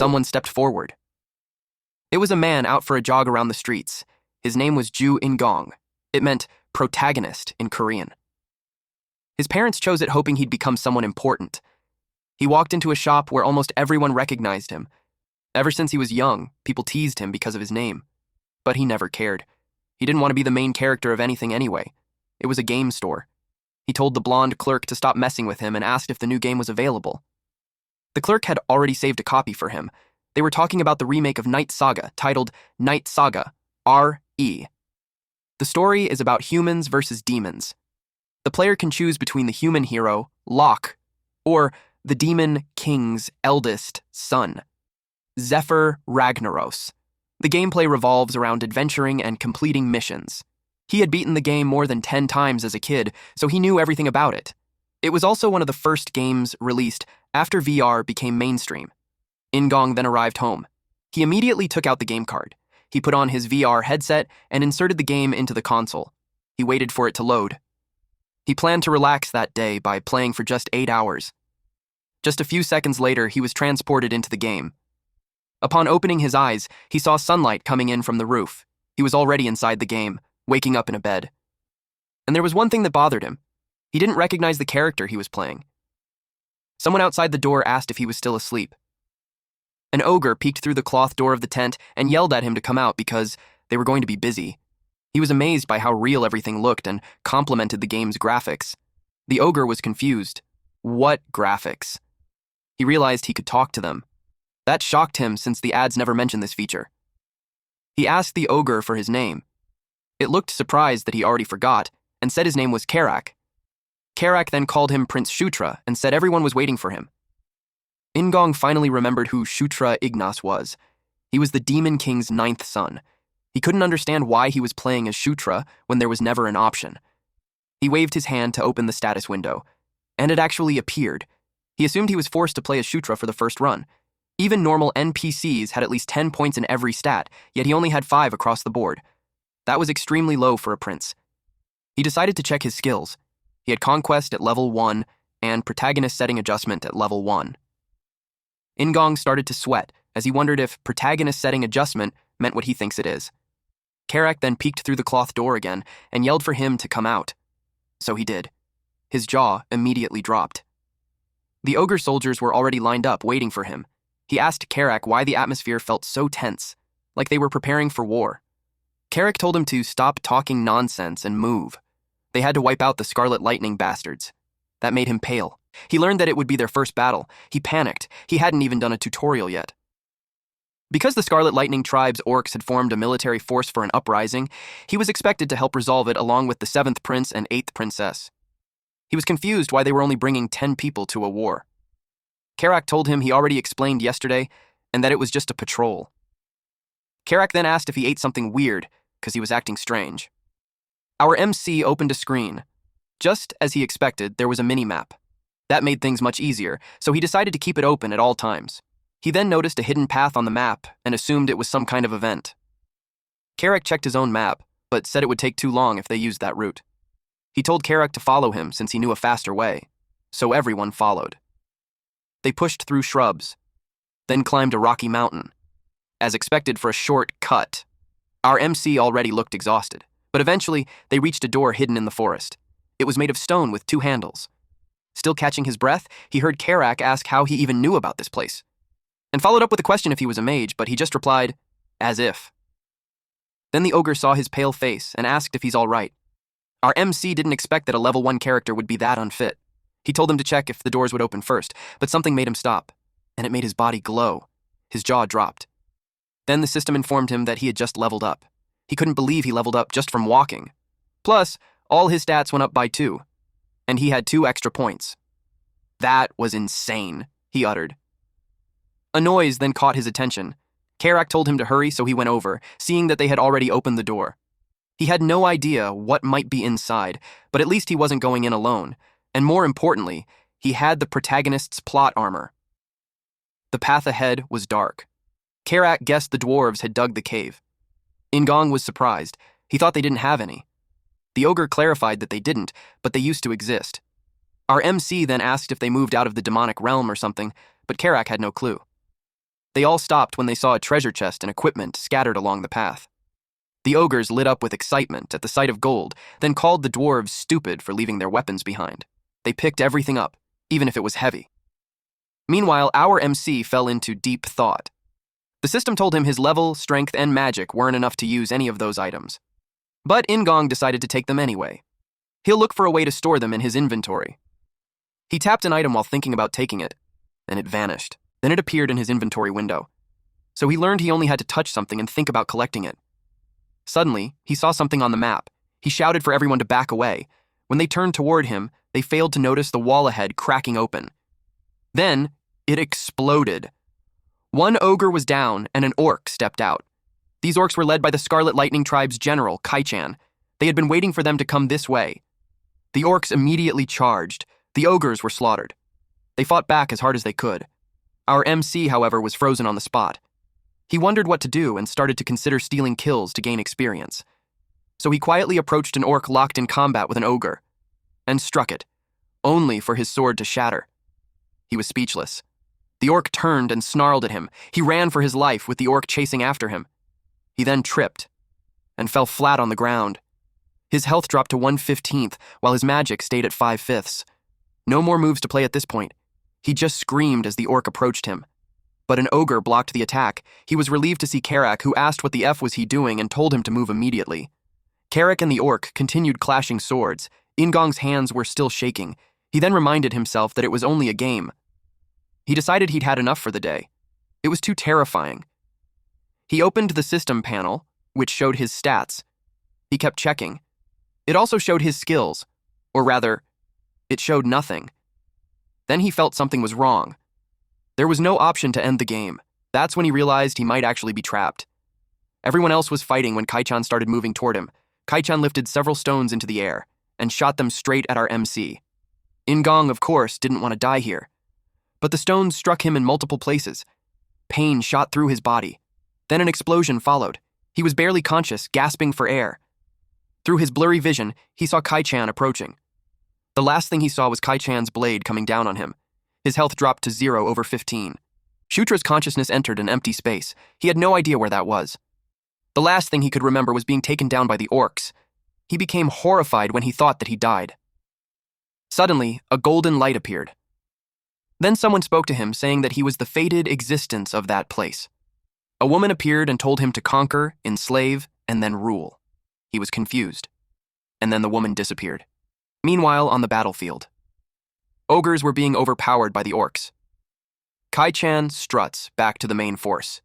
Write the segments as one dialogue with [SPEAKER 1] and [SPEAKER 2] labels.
[SPEAKER 1] Someone stepped forward. It was a man out for a jog around the streets. His name was Ju In-gong. It meant protagonist in Korean. His parents chose it hoping he'd become someone important. He walked into a shop where almost everyone recognized him. Ever since he was young, people teased him because of his name. But he never cared. He didn't want to be the main character of anything anyway. It was a game store. He told the blonde clerk to stop messing with him and asked if the new game was available. The clerk had already saved a copy for him. They were talking about the remake of Night Saga, titled Night Saga, R.E. The story is about humans versus demons. The player can choose between the human hero, Locke, or the demon king's eldest son, Zephyr Ragnaros. The gameplay revolves around adventuring and completing missions. He had beaten the game more than 10 times as a kid, so he knew everything about it. It was also one of the first games released after VR became mainstream. In-gong then arrived home. He immediately took out the game card. He put on his VR headset and inserted the game into the console. He waited for it to load. He planned to relax that day by playing for just 8 hours. Just a few seconds later, he was transported into the game. Upon opening his eyes, he saw sunlight coming in from the roof. He was already inside the game, waking up in a bed. And there was one thing that bothered him. He didn't recognize the character he was playing. Someone outside the door asked if he was still asleep. An ogre peeked through the cloth door of the tent and yelled at him to come out because they were going to be busy. He was amazed by how real everything looked and complimented the game's graphics. The ogre was confused. What graphics? He realized he could talk to them. That shocked him since the ads never mentioned this feature. He asked the ogre for his name. It looked surprised that he already forgot and said his name was Karak. Karak then called him Prince Shutra and said everyone was waiting for him. In-gong finally remembered who Shutra Ignas was. He was the Demon King's 9th son. He couldn't understand why he was playing as Shutra when there was never an option. He waved his hand to open the status window, and it actually appeared. He assumed he was forced to play as Shutra for the first run. Even normal NPCs had at least 10 points in every stat, yet he only had 5 across the board. That was extremely low for a prince. He decided to check his skills. He had Conquest at level 1 and Protagonist Setting Adjustment at level 1. In-gong started to sweat as he wondered if Protagonist Setting Adjustment meant what he thinks it is. Karak then peeked through the cloth door again and yelled for him to come out. So he did. His jaw immediately dropped. The ogre soldiers were already lined up, waiting for him. He asked Karak why the atmosphere felt so tense, like they were preparing for war. Karak told him to stop talking nonsense and move. They had to wipe out the Scarlet Lightning bastards. That made him pale. He learned that it would be their first battle. He panicked. He hadn't even done a tutorial yet. Because the Scarlet Lightning tribe's orcs had formed a military force for an uprising, he was expected to help resolve it along with the 7th prince and 8th princess. He was confused why they were only bringing 10 people to a war. Karak told him he already explained yesterday and that it was just a patrol. Karak then asked if he ate something weird because he was acting strange. Our MC opened a screen. Just as he expected, there was a mini-map. That made things much easier, so he decided to keep it open at all times. He then noticed a hidden path on the map and assumed it was some kind of event. Karak checked his own map, but said it would take too long if they used that route. He told Karak to follow him since he knew a faster way, so everyone followed. They pushed through shrubs, then climbed a rocky mountain. As expected for a short cut, our MC already looked exhausted, but eventually they reached a door hidden in the forest. It was made of stone with 2 handles. Still catching his breath, he heard Karak ask how he even knew about this place, and followed up with a question if he was a mage, but he just replied, as if. Then the ogre saw his pale face and asked if he's all right. Our MC didn't expect that a level 1 character would be that unfit. He told him to check if the doors would open first, but something made him stop, and it made his body glow. His jaw dropped. Then the system informed him that he had just leveled up. He couldn't believe he leveled up just from walking. Plus, all his stats went up by 2, and he had 2 extra points. That was insane, he uttered. A noise then caught his attention. Karak told him to hurry, so he went over, seeing that they had already opened the door. He had no idea what might be inside, but at least he wasn't going in alone. And more importantly, he had the protagonist's plot armor. The path ahead was dark. Karak guessed the dwarves had dug the cave. In-gong was surprised. He thought they didn't have any. The ogre clarified that they didn't, but they used to exist. Our MC then asked if they moved out of the demonic realm or something, but Karak had no clue. They all stopped when they saw a treasure chest and equipment scattered along the path. The ogres lit up with excitement at the sight of gold, then called the dwarves stupid for leaving their weapons behind. They picked everything up, even if it was heavy. Meanwhile, our MC fell into deep thought. The system told him his level, strength, and magic weren't enough to use any of those items. But Ingong decided to take them anyway. He'll look for a way to store them in his inventory. He tapped an item while thinking about taking it, and it vanished. Then it appeared in his inventory window. So he learned he only had to touch something and think about collecting it. Suddenly, he saw something on the map. He shouted for everyone to back away. When they turned toward him, they failed to notice the wall ahead cracking open. Then, it exploded. One ogre was down, and an orc stepped out. These orcs were led by the Scarlet Lightning Tribe's general, Kai-chan. They had been waiting for them to come this way. The orcs immediately charged. The ogres were slaughtered. They fought back as hard as they could. Our MC, however, was frozen on the spot. He wondered what to do and started to consider stealing kills to gain experience. So he quietly approached an orc locked in combat with an ogre, and struck it, only for his sword to shatter. He was speechless. The orc turned and snarled at him. He ran for his life with the orc chasing after him. He then tripped and fell flat on the ground. His health dropped to 1/15, while his magic stayed at 5/5. No more moves to play at this point. He just screamed as the orc approached him. But an ogre blocked the attack. He was relieved to see Karak, who asked what the F was he doing and told him to move immediately. Karak and the orc continued clashing swords. Ingong's hands were still shaking. He then reminded himself that it was only a game. He decided he'd had enough for the day. It was too terrifying. He opened the system panel, which showed his stats. He kept checking. It also showed his skills, or rather, it showed nothing. Then he felt something was wrong. There was no option to end the game. That's when he realized he might actually be trapped. Everyone else was fighting when Kai-chan started moving toward him. Kai-chan lifted several stones into the air and shot them straight at our MC. Ingong, of course, didn't want to die here. But the stones struck him in multiple places. Pain shot through his body. Then an explosion followed. He was barely conscious, gasping for air. Through his blurry vision, he saw Kai-chan approaching. The last thing he saw was Kai-chan's blade coming down on him. His health dropped to 0/15. Shutra's consciousness entered an empty space. He had no idea where that was. The last thing he could remember was being taken down by the orcs. He became horrified when he thought that he died. Suddenly, a golden light appeared. Then someone spoke to him, saying that he was the fated existence of that place. A woman appeared and told him to conquer, enslave, and then rule. He was confused. And then the woman disappeared. Meanwhile, on the battlefield, ogres were being overpowered by the orcs. Kai-chan struts back to the main force.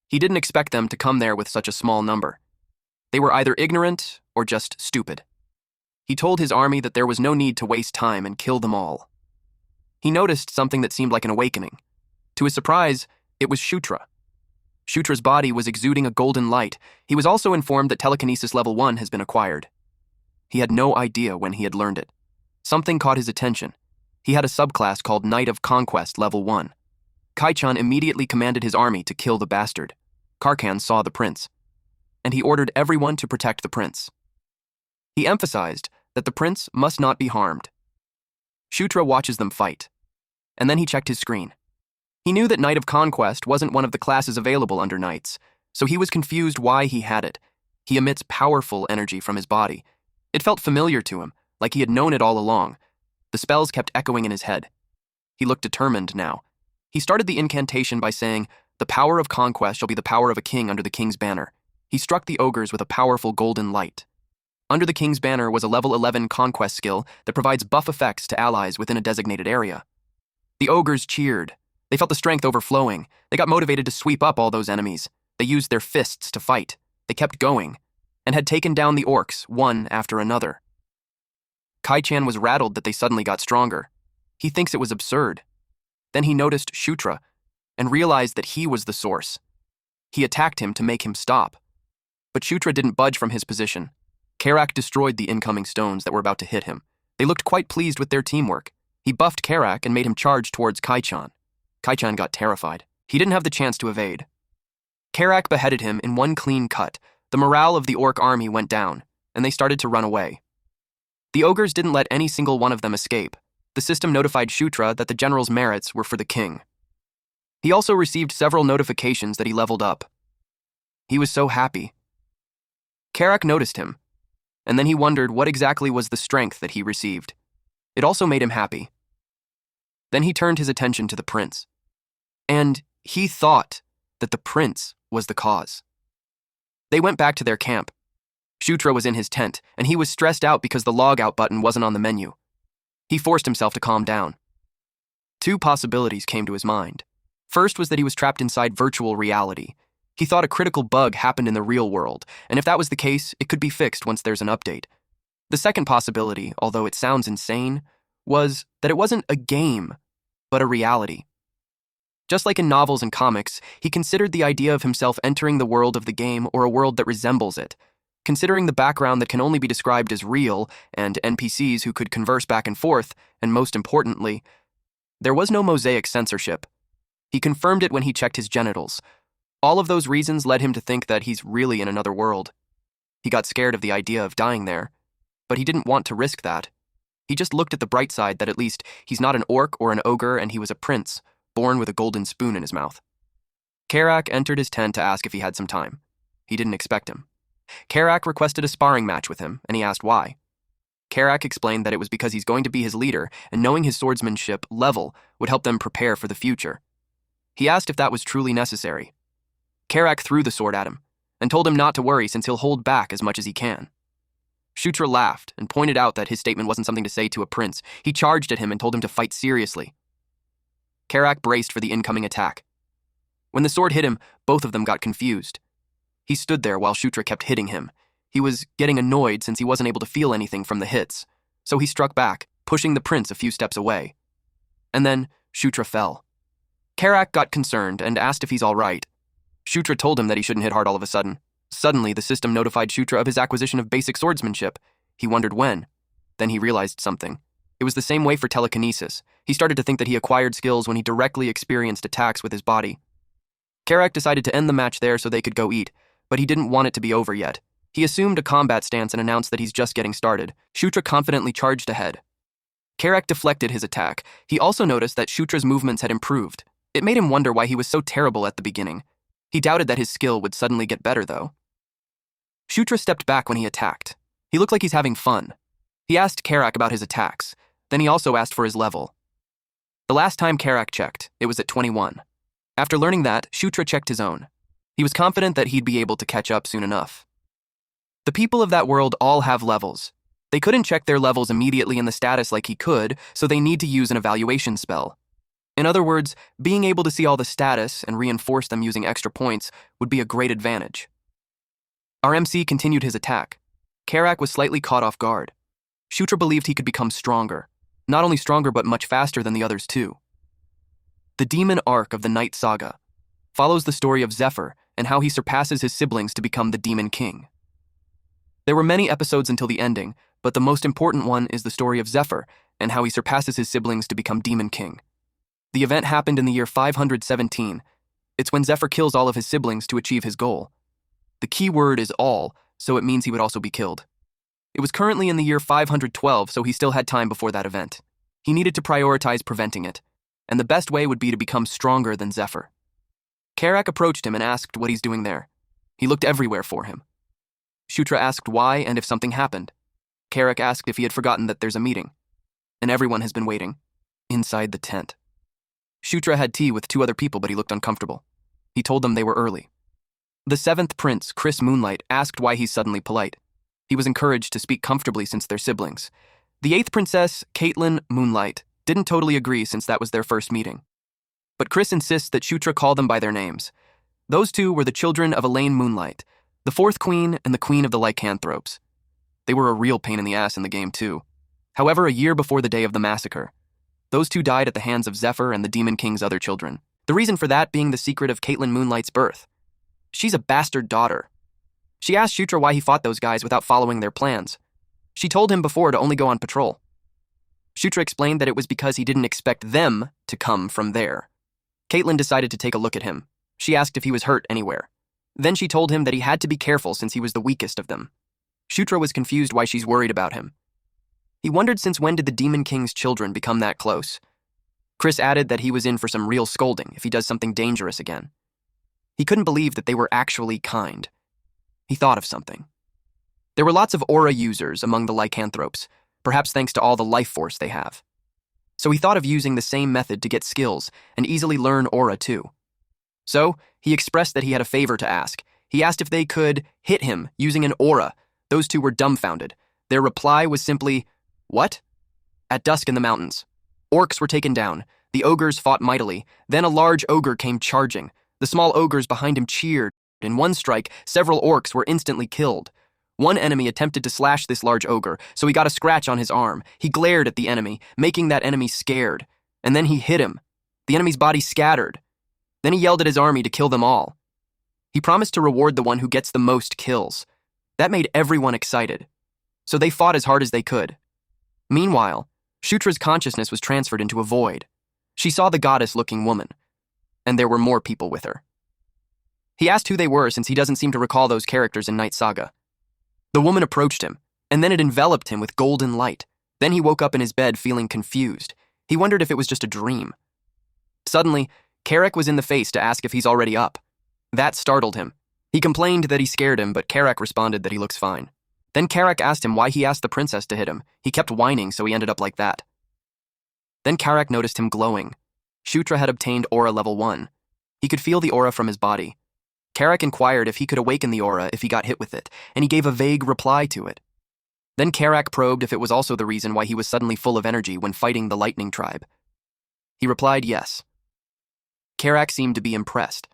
[SPEAKER 1] He didn't expect them to come there with such a small number. They were either ignorant or just stupid. He told his army that there was no need to waste time and kill them all. He noticed something that seemed like an awakening. To his surprise, it was Shutra. Shutra's body was exuding a golden light. He was also informed that telekinesis level 1 has been acquired. He had no idea when he had learned it. Something caught his attention. He had a subclass called Knight of Conquest level 1. Kai-chan immediately commanded his army to kill the bastard. Karkan saw the prince, and he ordered everyone to protect the prince. He emphasized that the prince must not be harmed. Shutra watches them fight, and then he checked his screen. He knew that Knight of Conquest wasn't one of the classes available under knights, so he was confused why he had it. He emits powerful energy from his body. It felt familiar to him, like he had known it all along. The spells kept echoing in his head. He looked determined now. He started the incantation by saying, "The power of conquest shall be the power of a king under the king's banner." He struck the ogres with a powerful golden light. Under the king's banner was a level 11 conquest skill that provides buff effects to allies within a designated area. The ogres cheered. They felt the strength overflowing. They got motivated to sweep up all those enemies. They used their fists to fight. They kept going, and had taken down the orcs one after another. Kai-chan was rattled that they suddenly got stronger. He thinks it was absurd. Then he noticed Shutra, and realized that he was the source. He attacked him to make him stop. But Shutra didn't budge from his position. Karak destroyed the incoming stones that were about to hit him. They looked quite pleased with their teamwork. He buffed Karak and made him charge towards Kai-chan. Kai-chan got terrified. He didn't have the chance to evade. Karak beheaded him in one clean cut. The morale of the orc army went down, and they started to run away. The ogres didn't let any single one of them escape. The system notified Shutra that the general's merits were for the king. He also received several notifications that he leveled up. He was so happy. Karak noticed him, and then he wondered what exactly was the strength that he received. It also made him happy. Then he turned his attention to the prince, and he thought that the prince was the cause. They went back to their camp. Shutra was in his tent, and he was stressed out because the log out button wasn't on the menu. He forced himself to calm down. Two possibilities came to his mind. First was that he was trapped inside virtual reality. He thought a critical bug happened in the real world, and if that was the case, it could be fixed once there's an update. The second possibility, although it sounds insane, was that it wasn't a game, but a reality. Just like in novels and comics, he considered the idea of himself entering the world of the game or a world that resembles it. Considering the background that can only be described as real, and NPCs who could converse back and forth, and most importantly, there was no mosaic censorship. He confirmed it when he checked his genitals. All of those reasons led him to think that he's really in another world. He got scared of the idea of dying there, but he didn't want to risk that. He just looked at the bright side that at least he's not an orc or an ogre and he was a prince, born with a golden spoon in his mouth. Karak entered his tent to ask if he had some time. He didn't expect him. Karak requested a sparring match with him, and he asked why. Karak explained that it was because he's going to be his leader, and knowing his swordsmanship level would help them prepare for the future. He asked if that was truly necessary. Karak threw the sword at him, and told him not to worry since he'll hold back as much as he can. Shutra laughed and pointed out that his statement wasn't something to say to a prince. He charged at him and told him to fight seriously. Karak braced for the incoming attack. When the sword hit him, both of them got confused. He stood there while Shutra kept hitting him. He was getting annoyed since he wasn't able to feel anything from the hits, so he struck back, pushing the prince a few steps away. And then Shutra fell. Karak got concerned and asked if he's all right. Shutra told him that he shouldn't hit hard all of a sudden. Suddenly, the system notified Shutra of his acquisition of basic swordsmanship. He wondered when. Then he realized something. It was the same way for telekinesis. He started to think that he acquired skills when he directly experienced attacks with his body. Karak decided to end the match there so they could go eat, but he didn't want it to be over yet. He assumed a combat stance and announced that he's just getting started. Shutra confidently charged ahead. Karak deflected his attack. He also noticed that Shutra's movements had improved. It made him wonder why he was so terrible at the beginning. He doubted that his skill would suddenly get better, though. Shutra stepped back when he attacked. He looked like he's having fun. He asked Karak about his attacks. Then he also asked for his level. The last time Karak checked, it was at 21. After learning that, Shutra checked his own. He was confident that he'd be able to catch up soon enough. The people of that world all have levels. They couldn't check their levels immediately in the status like he could, so they need to use an evaluation spell. In other words, being able to see all the status and reinforce them using extra points would be a great advantage. Our MC continued his attack. Karak was slightly caught off guard. Shutra believed he could become stronger. Not only stronger, but much faster than the others too. The demon arc of the Night Saga follows the story of Zephyr and how he surpasses his siblings to become the Demon King. There were many episodes until the ending, but the most important one is the story of Zephyr and how he surpasses his siblings to become Demon King. The event happened in the year 517. It's when Zephyr kills all of his siblings to achieve his goal. The key word is all, so it means he would also be killed. It was currently in the year 512, so he still had time before that event. He needed to prioritize preventing it, and the best way would be to become stronger than Zephyr. Karak approached him and asked what he's doing there. He looked everywhere for him. Shutra asked why and if something happened. Karak asked if he had forgotten that there's a meeting, and everyone has been waiting inside the tent. Shutra had tea with 2 other people, but he looked uncomfortable. He told them they were early. The 7th prince, Chris Moonlight, asked why he's suddenly polite. He was encouraged to speak comfortably since they're siblings. The 8th princess, Caitlin Moonlight, didn't totally agree since that was their first meeting. But Chris insists that Shutra call them by their names. Those 2 were the children of Elaine Moonlight, the 4th queen and the queen of the lycanthropes. They were a real pain in the ass in the game too. However, a year before the day of the massacre, those 2 died at the hands of Zephyr and the Demon King's other children. The reason for that being the secret of Caitlin Moonlight's birth. She's a bastard daughter. She asked Shutra why he fought those guys without following their plans. She told him before to only go on patrol. Shutra explained that it was because he didn't expect them to come from there. Caitlin decided to take a look at him. She asked if he was hurt anywhere. Then she told him that he had to be careful since he was the weakest of them. Shutra was confused why she's worried about him. He wondered since when did the Demon King's children become that close. Chris added that he was in for some real scolding if he does something dangerous again. He couldn't believe that they were actually kind. He thought of something. There were lots of aura users among the lycanthropes, perhaps thanks to all the life force they have. So he thought of using the same method to get skills and easily learn aura too. So he expressed that he had a favor to ask. He asked if they could hit him using an aura. Those two were dumbfounded. Their reply was simply, "What?" At dusk in the mountains, orcs were taken down. The ogres fought mightily. Then a large ogre came charging. The small ogres behind him cheered. In one strike, several orcs were instantly killed. One enemy attempted to slash this large ogre, so he got a scratch on his arm. He glared at the enemy, making that enemy scared. And then he hit him. The enemy's body scattered. Then he yelled at his army to kill them all. He promised to reward the one who gets the most kills. That made everyone excited. So they fought as hard as they could. Meanwhile, Shutra's consciousness was transferred into a void. She saw the goddess-looking woman, and there were more people with her. He asked who they were since he doesn't seem to recall those characters in Night Saga. The woman approached him, and then it enveloped him with golden light. Then he woke up in his bed feeling confused. He wondered if it was just a dream. Suddenly, Karak was in the face to ask if he's already up. That startled him. He complained that he scared him, but Karak responded that he looks fine. Then Karak asked him why he asked the princess to hit him. He kept whining, so he ended up like that. Then Karak noticed him glowing. Shutra had obtained aura level 1. He could feel the aura from his body. Karak inquired if he could awaken the aura if he got hit with it, and he gave a vague reply to it. Then Karak probed if it was also the reason why he was suddenly full of energy when fighting the lightning tribe. He replied yes. Karak seemed to be impressed.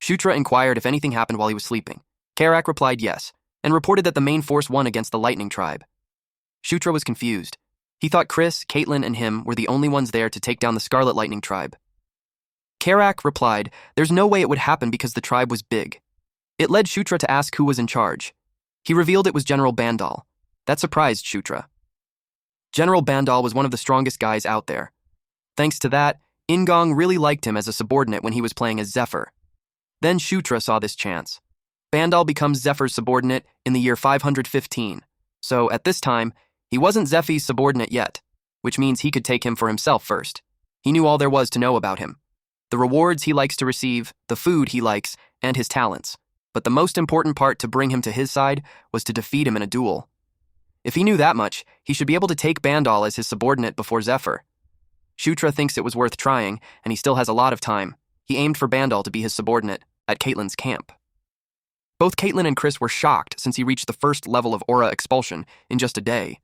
[SPEAKER 1] Shutra inquired if anything happened while he was sleeping. Karak replied yes, and reported that the main force won against the lightning tribe. Shutra was confused. He thought Chris, Caitlin, and him were the only ones there to take down the Scarlet Lightning tribe. Karak replied there's no way it would happen because the tribe was big. It led Shutra to ask who was in charge. He revealed it was General Bandal. That surprised Shutra. General Bandal was one of the strongest guys out there. Thanks to that, Ingong really liked him as a subordinate when he was playing as Zephyr. Then Shutra saw this chance. Bandal becomes Zephyr's subordinate in the year 515. So at this time, he wasn't Zephy's subordinate yet, which means he could take him for himself first. He knew all there was to know about him. The rewards he likes to receive, the food he likes, and his talents. But the most important part to bring him to his side was to defeat him in a duel. If he knew that much, he should be able to take Bandal as his subordinate before Zephyr. Shutra thinks it was worth trying, and he still has a lot of time. He aimed for Bandal to be his subordinate at Caitlin's camp. Both Caitlin and Chris were shocked since he reached the first level of aura expulsion in just a day.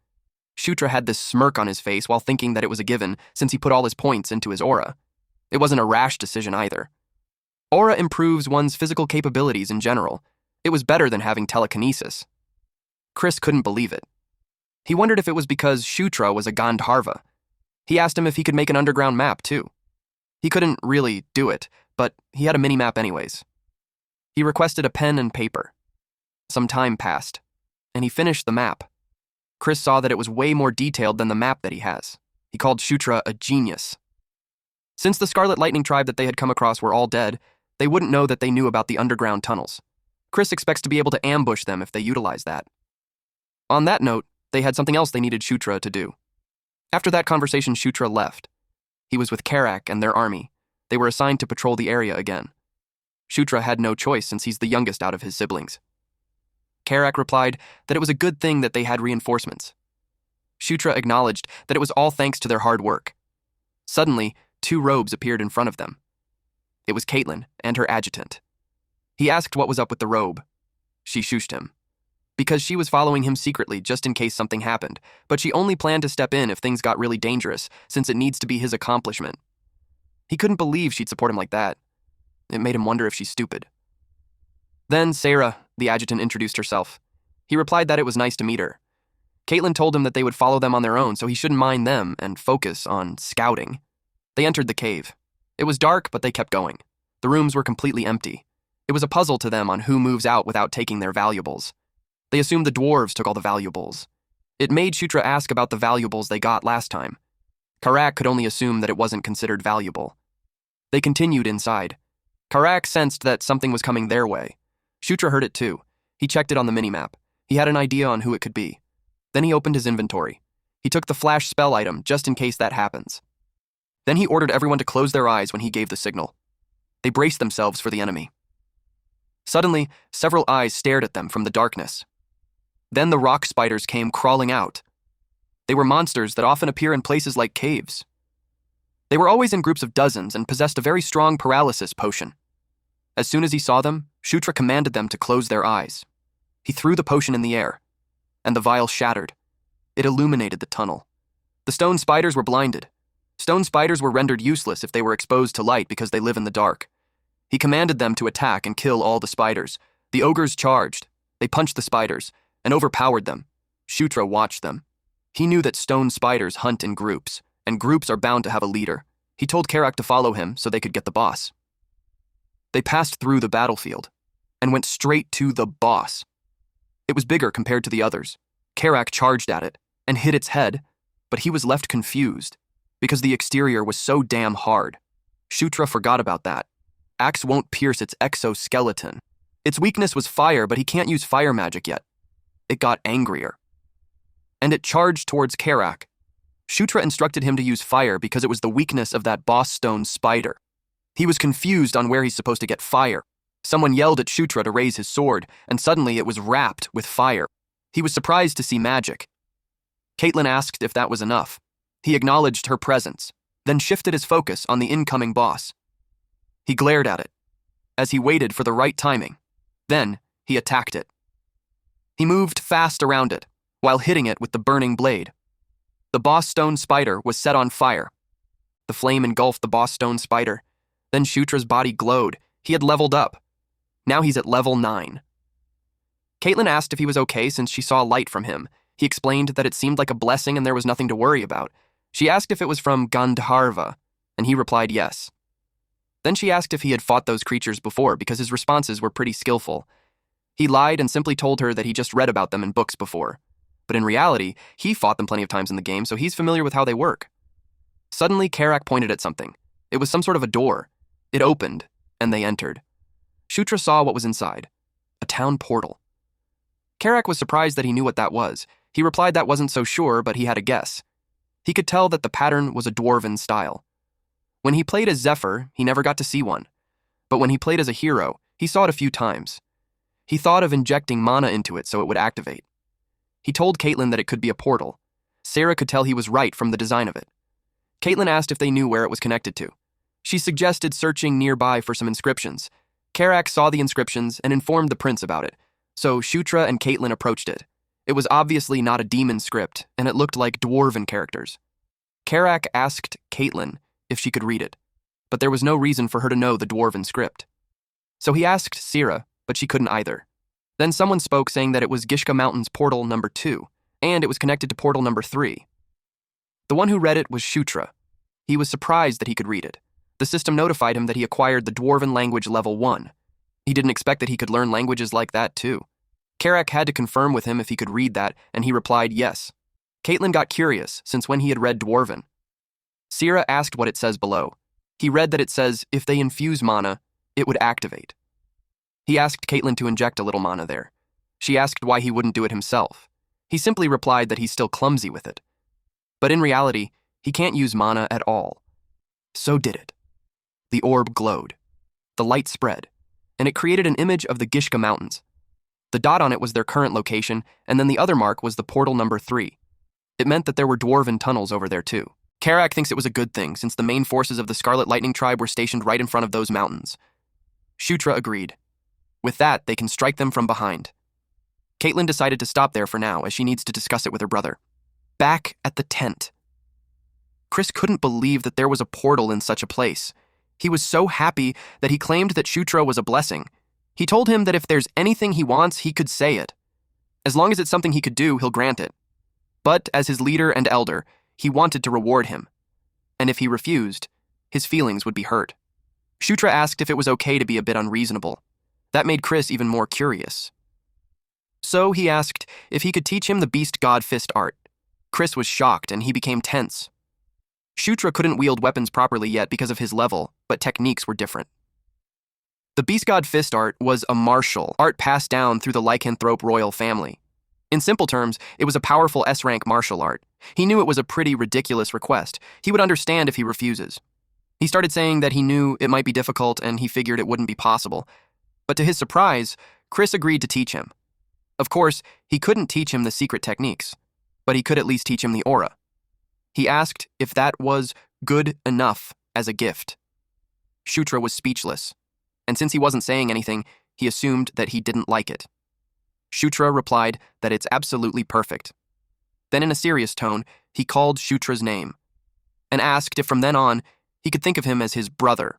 [SPEAKER 1] Shutra had this smirk on his face while thinking that it was a given since he put all his points into his aura. It wasn't a rash decision either. Aura improves one's physical capabilities in general. It was better than having telekinesis. Chris couldn't believe it. He wondered if it was because Shutra was a Gandharva. He asked him if he could make an underground map too. He couldn't really do it, but he had a mini-map anyways. He requested a pen and paper. Some time passed, and he finished the map. Chris saw that it was way more detailed than the map that he has. He called Shutra a genius. Since the Scarlet Lightning tribe that they had come across were all dead, they wouldn't know that they knew about the underground tunnels. Chris expects to be able to ambush them if they utilize that. On that note, they had something else they needed Shutra to do. After that conversation, Shutra left. He was with Karak and their army. They were assigned to patrol the area again. Shutra had no choice since he's the youngest out of his siblings. Karak replied that it was a good thing that they had reinforcements. Shutra acknowledged that it was all thanks to their hard work. Suddenly, 2 robes appeared in front of them. It was Caitlin and her adjutant. He asked what was up with the robe. She shushed him. Because she was following him secretly just in case something happened, but she only planned to step in if things got really dangerous, since it needs to be his accomplishment. He couldn't believe she'd support him like that. It made him wonder if she's stupid. Then Sarah, the adjutant, introduced herself. He replied that it was nice to meet her. Caitlin told him that they would follow them on their own, so he shouldn't mind them and focus on scouting. They entered the cave. It was dark, but they kept going. The rooms were completely empty. It was a puzzle to them on who moves out without taking their valuables. They assumed the dwarves took all the valuables. It made Shutra ask about the valuables they got last time. Karak could only assume that it wasn't considered valuable. They continued inside. Karak sensed that something was coming their way. Shutra heard it too. He checked it on the minimap. He had an idea on who it could be. Then he opened his inventory. He took the flash spell item just in case that happens. Then he ordered everyone to close their eyes when he gave the signal. They braced themselves for the enemy. Suddenly, several eyes stared at them from the darkness. Then the rock spiders came crawling out. They were monsters that often appear in places like caves. They were always in groups of dozens and possessed a very strong paralysis potion. As soon as he saw them, Shutra commanded them to close their eyes. He threw the potion in the air, and the vial shattered. It illuminated the tunnel. The stone spiders were blinded. Stone spiders were rendered useless if they were exposed to light because they live in the dark. He commanded them to attack and kill all the spiders. The ogres charged. They punched the spiders and overpowered them. Shutra watched them. He knew that stone spiders hunt in groups, and groups are bound to have a leader. He told Karak to follow him so they could get the boss. They passed through the battlefield and went straight to the boss. It was bigger compared to the others. Karak charged at it and hit its head, but he was left confused because the exterior was so damn hard. Shutra forgot about that. Axe won't pierce its exoskeleton. Its weakness was fire, but he can't use fire magic yet. It got angrier. And it charged towards Karak. Shutra instructed him to use fire because it was the weakness of that boss stone spider. He was confused on where he's supposed to get fire. Someone yelled at Shutra to raise his sword, and suddenly it was wrapped with fire. He was surprised to see magic. Caitlin asked if that was enough. He acknowledged her presence, then shifted his focus on the incoming boss. He glared at it, as he waited for the right timing. Then, he attacked it. He moved fast around it, while hitting it with the burning blade. The boss stone spider was set on fire. The flame engulfed the boss stone spider. Then Shutra's body glowed. He had leveled up. Now he's at level 9. Caitlin asked if he was okay since she saw light from him. He explained that it seemed like a blessing and there was nothing to worry about. She asked if it was from Gandharva, and he replied yes. Then she asked if he had fought those creatures before because his responses were pretty skillful. He lied and simply told her that he just read about them in books before. But in reality, he fought them plenty of times in the game, so he's familiar with how they work. Suddenly, Karak pointed at something. It was some sort of a door. It opened, and they entered. Shutra saw what was inside. A town portal. Karak was surprised that he knew what that was. He replied that wasn't so sure, but he had a guess. He could tell that the pattern was a dwarven style. When he played as Zephyr, he never got to see one. But when he played as a hero, he saw it a few times. He thought of injecting mana into it so it would activate. He told Caitlin that it could be a portal. Sarah could tell he was right from the design of it. Caitlin asked if they knew where it was connected to. She suggested searching nearby for some inscriptions. Karak saw the inscriptions and informed the prince about it, so Shutra and Caitlin approached it. It was obviously not a demon script, and it looked like dwarven characters. Karak asked Caitlin if she could read it, but there was no reason for her to know the dwarven script. So he asked Sarah, but she couldn't either. Then someone spoke saying that it was Gishka Mountain's portal number 2, and it was connected to portal number 3. The one who read it was Shutra. He was surprised that he could read it. The system notified him that he acquired the dwarven language level 1. He didn't expect that he could learn languages like that too. Karak had to confirm with him if he could read that, and he replied yes. Caitlin got curious, since when he had read dwarven. Sira asked what it says below. He read that it says, if they infuse mana, it would activate. He asked Caitlin to inject a little mana there. She asked why he wouldn't do it himself. He simply replied that he's still clumsy with it. But in reality, he can't use mana at all. So did it. The orb glowed. The light spread, and it created an image of the Gishka Mountains. The dot on it was their current location, and then the other mark was the portal number 3. It meant that there were dwarven tunnels over there too. Karak thinks it was a good thing, since the main forces of the Scarlet Lightning tribe were stationed right in front of those mountains. Shutra agreed. With that, they can strike them from behind. Caitlin decided to stop there for now, as she needs to discuss it with her brother. Back at the tent. Chris couldn't believe that there was a portal in such a place. He was so happy that he claimed that Shutra was a blessing. He told him that if there's anything he wants, he could say it. As long as it's something he could do, he'll grant it. But as his leader and elder, he wanted to reward him. And if he refused, his feelings would be hurt. Shutra asked if it was okay to be a bit unreasonable. That made Chris even more curious. So he asked if he could teach him the beast god fist art. Chris was shocked and he became tense. Shutra couldn't wield weapons properly yet because of his level, but techniques were different. The beast god fist art was a martial art passed down through the lycanthrope royal family. In simple terms, it was a powerful S-rank martial art. He knew it was a pretty ridiculous request. He would understand if he refuses. He started saying that he knew it might be difficult and he figured it wouldn't be possible. But to his surprise, Chris agreed to teach him. Of course, he couldn't teach him the secret techniques, but he could at least teach him the aura. He asked if that was good enough as a gift. Shutra was speechless, and since he wasn't saying anything, he assumed that he didn't like it. Shutra replied that it's absolutely perfect. Then in a serious tone, he called Shutra's name and asked if from then on he could think of him as his brother.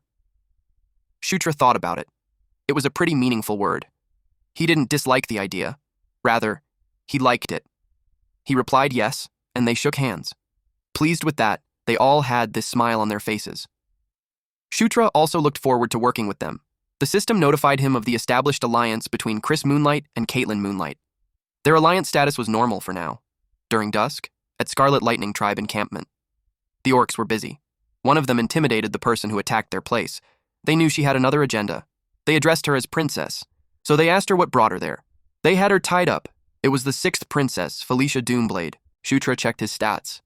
[SPEAKER 1] Shutra thought about it. It was a pretty meaningful word. He didn't dislike the idea. Rather, he liked it. He replied yes, and they shook hands. Pleased with that, they all had this smile on their faces. Shutra also looked forward to working with them. The system notified him of the established alliance between Chris Moonlight and Caitlin Moonlight. Their alliance status was normal for now. During dusk, at Scarlet Lightning Tribe encampment. The orcs were busy. One of them intimidated the person who attacked their place. They knew she had another agenda. They addressed her as Princess, so they asked her what brought her there. They had her tied up. It was the 6th princess, Felicia Doomblade. Shutra checked his stats.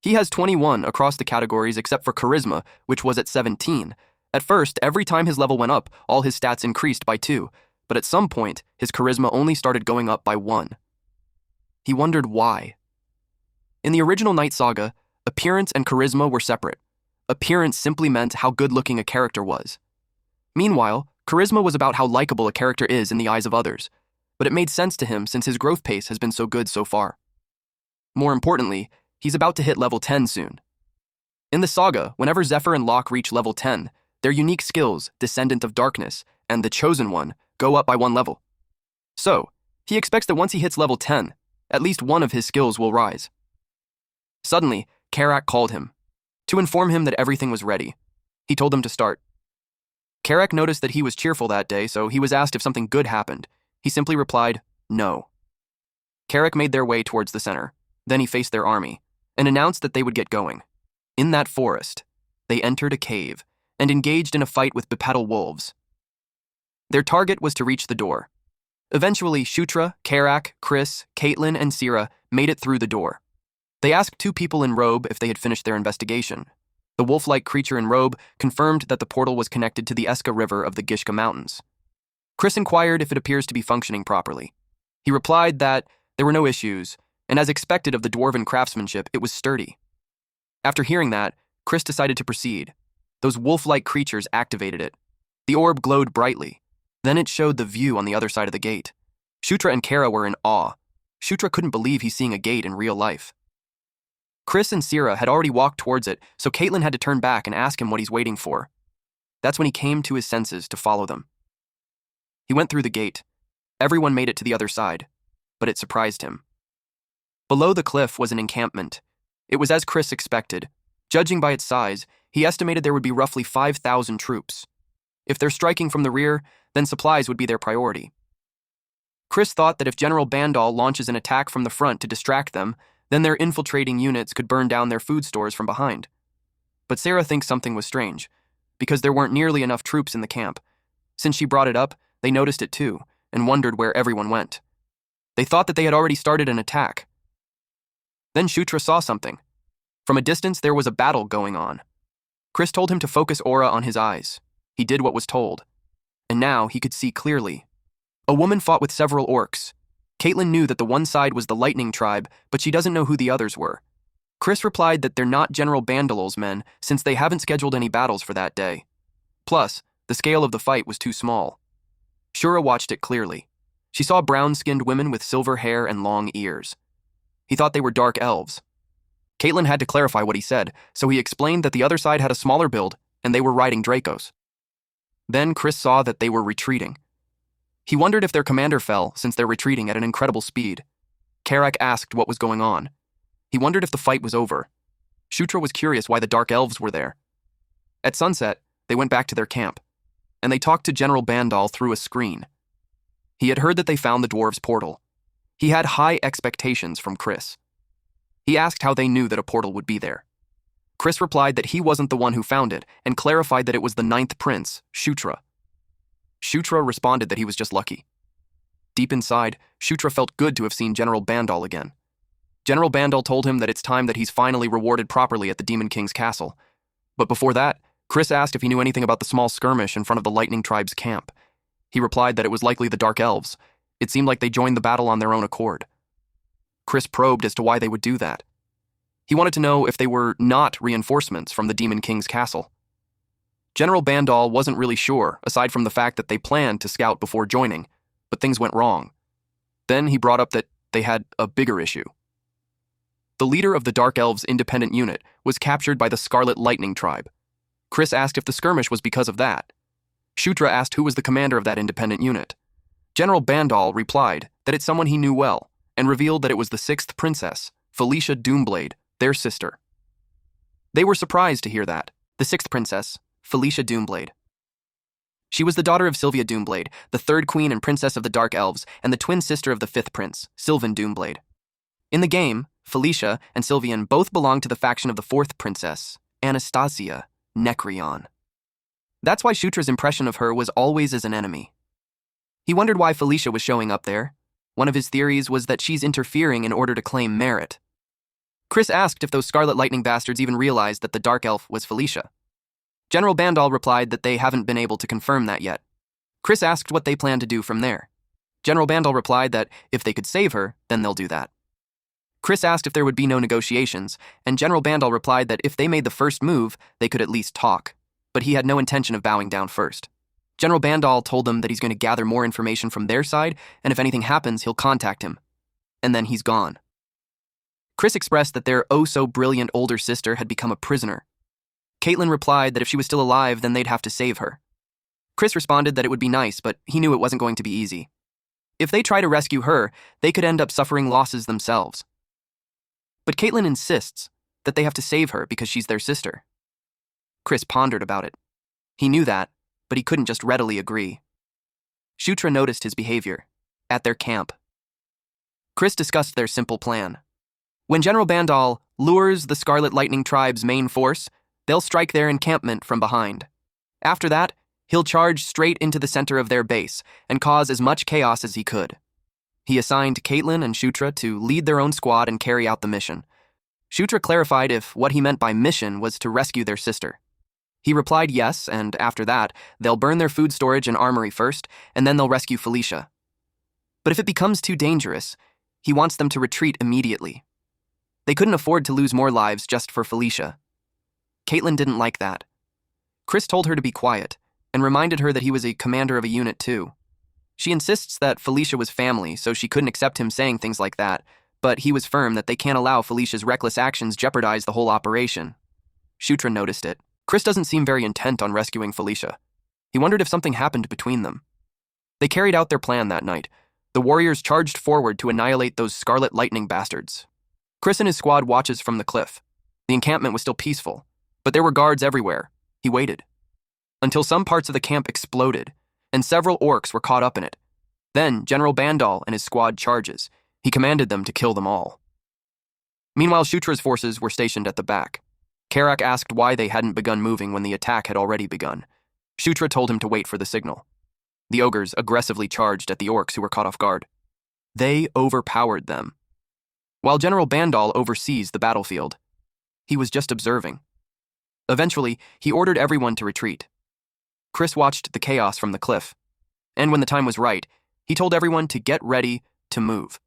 [SPEAKER 1] He has 21 across the categories except for Charisma, which was at 17. At first, every time his level went up, all his stats increased by 2, but at some point, his Charisma only started going up by 1. He wondered why. In the original Night Saga, appearance and Charisma were separate. Appearance simply meant how good-looking a character was. Meanwhile, Charisma was about how likable a character is in the eyes of others, but it made sense to him since his growth pace has been so good so far. More importantly, he's about to hit level 10 soon. In the saga, whenever Zephyr and Locke reach level 10, their unique skills, Descendant of Darkness and the Chosen One, go up by 1 level. So, he expects that once he hits level 10, at least one of his skills will rise. Suddenly, Karak called him to inform him that everything was ready. He told them to start. Karak noticed that he was cheerful that day, so he was asked if something good happened. He simply replied, no. Karak made their way towards the center. Then he faced their army and announced that they would get going. In that forest, they entered a cave and engaged in a fight with bipedal wolves. Their target was to reach the door. Eventually, Shutra, Karak, Chris, Caitlin, and Sira made it through the door. They asked 2 people in robe if they had finished their investigation. The wolf-like creature in robe confirmed that the portal was connected to the Eska River of the Gishka Mountains. Chris inquired if it appears to be functioning properly. He replied that there were no issues, and as expected of the dwarven craftsmanship, it was sturdy. After hearing that, Chris decided to proceed. Those wolf-like creatures activated it. The orb glowed brightly. Then it showed the view on the other side of the gate. Shutra and Kara were in awe. Shutra couldn't believe he's seeing a gate in real life. Chris and Sira had already walked towards it, so Caitlin had to turn back and ask him what he's waiting for. That's when he came to his senses to follow them. He went through the gate. Everyone made it to the other side, but it surprised him. Below the cliff was an encampment. It was as Chris expected. Judging by its size, he estimated there would be roughly 5,000 troops. If they're striking from the rear, then supplies would be their priority. Chris thought that if General Bandal launches an attack from the front to distract them, then their infiltrating units could burn down their food stores from behind. But Sarah thinks something was strange, because there weren't nearly enough troops in the camp. Since she brought it up, they noticed it too, and wondered where everyone went. They thought that they had already started an attack. Then Shutra saw something. From a distance, there was a battle going on. Chris told him to focus aura on his eyes. He did what was told. And now he could see clearly. A woman fought with several orcs. Caitlin knew that the one side was the Lightning Tribe, but she doesn't know who the others were. Chris replied that they're not General Bandalol's men, since they haven't scheduled any battles for that day. Plus, the scale of the fight was too small. Shura watched it clearly. She saw brown-skinned women with silver hair and long ears. He thought they were dark elves. Caitlin had to clarify what he said, so he explained that the other side had a smaller build, and they were riding Dracos. Then Chris saw that they were retreating. He wondered if their commander fell, since they're retreating at an incredible speed. Karak asked what was going on. He wondered if the fight was over. Shutra was curious why the dark elves were there. At sunset, they went back to their camp, and they talked to General Bandal through a screen. He had heard that they found the dwarves' portal. He had high expectations from Chris. He asked how they knew that a portal would be there. Chris replied that he wasn't the one who found it, and clarified that it was the 9th prince, Shutra. Shutra responded that he was just lucky. Deep inside, Shutra felt good to have seen General Bandal again. General Bandal told him that it's time that he's finally rewarded properly at the Demon King's castle. But before that, Chris asked if he knew anything about the small skirmish in front of the Lightning Tribe's camp. He replied that it was likely the Dark Elves. It seemed like they joined the battle on their own accord. Chris probed as to why they would do that. He wanted to know if they were not reinforcements from the Demon King's castle. General Bandal wasn't really sure, aside from the fact that they planned to scout before joining, but things went wrong. Then he brought up that they had a bigger issue. The leader of the Dark Elves' independent unit was captured by the Scarlet Lightning Tribe. Chris asked if the skirmish was because of that. Shutra asked who was the commander of that independent unit. General Bandal replied that it's someone he knew well, and revealed that it was the 6th princess, Felicia Doomblade, their sister. They were surprised to hear that. The 6th princess, Felicia Doomblade. She was the daughter of Sylvia Doomblade, the 3rd queen and princess of the Dark Elves, and the twin sister of the 5th prince, Sylvan Doomblade. In the game, Felicia and Sylvian both belonged to the faction of the 4th princess, Anastasia Necreon. That's why Shutra's impression of her was always as an enemy. He wondered why Felicia was showing up there. One of his theories was that she's interfering in order to claim merit. Chris asked if those Scarlet Lightning bastards even realized that the Dark Elf was Felicia. General Bandal replied that they haven't been able to confirm that yet. Chris asked what they plan to do from there. General Bandal replied that if they could save her, then they'll do that. Chris asked if there would be no negotiations, and General Bandal replied that if they made the first move, they could at least talk, but he had no intention of bowing down first. General Bandal told them that he's going to gather more information from their side, and if anything happens, he'll contact him. And then he's gone. Chris expressed that their oh-so-brilliant older sister had become a prisoner. Caitlin replied that if she was still alive, then they'd have to save her. Chris responded that it would be nice, but he knew it wasn't going to be easy. If they try to rescue her, they could end up suffering losses themselves. But Caitlin insists that they have to save her because she's their sister. Chris pondered about it. He knew that, but he couldn't just readily agree. Shutra noticed his behavior at their camp. Chris discussed their simple plan. When General Bandal lures the Scarlet Lightning Tribe's main force, they'll strike their encampment from behind. After that, he'll charge straight into the center of their base and cause as much chaos as he could. He assigned Caitlin and Shutra to lead their own squad and carry out the mission. Shutra clarified if what he meant by mission was to rescue their sister. He replied yes, and after that, they'll burn their food storage and armory first, and then they'll rescue Felicia. But if it becomes too dangerous, he wants them to retreat immediately. They couldn't afford to lose more lives just for Felicia. Caitlin didn't like that. Chris told her to be quiet, and reminded her that he was a commander of a unit too. She insists that Felicia was family, so she couldn't accept him saying things like that, but he was firm that they can't allow Felicia's reckless actions jeopardize the whole operation. Shutra noticed it. Chris doesn't seem very intent on rescuing Felicia. He wondered if something happened between them. They carried out their plan that night. The warriors charged forward to annihilate those Scarlet Lightning bastards. Chris and his squad watches from the cliff. The encampment was still peaceful, but there were guards everywhere. He waited until some parts of the camp exploded, and several orcs were caught up in it. Then General Bandal and his squad charges. He commanded them to kill them all. Meanwhile, Shutra's forces were stationed at the back. Karak asked why they hadn't begun moving when the attack had already begun. Shutra told him to wait for the signal. The ogres aggressively charged at the orcs who were caught off guard. They overpowered them. While General Bandal oversees the battlefield, he was just observing. Eventually, he ordered everyone to retreat. Chris watched the chaos from the cliff, and when the time was right, he told everyone to get ready to move,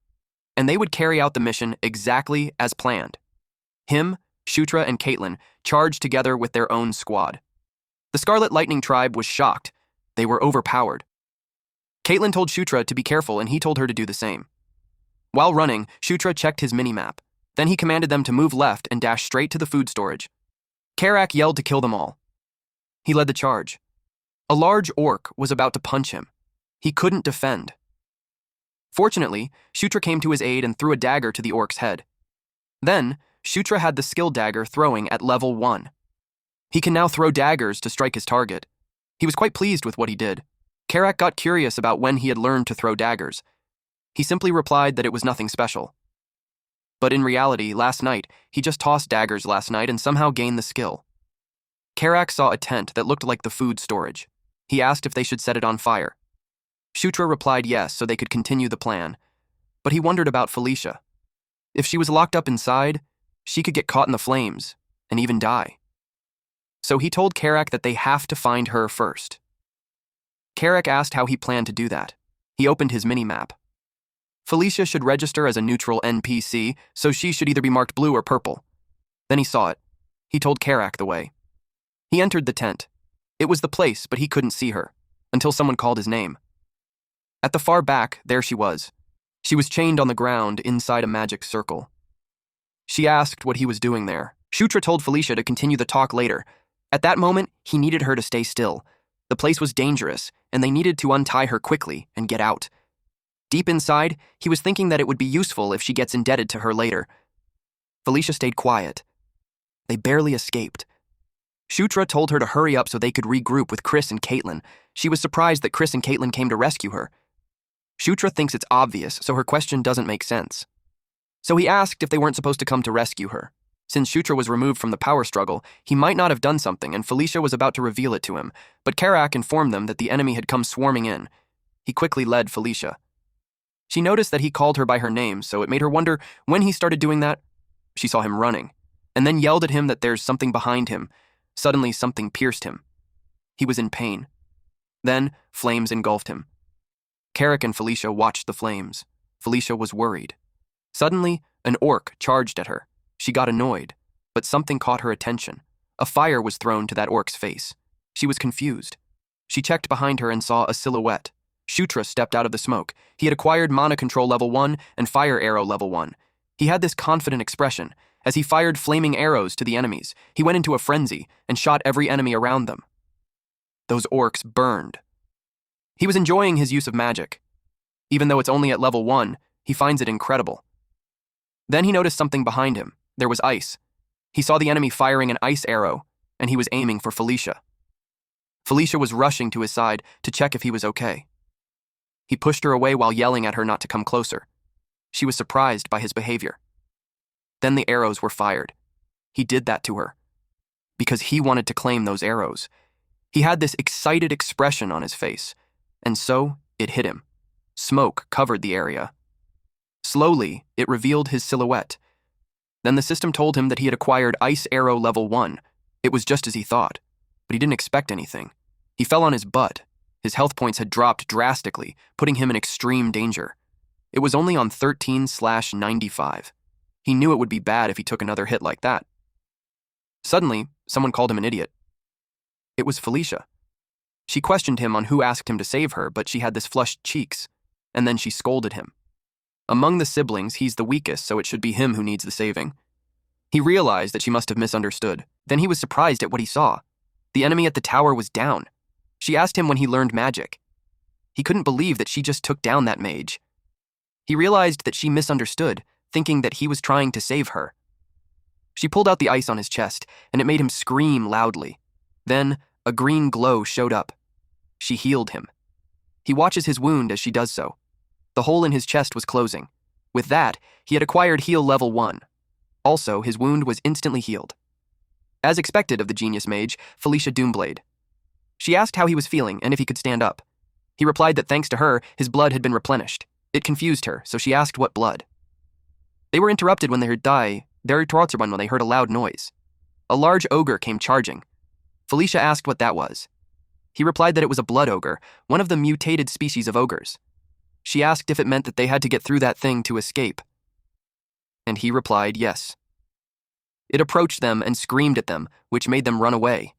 [SPEAKER 1] and they would carry out the mission exactly as planned. Him, Shutra, and Caitlin charged together with their own squad. The Scarlet Lightning Tribe was shocked. They were overpowered. Caitlin told Shutra to be careful, and he told her to do the same. While running, Shutra checked his minimap. Then he commanded them to move left and dash straight to the food storage. Karak yelled to kill them all. He led the charge. A large orc was about to punch him. He couldn't defend. Fortunately, Shutra came to his aid and threw a dagger to the orc's head. Then, Shutra had the skill dagger throwing at level 1. He can now throw daggers to strike his target. He was quite pleased with what he did. Karak got curious about when he had learned to throw daggers. He simply replied that it was nothing special. But in reality, last night, he just tossed daggers last night and somehow gained the skill. Karak saw a tent that looked like the food storage. He asked if they should set it on fire. Shutra replied yes so they could continue the plan, but he wondered about Felicia. If she was locked up inside, she could get caught in the flames and even die. So he told Karak that they have to find her first. Karak asked how he planned to do that. He opened his mini-map. Felicia should register as a neutral NPC, so she should either be marked blue or purple. Then he saw it. He told Karak the way. He entered the tent. It was the place, but he couldn't see her, until someone called his name. At the far back, there she was. She was chained on the ground inside a magic circle. She asked what he was doing there. Shutra told Felicia to continue the talk later. At that moment, he needed her to stay still. The place was dangerous, and they needed to untie her quickly and get out. Deep inside, he was thinking that it would be useful if she gets indebted to her later. Felicia stayed quiet. They barely escaped. Shutra told her to hurry up so they could regroup with Chris and Caitlin. She was surprised that Chris and Caitlin came to rescue her. Shutra thinks it's obvious, so her question doesn't make sense. So he asked if they weren't supposed to come to rescue her. Since Shutra was removed from the power struggle, he might not have done something, and Felicia was about to reveal it to him, but Karak informed them that the enemy had come swarming in. He quickly led Felicia. She noticed that he called her by her name, so it made her wonder when he started doing that. She saw him running, and then yelled at him that there's something behind him. Suddenly, something pierced him. He was in pain. Then, flames engulfed him. Karak and Felicia watched the flames. Felicia was worried. Suddenly, an orc charged at her. She got annoyed, but something caught her attention. A fire was thrown to that orc's face. She was confused. She checked behind her and saw a silhouette. Shutra stepped out of the smoke. He had acquired mana control level 1 and fire arrow level 1. He had this confident expression. As he fired flaming arrows to the enemies, he went into a frenzy and shot every enemy around them. Those orcs burned. He was enjoying his use of magic. Even though it's only at level 1, he finds it incredible. Then he noticed something behind him. There was ice. He saw the enemy firing an ice arrow, and he was aiming for Felicia. Felicia was rushing to his side to check if he was okay. He pushed her away while yelling at her not to come closer. She was surprised by his behavior. Then the arrows were fired. He did that to her because he wanted to claim those arrows. He had this excited expression on his face, and so it hit him. Smoke covered the area. Slowly, it revealed his silhouette. Then the system told him that he had acquired Ice Arrow Level 1. It was just as he thought, but he didn't expect anything. He fell on his butt. His health points had dropped drastically, putting him in extreme danger. It was only on 13/95. He knew it would be bad if he took another hit like that. Suddenly, someone called him an idiot. It was Felicia. She questioned him on who asked him to save her, but she had this flushed cheeks, and then she scolded him. Among the siblings, he's the weakest, so it should be him who needs the saving. He realized that she must have misunderstood. Then he was surprised at what he saw. The enemy at the tower was down. She asked him when he learned magic. He couldn't believe that she just took down that mage. He realized that she misunderstood, thinking that he was trying to save her. She pulled out the ice on his chest, and it made him scream loudly. Then, a green glow showed up. She healed him. He watches his wound as she does so. The hole in his chest was closing. With that, he had acquired Heal Level 1. Also, his wound was instantly healed. As expected of the genius mage, Felicia Doomblade. She asked how he was feeling and if he could stand up. He replied that thanks to her, his blood had been replenished. It confused her, so she asked what blood. They were interrupted when they heard when they heard a loud noise. A large ogre came charging. Felicia asked what that was. He replied that it was a blood ogre, one of the mutated species of ogres. She asked if it meant that they had to get through that thing to escape. And he replied yes. It approached them and screamed at them, which made them run away.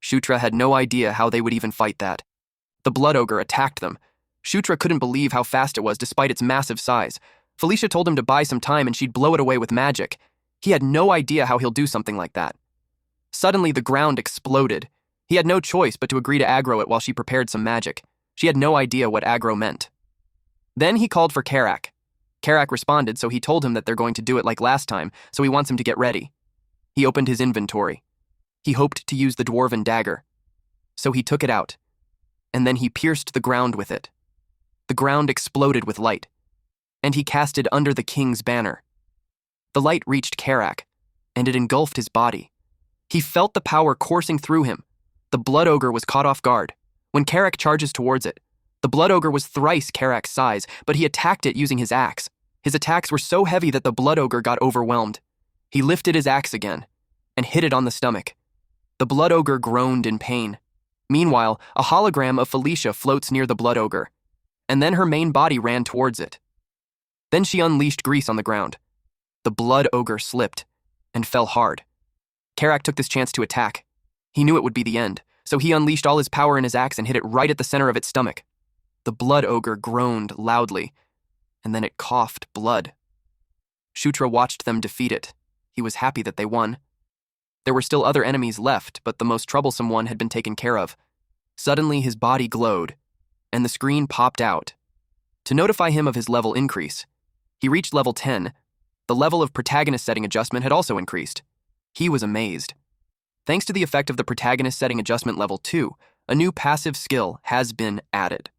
[SPEAKER 1] Shutra had no idea how they would even fight that. The blood ogre attacked them. Shutra couldn't believe how fast it was despite its massive size. Felicia told him to buy some time and she'd blow it away with magic. He had no idea how he'll do something like that. Suddenly, the ground exploded. He had no choice but to agree to aggro it while she prepared some magic. She had no idea what aggro meant. Then he called for Karak. Karak responded, so he told him that they're going to do it like last time, so he wants him to get ready. He opened his inventory. He hoped to use the dwarven dagger. So he took it out, and then he pierced the ground with it. The ground exploded with light, and he cast it under the king's banner. The light reached Karak, and it engulfed his body. He felt the power coursing through him. The blood ogre was caught off guard. When Karak charges towards it, The blood ogre was thrice Karak's size, but he attacked it using his axe. His attacks were so heavy that the blood ogre got overwhelmed. He lifted his axe again and hit it on the stomach. The blood ogre groaned in pain. Meanwhile, a hologram of Felicia floats near the blood ogre, and then her main body ran towards it. Then she unleashed grease on the ground. The blood ogre slipped and fell hard. Karak took this chance to attack. He knew it would be the end, so he unleashed all his power in his axe and hit it right at the center of its stomach. The blood ogre groaned loudly, and then it coughed blood. Shutra watched them defeat it. He was happy that they won. There were still other enemies left, but the most troublesome one had been taken care of. Suddenly, his body glowed, and the screen popped out. To notify him of his level increase, he reached level 10. The level of protagonist setting adjustment had also increased. He was amazed. Thanks to the effect of the protagonist setting adjustment level 2, a new passive skill has been added.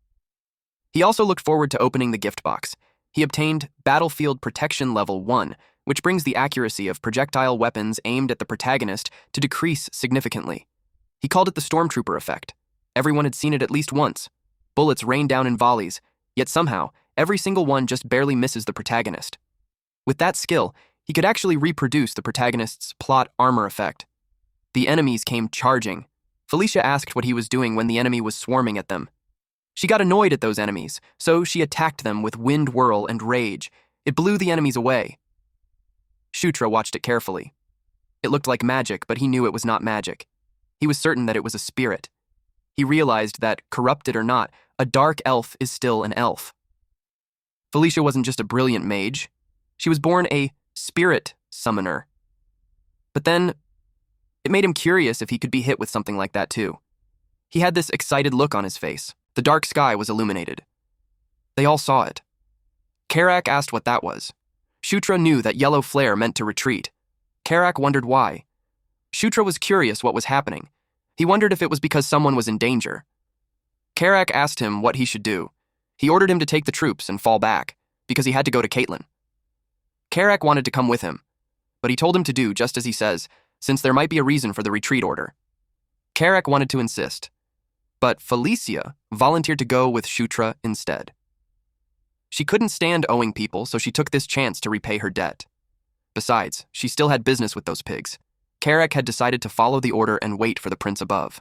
[SPEAKER 1] He also looked forward to opening the gift box. He obtained Battlefield Protection level 1, which brings the accuracy of projectile weapons aimed at the protagonist to decrease significantly. He called it the Stormtrooper effect. Everyone had seen it at least once. Bullets rain down in volleys, yet somehow, every single one just barely misses the protagonist. With that skill, he could actually reproduce the protagonist's plot armor effect. The enemies came charging. Felicia asked what he was doing when the enemy was swarming at them. She got annoyed at those enemies, so she attacked them with wind whirl and rage. It blew the enemies away. Shutra watched it carefully. It looked like magic, but he knew it was not magic. He was certain that it was a spirit. He realized that, corrupted or not, a dark elf is still an elf. Felicia wasn't just a brilliant mage. She was born a spirit summoner. But then, it made him curious if he could be hit with something like that too. He had this excited look on his face. The dark sky was illuminated. They all saw it. Karak asked what that was. Shutra knew that yellow flare meant to retreat. Karak wondered why. Shutra was curious what was happening. He wondered if it was because someone was in danger. Karak asked him what he should do. He ordered him to take the troops and fall back, because he had to go to Caitlin. Karak wanted to come with him, but he told him to do just as he says, since there might be a reason for the retreat order. Karak wanted to insist, but Felicia volunteered to go with Shutra instead. She couldn't stand owing people, so she took this chance to repay her debt. Besides, she still had business with those pigs. Karak had decided to follow the order and wait for the prince above.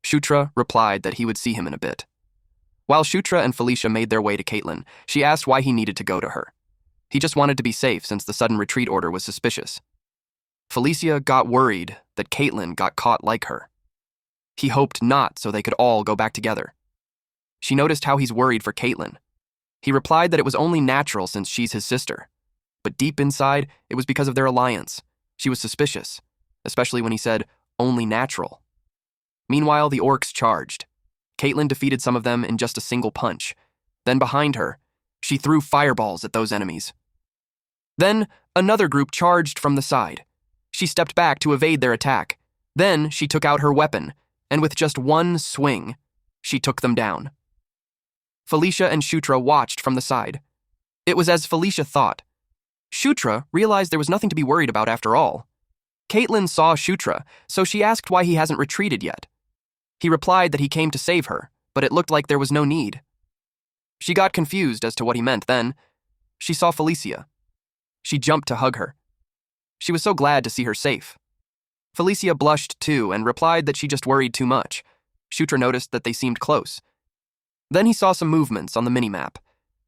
[SPEAKER 1] Shutra replied that he would see him in a bit. While Shutra and Felicia made their way to Caitlin, she asked why he needed to go to her. He just wanted to be safe since the sudden retreat order was suspicious. Felicia got worried that Caitlin got caught like her. He hoped not, so they could all go back together. She noticed how he's worried for Caitlin. He replied that it was only natural since she's his sister. But deep inside, it was because of their alliance. She was suspicious, especially when he said, only natural. Meanwhile, the orcs charged. Caitlin defeated some of them in just a single punch. Then behind her, she threw fireballs at those enemies. Then, another group charged from the side. She stepped back to evade their attack. Then, she took out her weapon, and with just one swing, she took them down. Felicia and Shutra watched from the side. It was as Felicia thought. Shutra realized there was nothing to be worried about after all. Caitlin saw Shutra, so she asked why he hasn't retreated yet. He replied that he came to save her, but it looked like there was no need. She got confused as to what he meant then. She saw Felicia. She jumped to hug her. She was so glad to see her safe. Felicia blushed too and replied that she just worried too much. Shutra noticed that they seemed close. Then he saw some movements on the minimap.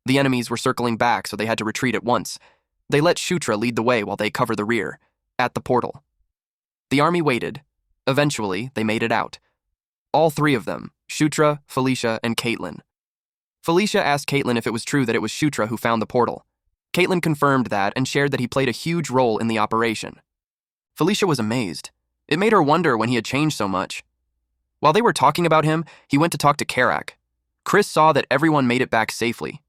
[SPEAKER 1] The enemies were circling back, so they had to retreat at once. They let Shutra lead the way while they cover the rear, at the portal. The army waited. Eventually, they made it out. All three of them, Shutra, Felicia, and Caitlin. Felicia asked Caitlin if it was true that it was Shutra who found the portal. Caitlin confirmed that and shared that he played a huge role in the operation. Felicia was amazed. It made her wonder when he had changed so much. While they were talking about him, he went to talk to Karak. Chris saw that everyone made it back safely.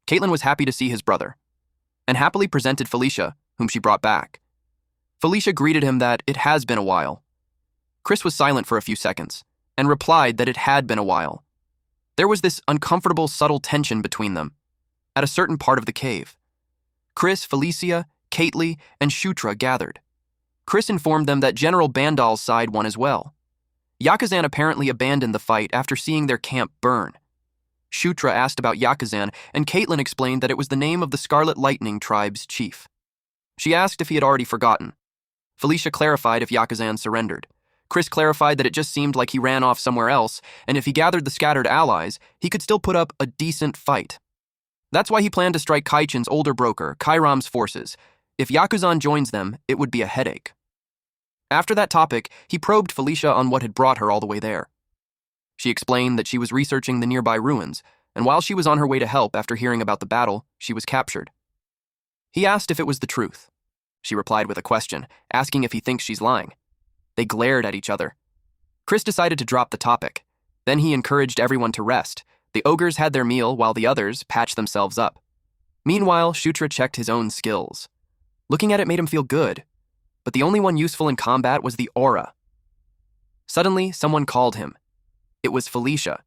[SPEAKER 1] Caitlin was happy to see his brother, and happily presented Felicia, whom she brought back. Felicia greeted him that it has been a while. Chris was silent for a few seconds, and replied that it had been a while. There was this uncomfortable, subtle tension between them, at a certain part of the cave. Chris, Felicia, Caitlin, and Shutra gathered. Chris informed them that General Bandal's side won as well. Yakuzan apparently abandoned the fight after seeing their camp burn. Shutra asked about Yakuzan, and Caitlin explained that it was the name of the Scarlet Lightning tribe's chief. She asked if he had already forgotten. Felicia clarified if Yakuzan surrendered. Chris clarified that it just seemed like he ran off somewhere else, and if he gathered the scattered allies, he could still put up a decent fight. That's why he planned to strike Kaichin's older broker, Kairam's forces. If Yakuzan joins them, it would be a headache. After that topic, he probed Felicia on what had brought her all the way there. She explained that she was researching the nearby ruins, and while she was on her way to help after hearing about the battle, she was captured. He asked if it was the truth. She replied with a question, asking if he thinks she's lying. They glared at each other. Chris decided to drop the topic. Then he encouraged everyone to rest. The ogres had their meal while the others patched themselves up. Meanwhile, Shutra checked his own skills. Looking at it made him feel good, but the only one useful in combat was the aura. Suddenly, someone called him. It was Felicia.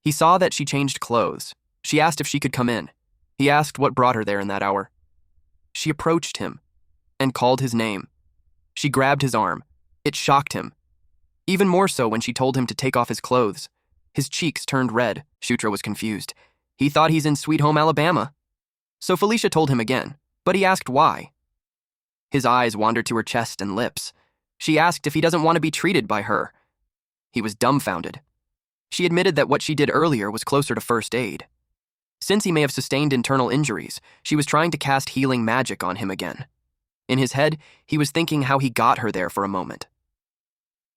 [SPEAKER 1] He saw that she changed clothes. She asked if she could come in. He asked what brought her there in that hour. She approached him and called his name. She grabbed his arm. It shocked him. Even more so when she told him to take off his clothes. His cheeks turned red. Shutra was confused. He thought he's in Sweet Home Alabama. So Felicia told him again, but he asked why. His eyes wandered to her chest and lips. She asked if he doesn't want to be treated by her. He was dumbfounded. She admitted that what she did earlier was closer to first aid. Since he may have sustained internal injuries, she was trying to cast healing magic on him again. In his head, he was thinking how he got her there for a moment.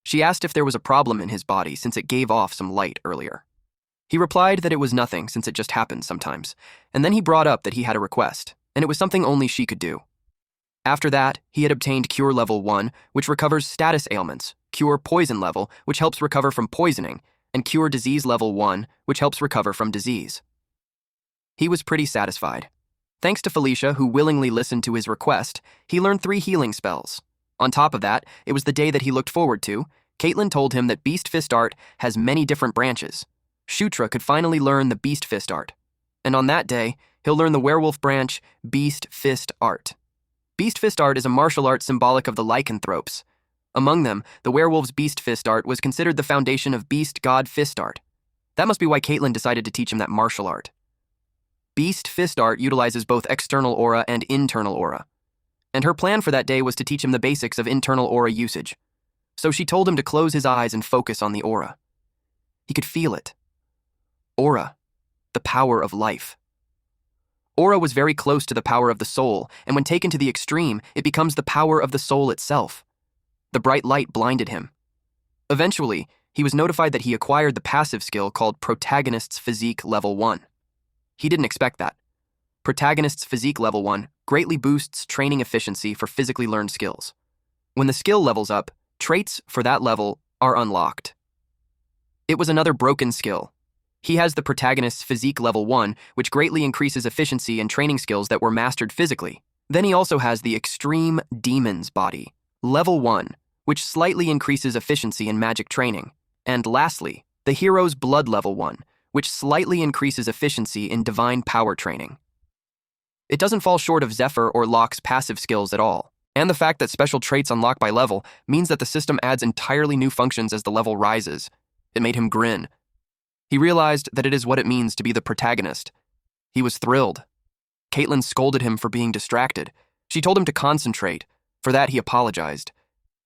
[SPEAKER 1] She asked if there was a problem in his body since it gave off some light earlier. He replied that it was nothing since it just happens sometimes, and then he brought up that he had a request, and it was something only she could do. After that, he had obtained Cure Level 1, which recovers status ailments, Cure Poison Level, which helps recover from poisoning, and Cure Disease Level 1, which helps recover from disease. He was pretty satisfied. Thanks to Felicia, who willingly listened to his request, he learned 3 healing spells. On top of that, it was the day that he looked forward to. Caitlin told him that Beast Fist Art has many different branches. Shutra could finally learn the Beast Fist Art. And on that day, he'll learn the werewolf branch, Beast Fist Art. Beast Fist Art is a martial art symbolic of the lycanthropes. Among them, the werewolf's Beast Fist Art was considered the foundation of Beast God Fist Art. That must be why Caitlin decided to teach him that martial art. Beast Fist Art utilizes both external aura and internal aura. And her plan for that day was to teach him the basics of internal aura usage. So she told him to close his eyes and focus on the aura. He could feel it. Aura, the power of life. Aura was very close to the power of the soul, and when taken to the extreme, it becomes the power of the soul itself. The bright light blinded him. Eventually, he was notified that he acquired the passive skill called Protagonist's Physique Level 1. He didn't expect that. Protagonist's Physique Level 1 greatly boosts training efficiency for physically learned skills. When the skill levels up, traits for that level are unlocked. It was another broken skill. He has the Protagonist's Physique Level 1, which greatly increases efficiency and training skills that were mastered physically. Then he also has the Extreme Demon's Body, Level 1, which slightly increases efficiency in magic training. And lastly, the Hero's Blood Level 1, which slightly increases efficiency in divine power training. It doesn't fall short of Zephyr or Locke's passive skills at all, and the fact that special traits unlock by level means that the system adds entirely new functions as the level rises. It made him grin. He realized that it is what it means to be the protagonist. He was thrilled. Caitlin scolded him for being distracted. She told him to concentrate. For that, he apologized.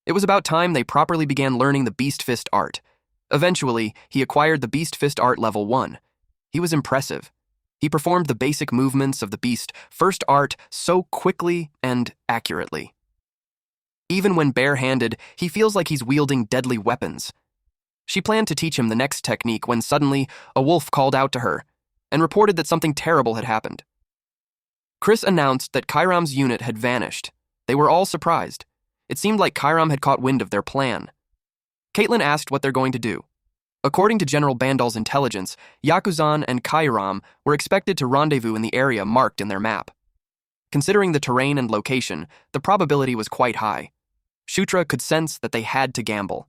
[SPEAKER 1] It was about time they properly began learning the Beast Fist Art. Eventually, he acquired the Beast Fist Art Level 1. He was impressive. He performed the basic movements of the Beast First Art so quickly and accurately. Even when bare-handed, he feels like he's wielding deadly weapons. She planned to teach him the next technique when suddenly a wolf called out to her and reported that something terrible had happened. Chris announced that Kairam's unit had vanished. They were all surprised. It seemed like Kairam had caught wind of their plan. Caitlin asked what they're going to do. According to General Bandal's intelligence, Yakuzan and Kairam were expected to rendezvous in the area marked in their map. Considering the terrain and location, the probability was quite high. Shutra could sense that they had to gamble.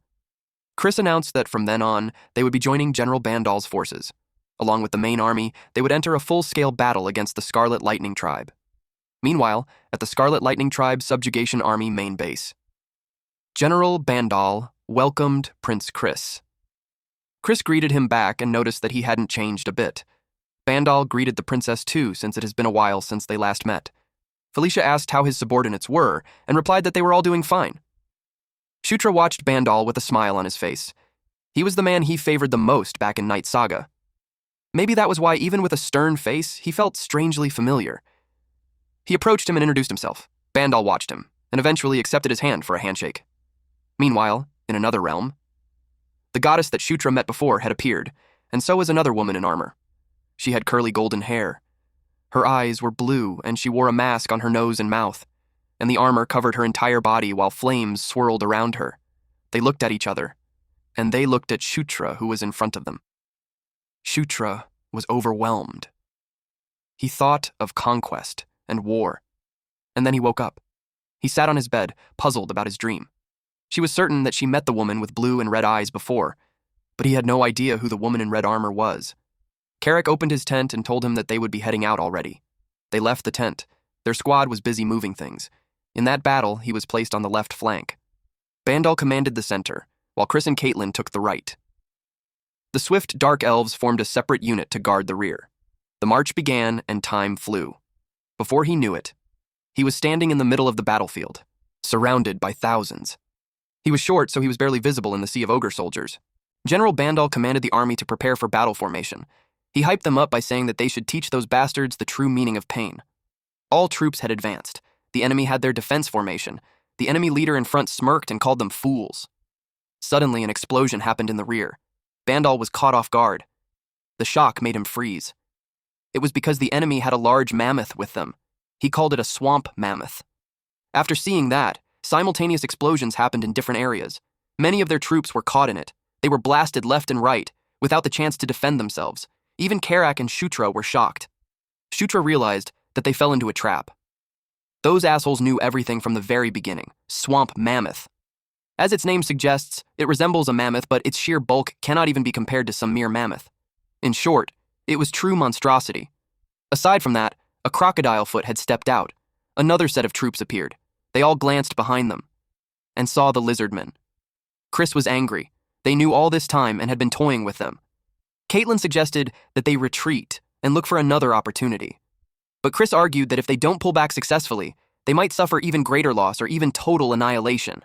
[SPEAKER 1] Chris announced that from then on, they would be joining General Bandal's forces. Along with the main army, they would enter a full-scale battle against the Scarlet Lightning Tribe. Meanwhile, at the Scarlet Lightning Tribe's Subjugation Army main base, General Bandal welcomed Prince Chris. Chris greeted him back and noticed that he hadn't changed a bit. Bandal greeted the princess too, since it has been a while since they last met. Felicia asked how his subordinates were, and replied that they were all doing fine. Shutra watched Bandal with a smile on his face. He was the man he favored the most back in Night Saga. Maybe that was why, even with a stern face, he felt strangely familiar. He approached him and introduced himself. Bandal watched him, and eventually accepted his hand for a handshake. Meanwhile, in another realm, the goddess that Shutra met before had appeared, and so was another woman in armor. She had curly golden hair. Her eyes were blue, and she wore a mask on her nose and mouth, and the armor covered her entire body while flames swirled around her. They looked at each other, and they looked at Shutra, who was in front of them. Shutra was overwhelmed. He thought of conquest and war, and then he woke up. He sat on his bed, puzzled about his dream. She was certain that she met the woman with blue and red eyes before, but he had no idea who the woman in red armor was. Carrick opened his tent and told him that they would be heading out already. They left the tent. Their squad was busy moving things. In that battle, he was placed on the left flank. Bandal commanded the center, while Chris and Caitlin took the right. The swift dark elves formed a separate unit to guard the rear. The march began and time flew. Before he knew it, he was standing in the middle of the battlefield, surrounded by thousands. He was short, so he was barely visible in the sea of ogre soldiers. General Bandal commanded the army to prepare for battle formation. He hyped them up by saying that they should teach those bastards the true meaning of pain. All troops had advanced. The enemy had their defense formation. The enemy leader in front smirked and called them fools. Suddenly, an explosion happened in the rear. Bandal was caught off guard. The shock made him freeze. It was because the enemy had a large mammoth with them. He called it a swamp mammoth. After seeing that, simultaneous explosions happened in different areas. Many of their troops were caught in it. They were blasted left and right, without the chance to defend themselves. Even Karak and Shutra were shocked. Shutra realized that they fell into a trap. Those assholes knew everything from the very beginning. Swamp mammoth. As its name suggests, it resembles a mammoth, but its sheer bulk cannot even be compared to some mere mammoth. In short, it was true monstrosity. Aside from that, a crocodile foot had stepped out. Another set of troops appeared. They all glanced behind them and saw the lizardmen. Chris was angry. They knew all this time and had been toying with them. Caitlin suggested that they retreat and look for another opportunity. But Chris argued that if they don't pull back successfully, they might suffer even greater loss or even total annihilation.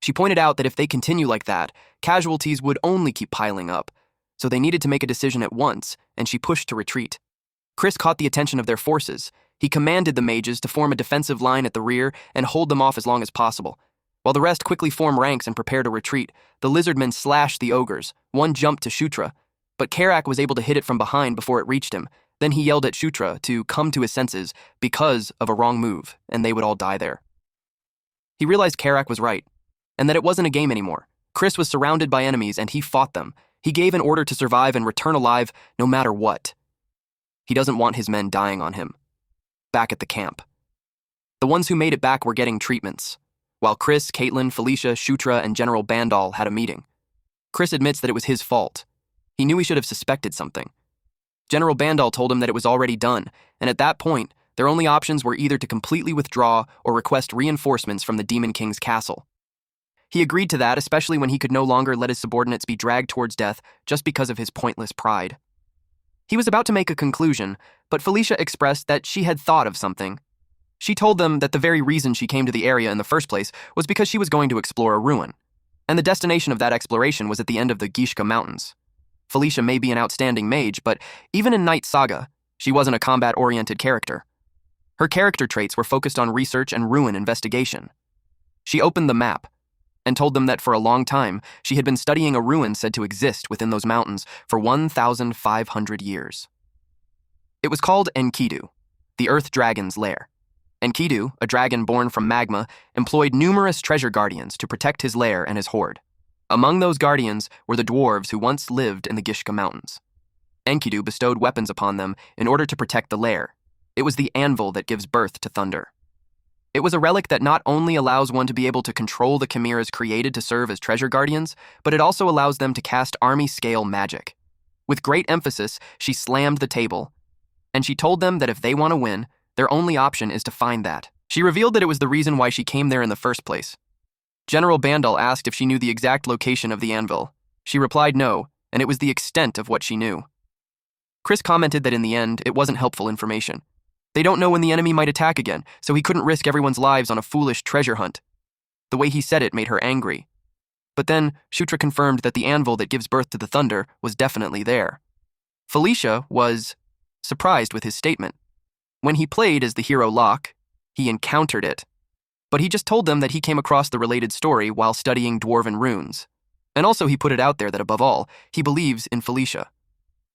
[SPEAKER 1] She pointed out that if they continue like that, casualties would only keep piling up, so they needed to make a decision at once, and she pushed to retreat. Chris caught the attention of their forces. He commanded the mages to form a defensive line at the rear and hold them off as long as possible. While the rest quickly form ranks and prepare to retreat, the lizardmen slashed the ogres. One jumped to Shutra, but Karak was able to hit it from behind before it reached him. Then he yelled at Shutra to come to his senses because of a wrong move, and they would all die there. He realized Karak was right, and that it wasn't a game anymore. Chris was surrounded by enemies, and he fought them. He gave an order to survive and return alive no matter what. He doesn't want his men dying on him. Back at the camp, the ones who made it back were getting treatments, while Chris, Caitlin, Felicia, Shutra, and General Bandal had a meeting. Chris admits that it was his fault. He knew he should have suspected something. General Bandal told him that it was already done, and at that point, their only options were either to completely withdraw or request reinforcements from the Demon King's castle. He agreed to that, especially when he could no longer let his subordinates be dragged towards death just because of his pointless pride. He was about to make a conclusion, but Felicia expressed that she had thought of something. She told them that the very reason she came to the area in the first place was because she was going to explore a ruin, and the destination of that exploration was at the end of the Gishka Mountains. Felicia may be an outstanding mage, but even in Night Saga, she wasn't a combat-oriented character. Her character traits were focused on research and ruin investigation. She opened the map and told them that for a long time, she had been studying a ruin said to exist within those mountains for 1,500 years. It was called Enkidu, the Earth Dragon's lair. Enkidu, a dragon born from magma, employed numerous treasure guardians to protect his lair and his hoard. Among those guardians were the dwarves who once lived in the Gishka Mountains. Enkidu bestowed weapons upon them in order to protect the lair. It was the anvil that gives birth to thunder. It was a relic that not only allows one to be able to control the chimeras created to serve as treasure guardians, but it also allows them to cast army-scale magic. With great emphasis, she slammed the table, and she told them that if they want to win, their only option is to find that. She revealed that it was the reason why she came there in the first place. General Bandal asked if she knew the exact location of the anvil. She replied no, and it was the extent of what she knew. Chris commented that in the end, it wasn't helpful information. They don't know when the enemy might attack again, so he couldn't risk everyone's lives on a foolish treasure hunt. The way he said it made her angry. But then, Shutra confirmed that the anvil that gives birth to the thunder was definitely there. Felicia was surprised with his statement. When he played as the hero Locke, he encountered it. But he just told them that he came across the related story while studying dwarven runes. And also he put it out there that above all, he believes in Felicia.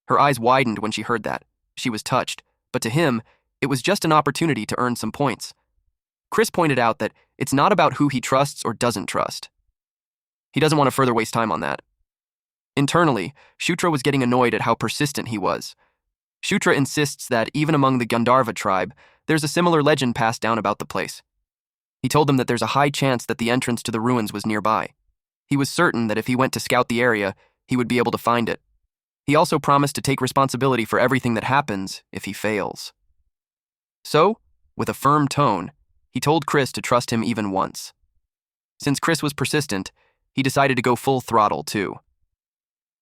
[SPEAKER 1] Her eyes widened when she heard that. She was touched, but to him, it was just an opportunity to earn some points. Chris pointed out that it's not about who he trusts or doesn't trust. He doesn't want to further waste time on that. Internally, Shutra was getting annoyed at how persistent he was. Shutra insists that even among the Gandharva tribe, there's a similar legend passed down about the place. He told them that there's a high chance that the entrance to the ruins was nearby. He was certain that if he went to scout the area, he would be able to find it. He also promised to take responsibility for everything that happens if he fails. So, with a firm tone, he told Chris to trust him even once. Since Chris was persistent, he decided to go full throttle too.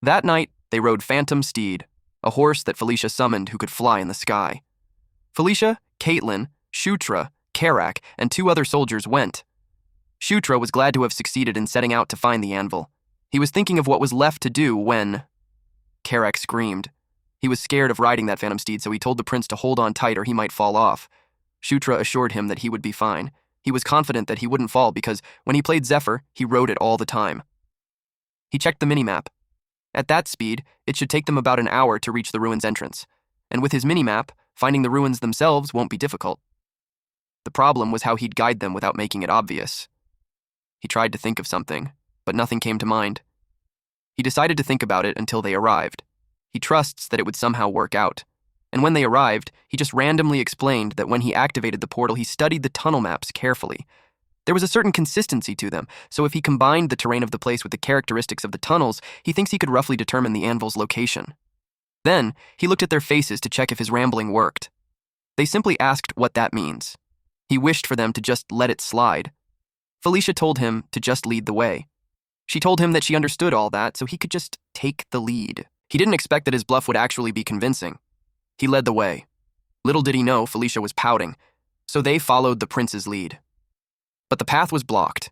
[SPEAKER 1] That night, they rode Phantom Steed, a horse that Felicia summoned who could fly in the sky. Felicia, Caitlin, Shutra, Karak, and 2 other soldiers went. Shutra was glad to have succeeded in setting out to find the anvil. He was thinking of what was left to do when Karak screamed. He was scared of riding that phantom steed, so he told the prince to hold on tight or he might fall off. Shutra assured him that he would be fine. He was confident that he wouldn't fall because when he played Zephyr, he rode it all the time. He checked the minimap. At that speed, it should take them about an hour to reach the ruins entrance. And with his minimap, finding the ruins themselves won't be difficult. The problem was how he'd guide them without making it obvious. He tried to think of something, but nothing came to mind. He decided to think about it until they arrived. He trusts that it would somehow work out. And when they arrived, he just randomly explained that when he activated the portal, he studied the tunnel maps carefully. There was a certain consistency to them, so if he combined the terrain of the place with the characteristics of the tunnels, he thinks he could roughly determine the anvil's location. Then, he looked at their faces to check if his rambling worked. They simply asked what that means. He wished for them to just let it slide. Felicia told him to just lead the way. She told him that she understood all that, so he could just take the lead. He didn't expect that his bluff would actually be convincing. He led the way. Little did he know Felicia was pouting, so they followed the prince's lead. But the path was blocked.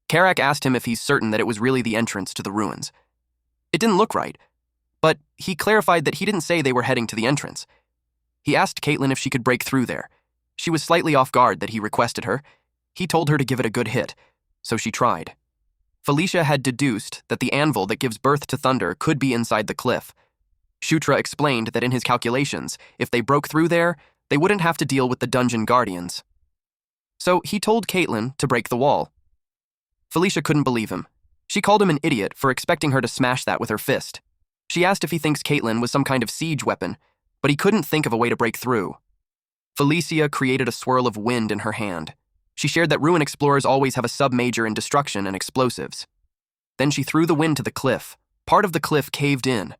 [SPEAKER 1] Karak asked him if he's certain that it was really the entrance to the ruins. It didn't look right, but he clarified that he didn't say they were heading to the entrance. He asked Caitlin if she could break through there. She was slightly off guard that he requested her. He told her to give it a good hit, so she tried. Felicia had deduced that the anvil that gives birth to thunder could be inside the cliff. Shutra explained that in his calculations, if they broke through there, they wouldn't have to deal with the dungeon guardians. So he told Caitlin to break the wall. Felicia couldn't believe him. She called him an idiot for expecting her to smash that with her fist. She asked if he thinks Caitlin was some kind of siege weapon, but he couldn't think of a way to break through. Felicia created a swirl of wind in her hand. She shared that ruin explorers always have a sub-major in destruction and explosives. Then she threw the wind to the cliff. Part of the cliff caved in,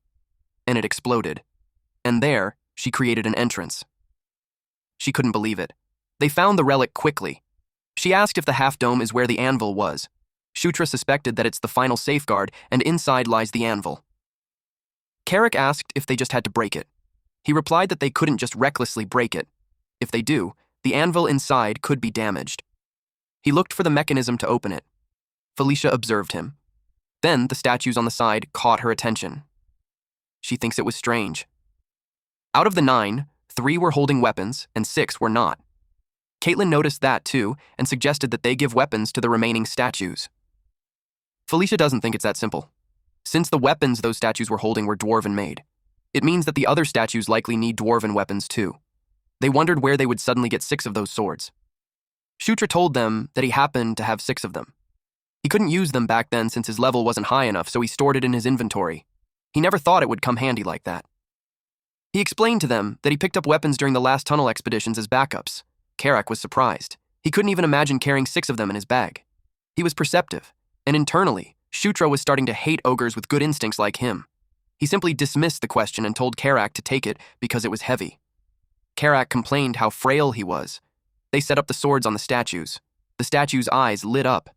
[SPEAKER 1] and it exploded. And there, she created an entrance. She couldn't believe it. They found the relic quickly. She asked if the half-dome is where the anvil was. Shutra suspected that it's the final safeguard, and inside lies the anvil. Karak asked if they just had to break it. He replied that they couldn't just recklessly break it. If they do, the anvil inside could be damaged. He looked for the mechanism to open it. Felicia observed him. Then the statues on the side caught her attention. She thinks it was strange. Out of the 9, 3 were holding weapons and 6 were not. Caitlin noticed that too and suggested that they give weapons to the remaining statues. Felicia doesn't think it's that simple. Since the weapons those statues were holding were dwarven made, it means that the other statues likely need dwarven weapons too. They wondered where they would suddenly get 6 of those swords. Shutra told them that he happened to have 6 of them. He couldn't use them back then since his level wasn't high enough, so he stored it in his inventory. He never thought it would come handy like that. He explained to them that he picked up weapons during the last tunnel expeditions as backups. Karak was surprised. He couldn't even imagine carrying 6 of them in his bag. He was perceptive, and internally, Shutra was starting to hate ogres with good instincts like him. He simply dismissed the question and told Karak to take it because it was heavy. Karak complained how frail he was. They set up the swords on the statues. The statues' eyes lit up,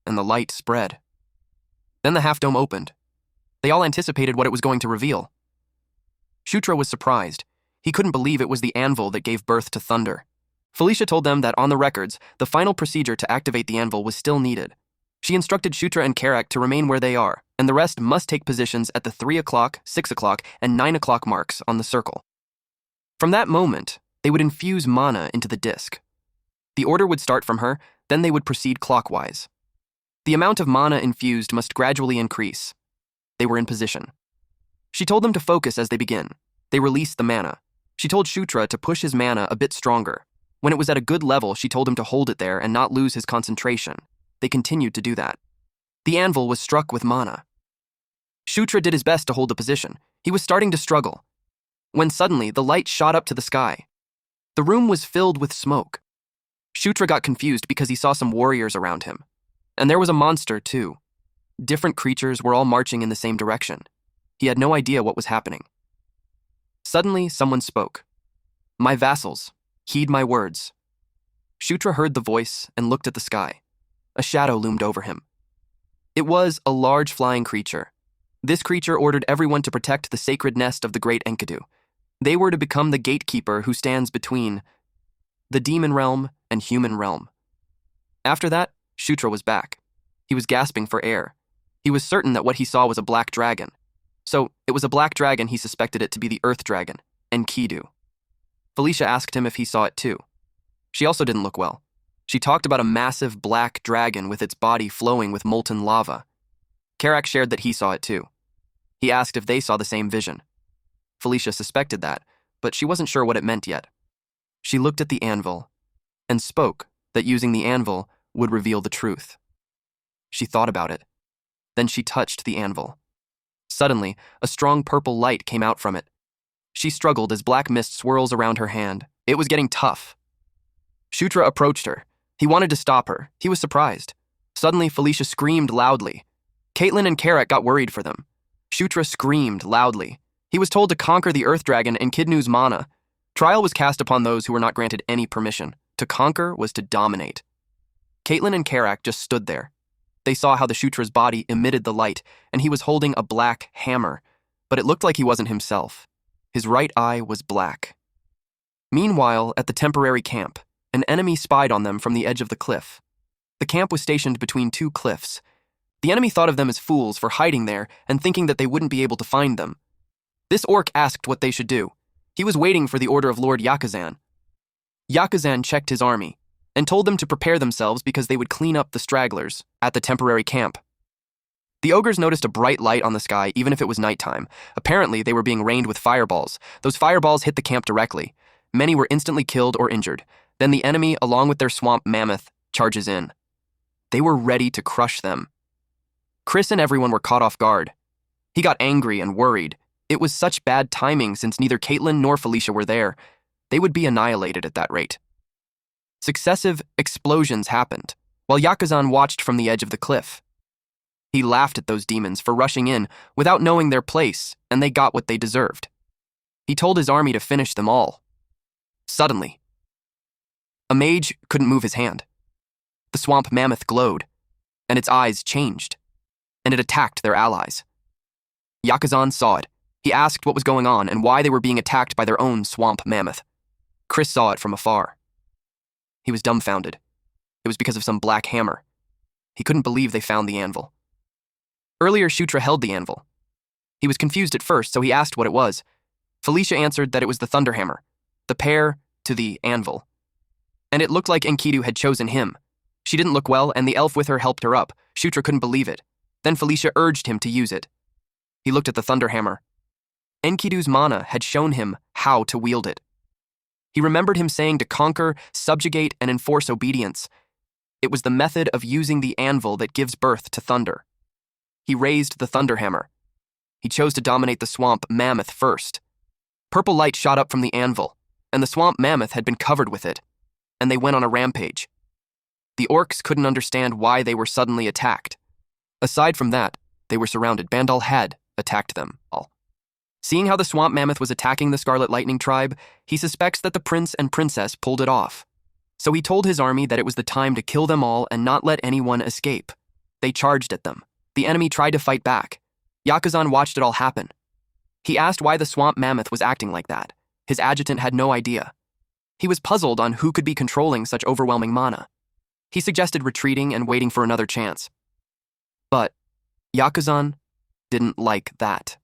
[SPEAKER 1] and the light spread. Then the half-dome opened. They all anticipated what it was going to reveal. Shutra was surprised. He couldn't believe it was the anvil that gave birth to thunder. Felicia told them that on the records, the final procedure to activate the anvil was still needed. She instructed Shutra and Karak to remain where they are, and the rest must take positions at the 3 o'clock, 6 o'clock, and 9 o'clock marks on the circle. From that moment, they would infuse mana into the disc. The order would start from her, then they would proceed clockwise. The amount of mana infused must gradually increase. They were in position. She told them to focus as they begin. They released the mana. She told Shutra to push his mana a bit stronger. When it was at a good level, she told him to hold it there and not lose his concentration. They continued to do that. The anvil was struck with mana. Shutra did his best to hold the position. He was starting to struggle, when suddenly the light shot up to the sky. The room was filled with smoke. Shutra got confused because he saw some warriors around him. And there was a monster, too. Different creatures were all marching in the same direction. He had no idea what was happening. Suddenly, someone spoke. "My vassals, heed my words." Shutra heard the voice and looked at the sky. A shadow loomed over him. It was a large flying creature. This creature ordered everyone to protect the sacred nest of the great Enkidu. They were to become the gatekeeper who stands between the demon realm and human realm. After that, Shutra was back. He was gasping for air. He was certain that what he saw was a black dragon. So, it was a black dragon. He suspected it to be the earth dragon, Enkidu. Felicia asked him if he saw it too. She also didn't look well. She talked about a massive black dragon with its body flowing with molten lava. Karak shared that he saw it too. He asked if they saw the same vision. Felicia suspected that, but she wasn't sure what it meant yet. She looked at the anvil and spoke that using the anvil would reveal the truth. She thought about it. Then she touched the anvil. Suddenly, a strong purple light came out from it. She struggled as black mist swirls around her hand. It was getting tough. Shutra approached her. He wanted to stop her. He was surprised. Suddenly, Felicia screamed loudly. Caitlin and Karak got worried for them. Shutra screamed loudly. He was told to conquer the Earth Dragon and Kidnu's mana. Trial was cast upon those who were not granted any permission. To conquer was to dominate. Caitlin and Karak just stood there. They saw how the Shutra's body emitted the light, and he was holding a black hammer, but it looked like he wasn't himself. His right eye was black. Meanwhile, at the temporary camp, an enemy spied on them from the edge of the cliff. The camp was stationed between two cliffs. The enemy thought of them as fools for hiding there and thinking that they wouldn't be able to find them. This orc asked what they should do. He was waiting for the order of Lord Yakazan. Yakazan checked his army and told them to prepare themselves because they would clean up the stragglers at the temporary camp. The ogres noticed a bright light on the sky even if it was nighttime. Apparently, they were being rained with fireballs. Those fireballs hit the camp directly. Many were instantly killed or injured. Then the enemy, along with their swamp mammoth, charges in. They were ready to crush them. Chris and everyone were caught off guard. He got angry and worried. It was such bad timing since neither Caitlin nor Felicia were there. They would be annihilated at that rate. Successive explosions happened, while Yakazan watched from the edge of the cliff. He laughed at those demons for rushing in without knowing their place, and they got what they deserved. He told his army to finish them all. Suddenly, a mage couldn't move his hand. The swamp mammoth glowed, and its eyes changed, and it attacked their allies. Yakazan saw it. He asked what was going on and why they were being attacked by their own swamp mammoth. Chris saw it from afar. He was dumbfounded. It was because of some black hammer. He couldn't believe they found the anvil. Earlier, Shutra held the anvil. He was confused at first, so he asked what it was. Felicia answered that it was the thunderhammer, the pair to the anvil. And it looked like Enkidu had chosen him. She didn't look well, and the elf with her helped her up. Shutra couldn't believe it. Then Felicia urged him to use it. He looked at the thunderhammer. Enkidu's mana had shown him how to wield it. He remembered him saying to conquer, subjugate, and enforce obedience. It was the method of using the anvil that gives birth to thunder. He raised the thunderhammer. He chose to dominate the swamp mammoth first. Purple light shot up from the anvil, and the swamp mammoth had been covered with it, and they went on a rampage. The orcs couldn't understand why they were suddenly attacked. Aside from that, they were surrounded. Bandal had attacked them all. Seeing how the swamp mammoth was attacking the Scarlet Lightning tribe, he suspects that the prince and princess pulled it off. So he told his army that it was the time to kill them all and not let anyone escape. They charged at them. The enemy tried to fight back. Yakazan watched it all happen. He asked why the swamp mammoth was acting like that. His adjutant had no idea. He was puzzled on who could be controlling such overwhelming mana. He suggested retreating and waiting for another chance. But Yakuzan didn't like that.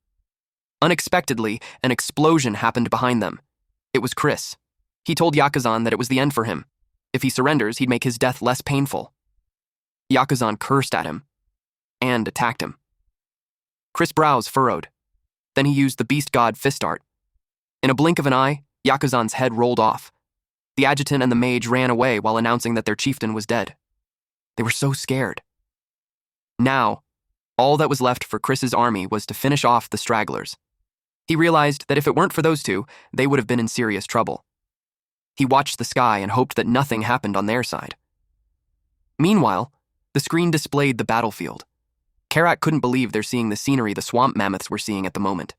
[SPEAKER 1] Unexpectedly, an explosion happened behind them. It was Chris. He told Yakuzan that it was the end for him. If he surrenders, he'd make his death less painful. Yakuzan cursed at him and attacked him. Chris' brows furrowed. Then he used the beast god fist art. In a blink of an eye, Yakuzan's head rolled off. The adjutant and the mage ran away while announcing that their chieftain was dead. They were so scared. Now, all that was left for Chris's army was to finish off the stragglers. He realized that if it weren't for those two, they would have been in serious trouble. He watched the sky and hoped that nothing happened on their side. Meanwhile, the screen displayed the battlefield. Karak couldn't believe they're seeing the scenery the swamp mammoths were seeing at the moment.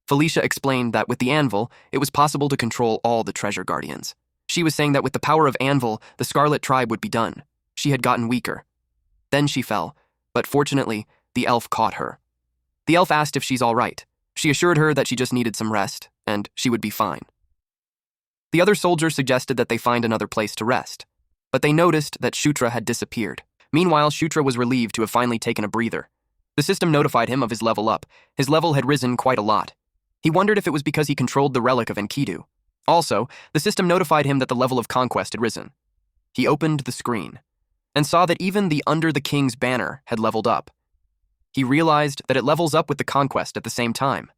[SPEAKER 1] Felicia explained that with the anvil, it was possible to control all the treasure guardians. She was saying that with the power of anvil, the Scarlet tribe would be done. She had gotten weaker. Then she fell, but fortunately, the elf caught her. The elf asked if she's all right. She assured her that she just needed some rest, and she would be fine. The other soldiers suggested that they find another place to rest, but they noticed that Shutra had disappeared. Meanwhile, Shutra was relieved to have finally taken a breather. The system notified him of his level up. His level had risen quite a lot. He wondered if it was because he controlled the relic of Enkidu. Also, the system notified him that the level of conquest had risen. He opened the screen and saw that even the Under the King's banner had leveled up. He realized that it levels up with the conquest at the same time.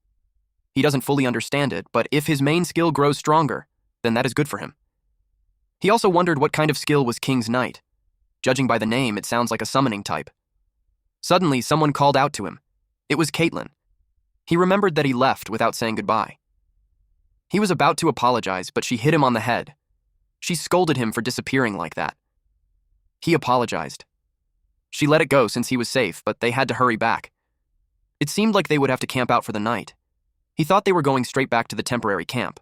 [SPEAKER 1] He doesn't fully understand it, but if his main skill grows stronger, then that is good for him. He also wondered what kind of skill was King's Knight. Judging by the name, it sounds like a summoning type. Suddenly, someone called out to him. It was Caitlin. He remembered that he left without saying goodbye. He was about to apologize, but she hit him on the head. She scolded him for disappearing like that. He apologized. She let it go since he was safe, but they had to hurry back. It seemed like they would have to camp out for the night. He thought they were going straight back to the temporary camp.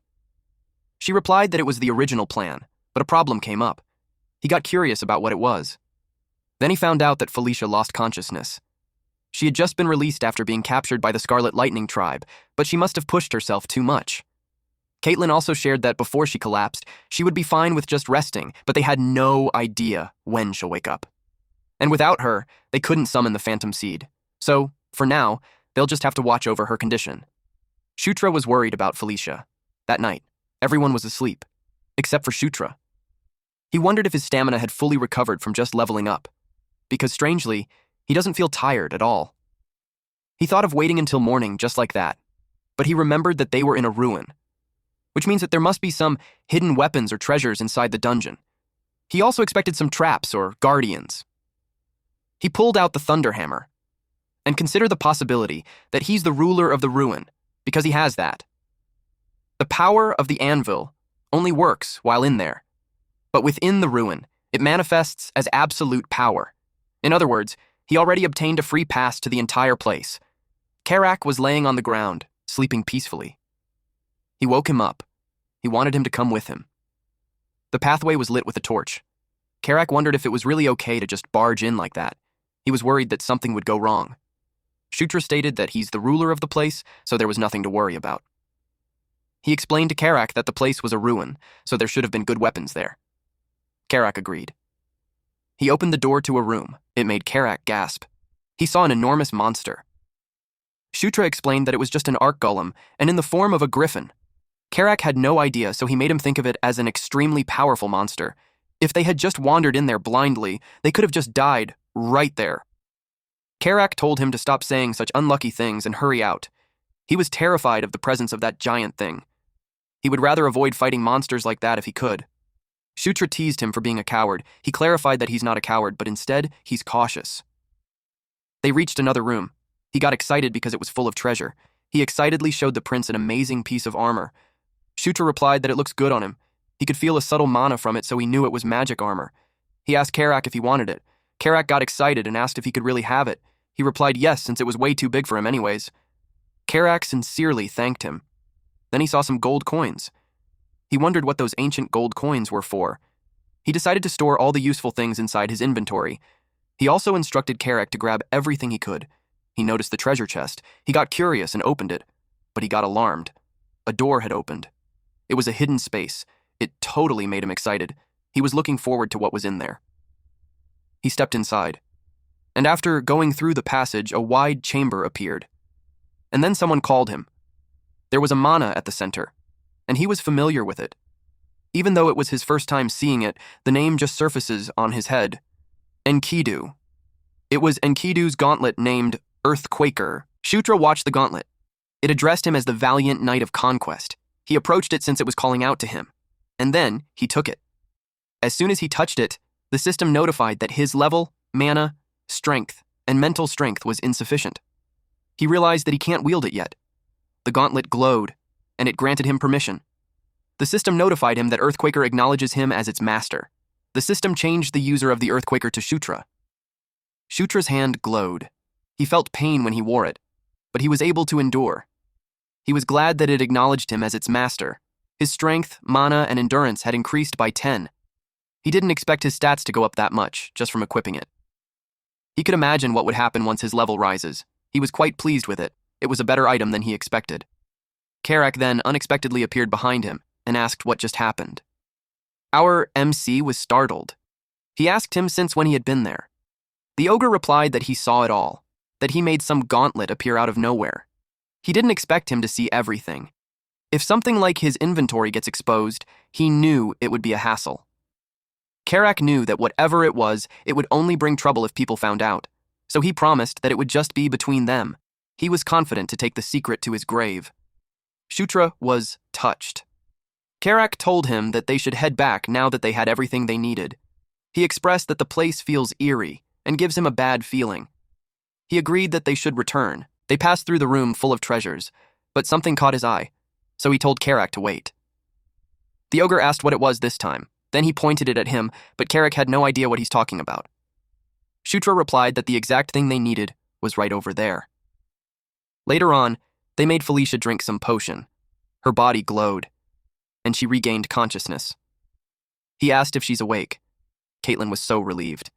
[SPEAKER 1] She replied that it was the original plan, but a problem came up. He got curious about what it was. Then he found out that Felicia lost consciousness. She had just been released after being captured by the Scarlet Lightning tribe, but she must have pushed herself too much. Caitlin also shared that before she collapsed, she would be fine with just resting, but they had no idea when she'll wake up. And without her, they couldn't summon the Phantom Seed. So, for now, they'll just have to watch over her condition. Shutra was worried about Felicia. That night, everyone was asleep, except for Shutra. He wondered if his stamina had fully recovered from just leveling up, because strangely, he doesn't feel tired at all. He thought of waiting until morning just like that, but he remembered that they were in a ruin, which means that there must be some hidden weapons or treasures inside the dungeon. He also expected some traps or guardians. He pulled out the thunder hammer and considered the possibility that he's the ruler of the ruin, because he has that. The power of the anvil only works while in there, but within the ruin, it manifests as absolute power. In other words, he already obtained a free pass to the entire place. Karak was laying on the ground, sleeping peacefully. He woke him up. He wanted him to come with him. The pathway was lit with a torch. Karak wondered if it was really okay to just barge in like that. He was worried that something would go wrong. Shutra stated that he's the ruler of the place, so there was nothing to worry about. He explained to Karak that the place was a ruin, so there should have been good weapons there. Karak agreed. He opened the door to a room. It made Karak gasp. He saw an enormous monster. Shutra explained that it was just an arc golem, and in the form of a griffin. Karak had no idea, so he made him think of it as an extremely powerful monster. If they had just wandered in there blindly, they could have just died right there. Karak told him to stop saying such unlucky things and hurry out. He was terrified of the presence of that giant thing. He would rather avoid fighting monsters like that if he could. Shutra teased him for being a coward. He clarified that he's not a coward, but instead, he's cautious. They reached another room. He got excited because it was full of treasure. He excitedly showed the prince an amazing piece of armor. Shutra replied that it looks good on him. He could feel a subtle mana from it, so he knew it was magic armor. He asked Karak if he wanted it. Karak got excited and asked if he could really have it. He replied yes, since it was way too big for him anyways. Karak sincerely thanked him. Then he saw some gold coins. He wondered what those ancient gold coins were for. He decided to store all the useful things inside his inventory. He also instructed Karak to grab everything he could. He noticed the treasure chest. He got curious and opened it. but he got alarmed. A door had opened. It was a hidden space. It totally made him excited. He was looking forward to what was in there. He stepped inside, and after going through the passage, a wide chamber appeared. And then someone called him. There was a mana at the center, and he was familiar with it. Even though it was his first time seeing it, the name just surfaces on his head. Enkidu. It was Enkidu's gauntlet named Earthquaker. Shutra watched the gauntlet. It addressed him as the valiant knight of conquest. He approached it since it was calling out to him, and then he took it. As soon as he touched it, the system notified that his level, mana, strength, and mental strength was insufficient. He realized that he can't wield it yet. The gauntlet glowed, and it granted him permission. The system notified him that Earthquaker acknowledges him as its master. The system changed the user of the Earthquaker to Shutra. Shutra's hand glowed. He felt pain when he wore it, but he was able to endure. He was glad that it acknowledged him as its master. His strength, mana, and endurance had increased by 10. He didn't expect his stats to go up that much, just from equipping it. He could imagine what would happen once his level rises. He was quite pleased with it. It was a better item than he expected. Karak then unexpectedly appeared behind him and asked what just happened. Our MC was startled. He asked him since when he had been there. The ogre replied that he saw it all, that he made some gauntlet appear out of nowhere. He didn't expect him to see everything. If something like his inventory gets exposed, he knew it would be a hassle. Karak knew that whatever it would only bring trouble if people found out, so he promised that it would just be between them. He was confident to take the secret to his grave. Shutra was touched. Karak told him that they should head back now that they had everything they needed. He expressed that the place feels eerie and gives him a bad feeling. He agreed that they should return. They passed through the room full of treasures, but something caught his eye, so he told Karak to wait. The ogre asked what it was this time. Then he pointed it at him, but Karak had no idea what he's talking about. Shutra replied that the exact thing they needed was right over there. Later on, they made Felicia drink some potion. Her body glowed, and she regained consciousness. He asked if she's awake. Caitlin was so relieved.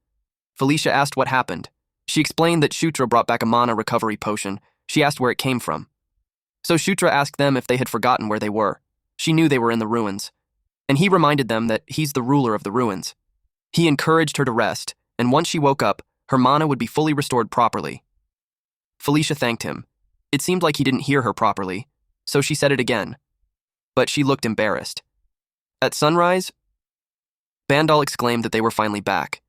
[SPEAKER 1] Felicia asked what happened. She explained that Shutra brought back a mana recovery potion. She asked where it came from. So Shutra asked them if they had forgotten where they were. She knew they were in the ruins, and he reminded them that he's the ruler of the ruins. He encouraged her to rest, and once she woke up, her mana would be fully restored properly. Felicia thanked him. It seemed like he didn't hear her properly, so she said it again. But she looked embarrassed. At sunrise, Bandal exclaimed that they were finally back.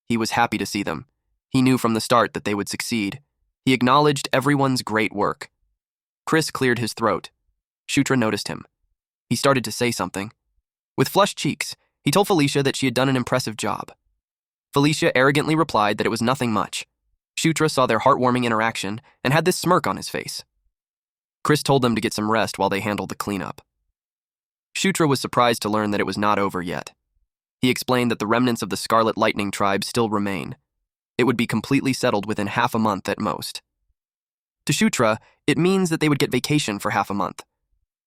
[SPEAKER 1] He was happy to see them. He knew from the start that they would succeed. He acknowledged everyone's great work. Chris cleared his throat. Shutra noticed him. He started to say something. With flushed cheeks, he told Felicia that she had done an impressive job. Felicia arrogantly replied that it was nothing much. Shutra saw their heartwarming interaction and had this smirk on his face. Chris told them to get some rest while they handled the cleanup. Shutra was surprised to learn that it was not over yet. He explained that the remnants of the Scarlet Lightning tribe still remain. It would be completely settled within half a month at most. To Shutra, it means that they would get vacation for half a month.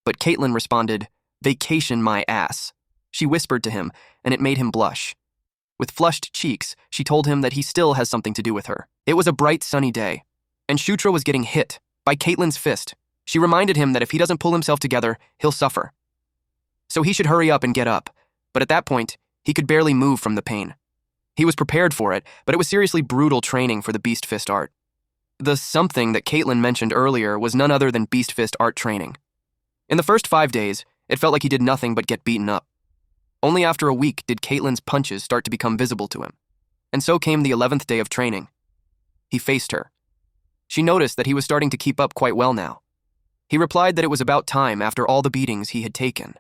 [SPEAKER 1] But Caitlin responded, "Vacation my ass." She whispered to him, and it made him blush. With flushed cheeks, she told him that he still has something to do with her. It was a bright, sunny day, and Shutra was getting hit by Caitlin's fist. She reminded him that if he doesn't pull himself together, he'll suffer. So he should hurry up and get up, but at that point, he could barely move from the pain. He was prepared for it, but it was seriously brutal training for the Beast Fist art. The something that Caitlin mentioned earlier was none other than Beast Fist art training. In the first 5 days, it felt like he did nothing but get beaten up. Only after a week did Caitlin's punches start to become visible to him. And so came the 11th day of training. He faced her. She noticed that he was starting to keep up quite well now. He replied that it was about time after all the beatings he had taken.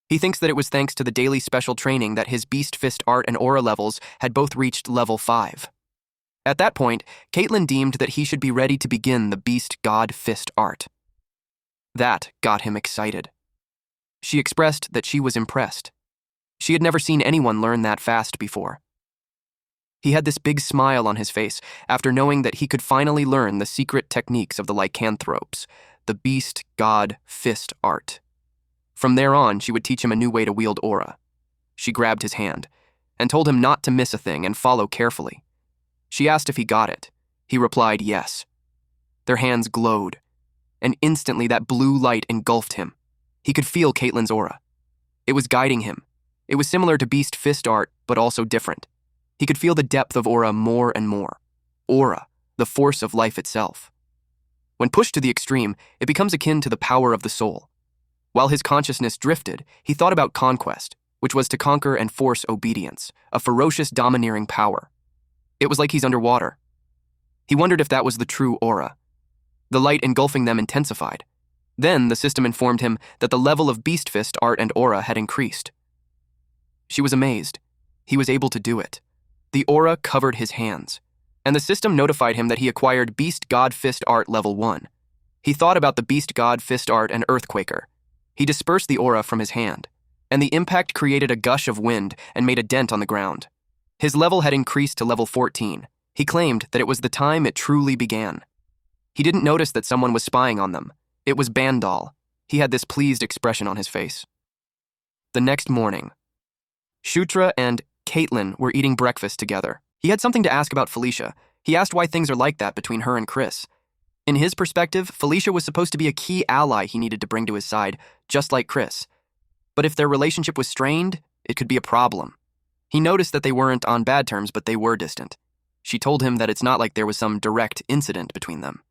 [SPEAKER 1] He thinks that it was thanks to the daily special training that his Beast Fist art and aura levels had both reached level 5. At that point, Caitlin deemed that he should be ready to begin the Beast God Fist art. That got him excited. She expressed that she was impressed. She had never seen anyone learn that fast before. He had this big smile on his face after knowing that he could finally learn the secret techniques of the lycanthropes, the Beast God Fist art. From there on, she would teach him a new way to wield aura. She grabbed his hand and told him not to miss a thing and follow carefully. She asked if he got it. He replied yes. Their hands glowed. and instantly that blue light engulfed him. He could feel Caitlyn's aura. It was guiding him. It was similar to Beast Fist art, but also different. He could feel the depth of aura more and more. Aura, the force of life itself. When pushed to the extreme, it becomes akin to the power of the soul. While his consciousness drifted, he thought about conquest, which was to conquer and force obedience, a ferocious domineering power. It was like he's underwater. He wondered if that was the true aura. The light engulfing them intensified. Then the system informed him that the level of Beast Fist art and aura had increased. She was amazed. He was able to do it. The aura covered his hands, and the system notified him that he acquired Beast God Fist art level 1. He thought about the Beast God Fist art and Earthquaker. He dispersed the aura from his hand, and the impact created a gush of wind and made a dent on the ground. His level had increased to level 14. He claimed that it was the time it truly began. He didn't notice that someone was spying on them. It was Bandal. He had this pleased expression on his face. The next morning, Shutra and Caitlyn were eating breakfast together. He had something to ask about Felicia. He asked why things are like that between her and Chris. In his perspective, Felicia was supposed to be a key ally he needed to bring to his side, just like Chris. But if their relationship was strained, it could be a problem. He noticed that they weren't on bad terms, but they were distant. She told him that it's not like there was some direct incident between them.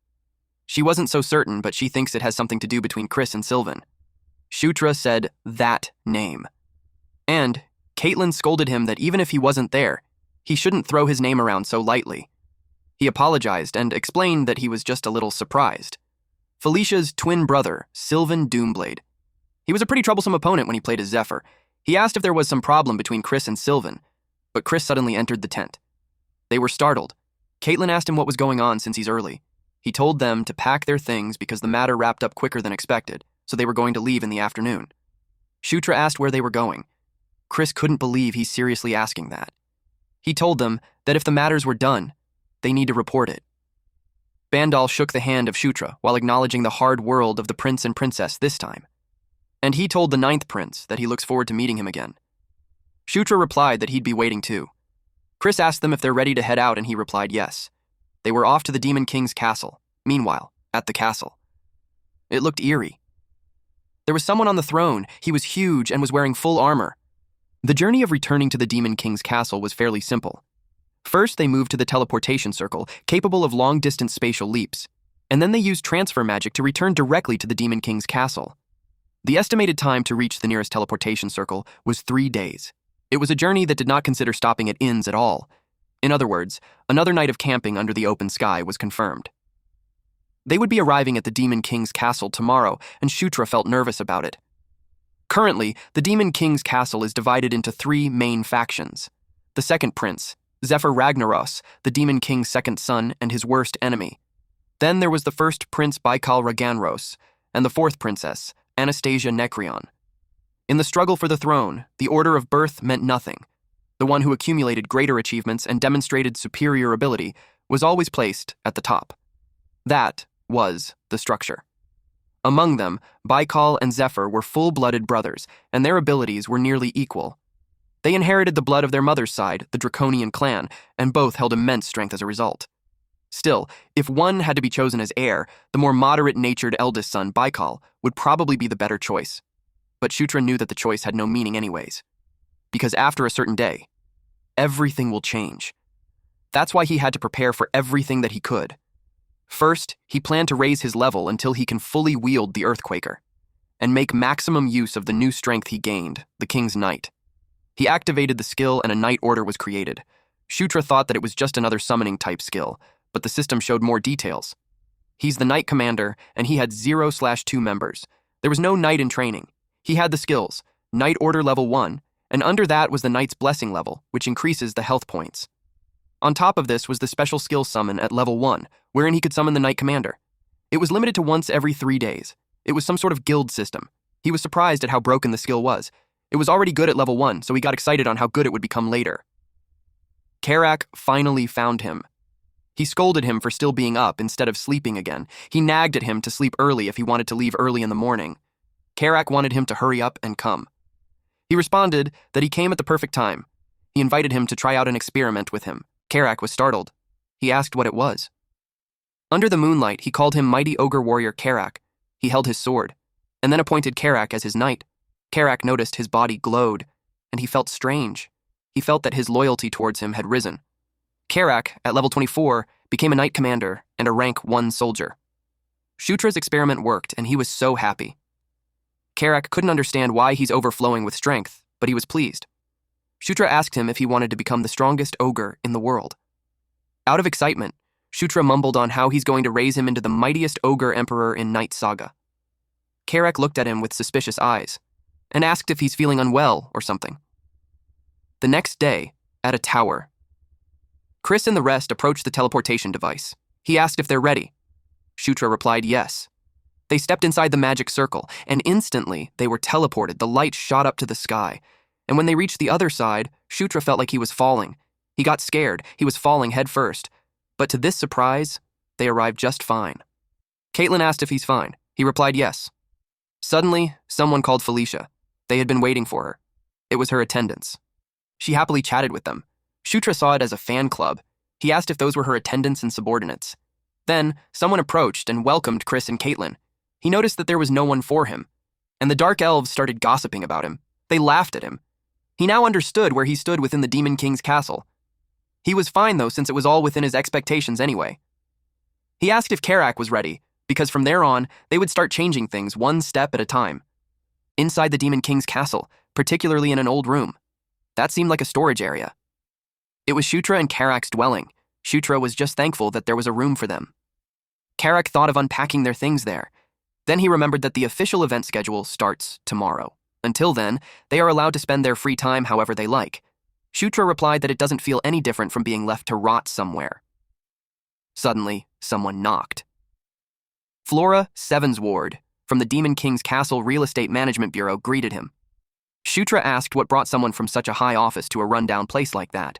[SPEAKER 1] She wasn't so certain, but she thinks it has something to do between Chris and Sylvan. Shutra said that name. And Caitlyn scolded him that even if he wasn't there, he shouldn't throw his name around so lightly. He apologized and explained that he was just a little surprised. Felicia's twin brother, Sylvan Doomblade. He was a pretty troublesome opponent when he played as Zephyr. He asked if there was some problem between Chris and Sylvan, but Chris suddenly entered the tent. They were startled. Caitlyn asked him what was going on since he's early. He told them to pack their things because the matter wrapped up quicker than expected, so they were going to leave in the afternoon. Shutra asked where they were going. Chris couldn't believe he's seriously asking that. He told them that if the matters were done, they need to report it. Bandal shook the hand of Shutra while acknowledging the hard world of the prince and princess this time. And he told the 9th prince that he looks forward to meeting him again. Shutra replied that he'd be waiting too. Chris asked them if they're ready to head out, and he replied yes. They were off to the Demon King's castle. Meanwhile, at the castle, it looked eerie. There was someone on the throne. He was huge and was wearing full armor. The journey of returning to the Demon King's castle was fairly simple. First, they moved to the teleportation circle, capable of long-distance spatial leaps, and then they used transfer magic to return directly to the Demon King's castle. The estimated time to reach the nearest teleportation circle was 3 days. It was a journey that did not consider stopping at inns at all. In other words, another night of camping under the open sky was confirmed. They would be arriving at the Demon King's castle tomorrow, and Shutra felt nervous about it. Currently, the Demon King's castle is divided into 3 main factions. The second prince, Zephyr Ragnaros, the Demon King's second son and his worst enemy. Then there was the first Prince Baikal Raganros, and the 4th princess, Anastasia Nekrion. In the struggle for the throne, the order of birth meant nothing. The one who accumulated greater achievements and demonstrated superior ability was always placed at the top. That was the structure. Among them, Baikal and Zephyr were full-blooded brothers, and their abilities were nearly equal. They inherited the blood of their mother's side, the Draconian clan, and both held immense strength as a result. Still, if one had to be chosen as heir, the more moderate-natured eldest son, Baikal, would probably be the better choice. But Shutra knew that the choice had no meaning anyways. Because after a certain day, everything will change. That's why he had to prepare for everything that he could. First, he planned to raise his level until he can fully wield the Earthquaker, and make maximum use of the new strength he gained, the King's Knight. He activated the skill and a Knight Order was created. Shutra thought that it was just another summoning-type skill, but the system showed more details. He's the Knight Commander, and he had 0/2 members. There was no Knight in training. He had the skills, Knight Order level 1, and under that was the Knight's Blessing level, which increases the health points. On top of this was the special skill summon at level 1, wherein he could summon the Knight Commander. It was limited to once every 3 days. It was some sort of guild system. He was surprised at how broken the skill was. It was already good at level 1, so he got excited on how good it would become later. Karak finally found him. He scolded him for still being up instead of sleeping again. He nagged at him to sleep early if he wanted to leave early in the morning. Karak wanted him to hurry up and come. He responded that he came at the perfect time. He invited him to try out an experiment with him. Karak was startled. He asked what it was. Under the moonlight, he called him Mighty Ogre Warrior Karak. He held his sword, and then appointed Karak as his knight. Karak noticed his body glowed, and he felt strange. He felt that his loyalty towards him had risen. Karak, at level 24, became a knight commander and a rank 1 soldier. Shutra's experiment worked, and he was so happy. Karak couldn't understand why he's overflowing with strength, but he was pleased. Shutra asked him if he wanted to become the strongest ogre in the world. Out of excitement, Shutra mumbled on how he's going to raise him into the mightiest ogre emperor in Night Saga. Karak looked at him with suspicious eyes and asked if he's feeling unwell or something. The next day, at a tower, Chris and the rest approached the teleportation device. He asked if they're ready. Shutra replied yes. They stepped inside the magic circle, and instantly they were teleported. The light shot up to the sky, and when they reached the other side, Shutra felt like he was falling. He got scared. He was falling head first. But to this surprise, they arrived just fine. Caitlin asked if he's fine. He replied yes. Suddenly, someone called Felicia. They had been waiting for her. It was her attendants. She happily chatted with them. Shutra saw it as a fan club. He asked if those were her attendants and subordinates. Then, someone approached and welcomed Chris and Caitlin. He noticed that there was no one for him, and the Dark Elves started gossiping about him. They laughed at him. He now understood where he stood within the Demon King's castle. He was fine, though, since it was all within his expectations anyway. He asked if Karak was ready, because from there on, they would start changing things one step at a time. Inside the Demon King's castle, particularly in an old room. That seemed like a storage area. It was Shutra and Karak's dwelling. Shutra was just thankful that there was a room for them. Karak thought of unpacking their things there. Then he remembered that the official event schedule starts tomorrow. Until then, they are allowed to spend their free time however they like. Shutra replied that it doesn't feel any different from being left to rot somewhere. Suddenly, someone knocked. Flora Sevensward, from the Demon King's Castle Real Estate Management Bureau, greeted him. Shutra asked what brought someone from such a high office to a rundown place like that.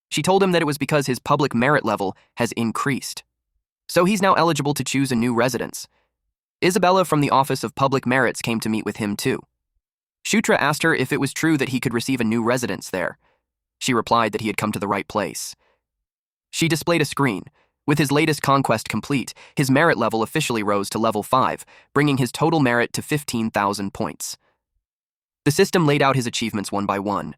[SPEAKER 1] She told him that it was because his public merit level has increased. So he's now eligible to choose a new residence. Isabella from the Office of Public Merits came to meet with him too. Shutra asked her if it was true that he could receive a new residence there. She replied that he had come to the right place. She displayed a screen. With his latest conquest complete, his merit level officially rose to level 5, bringing his total merit to 15,000 points. The system laid out his achievements one by one,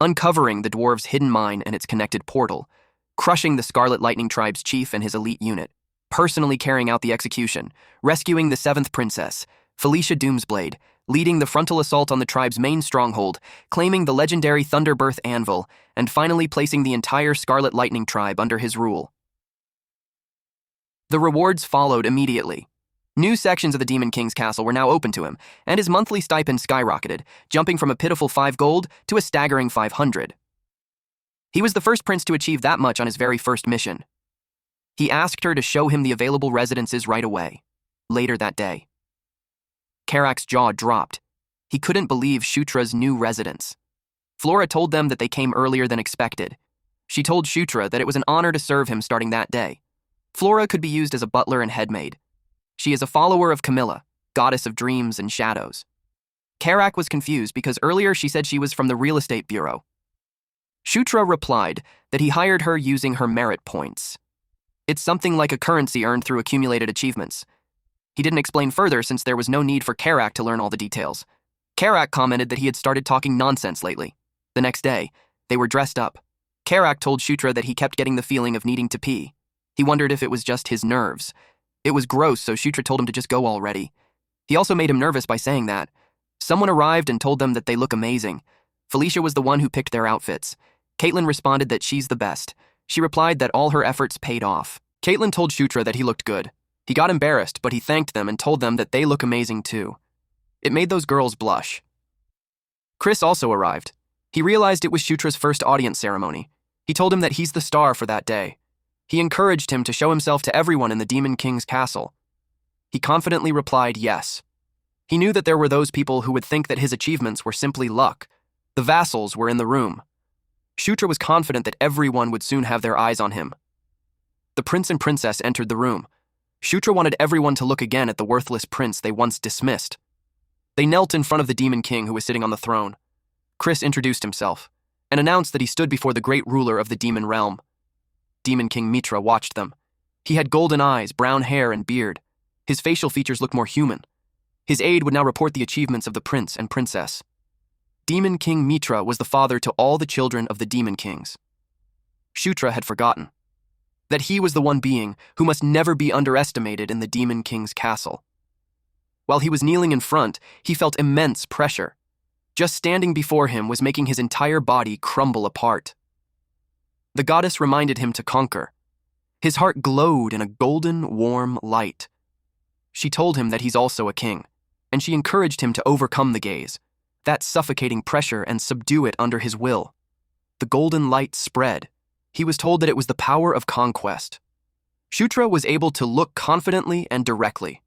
[SPEAKER 1] uncovering the dwarves' hidden mine and its connected portal, crushing the Scarlet Lightning Tribe's chief and his elite unit, personally carrying out the execution, rescuing the 7th princess, Felicia Doomsblade, leading the frontal assault on the tribe's main stronghold, claiming the legendary Thunderbirth anvil, and finally placing the entire Scarlet Lightning Tribe under his rule. The rewards followed immediately. New sections of the Demon King's castle were now open to him, and his monthly stipend skyrocketed, jumping from a pitiful 5 gold to a staggering 500. He was the first prince to achieve that much on his very first mission. He asked her to show him the available residences right away, later that day. Karak's jaw dropped. He couldn't believe Shutra's new residence. Flora told them that they came earlier than expected. She told Shutra that it was an honor to serve him starting that day. Flora could be used as a butler and headmaid. She is a follower of Camilla, goddess of dreams and shadows. Karak was confused because earlier she said she was from the real estate bureau. Shutra replied that he hired her using her merit points. It's something like a currency earned through accumulated achievements. He didn't explain further since there was no need for Karak to learn all the details. Karak commented that he had started talking nonsense lately. The next day, they were dressed up. Karak told Shutra that he kept getting the feeling of needing to pee. He wondered if it was just his nerves. It was gross, so Shutra told him to just go already. He also made him nervous by saying that. Someone arrived and told them that they look amazing. Felicia was the one who picked their outfits. Caitlin responded that she's the best. She replied that all her efforts paid off. Caitlin told Shutra that he looked good. He got embarrassed, but he thanked them and told them that they look amazing too. It made those girls blush. Chris also arrived. He realized it was Shutra's first audience ceremony. He told him that he's the star for that day. He encouraged him to show himself to everyone in the Demon King's castle. He confidently replied yes. He knew that there were those people who would think that his achievements were simply luck. The vassals were in the room. Shutra was confident that everyone would soon have their eyes on him. The prince and princess entered the room. Shutra wanted everyone to look again at the worthless prince they once dismissed. They knelt in front of the Demon King who was sitting on the throne. Chris introduced himself and announced that he stood before the great ruler of the demon realm. Demon King Mitra watched them. He had golden eyes, brown hair, and beard. His facial features looked more human. His aide would now report the achievements of the prince and princess. Demon King Mitra was the father to all the children of the Demon Kings. Shutra had forgotten that he was the one being who must never be underestimated in the Demon King's castle. While he was kneeling in front, he felt immense pressure. Just standing before him was making his entire body crumble apart. The goddess reminded him to conquer. His heart glowed in a golden, warm light. She told him that he's also a king, and she encouraged him to overcome the gaze, that suffocating pressure, and subdue it under his will. The golden light spread. He was told that it was the power of conquest. Shutra was able to look confidently and directly.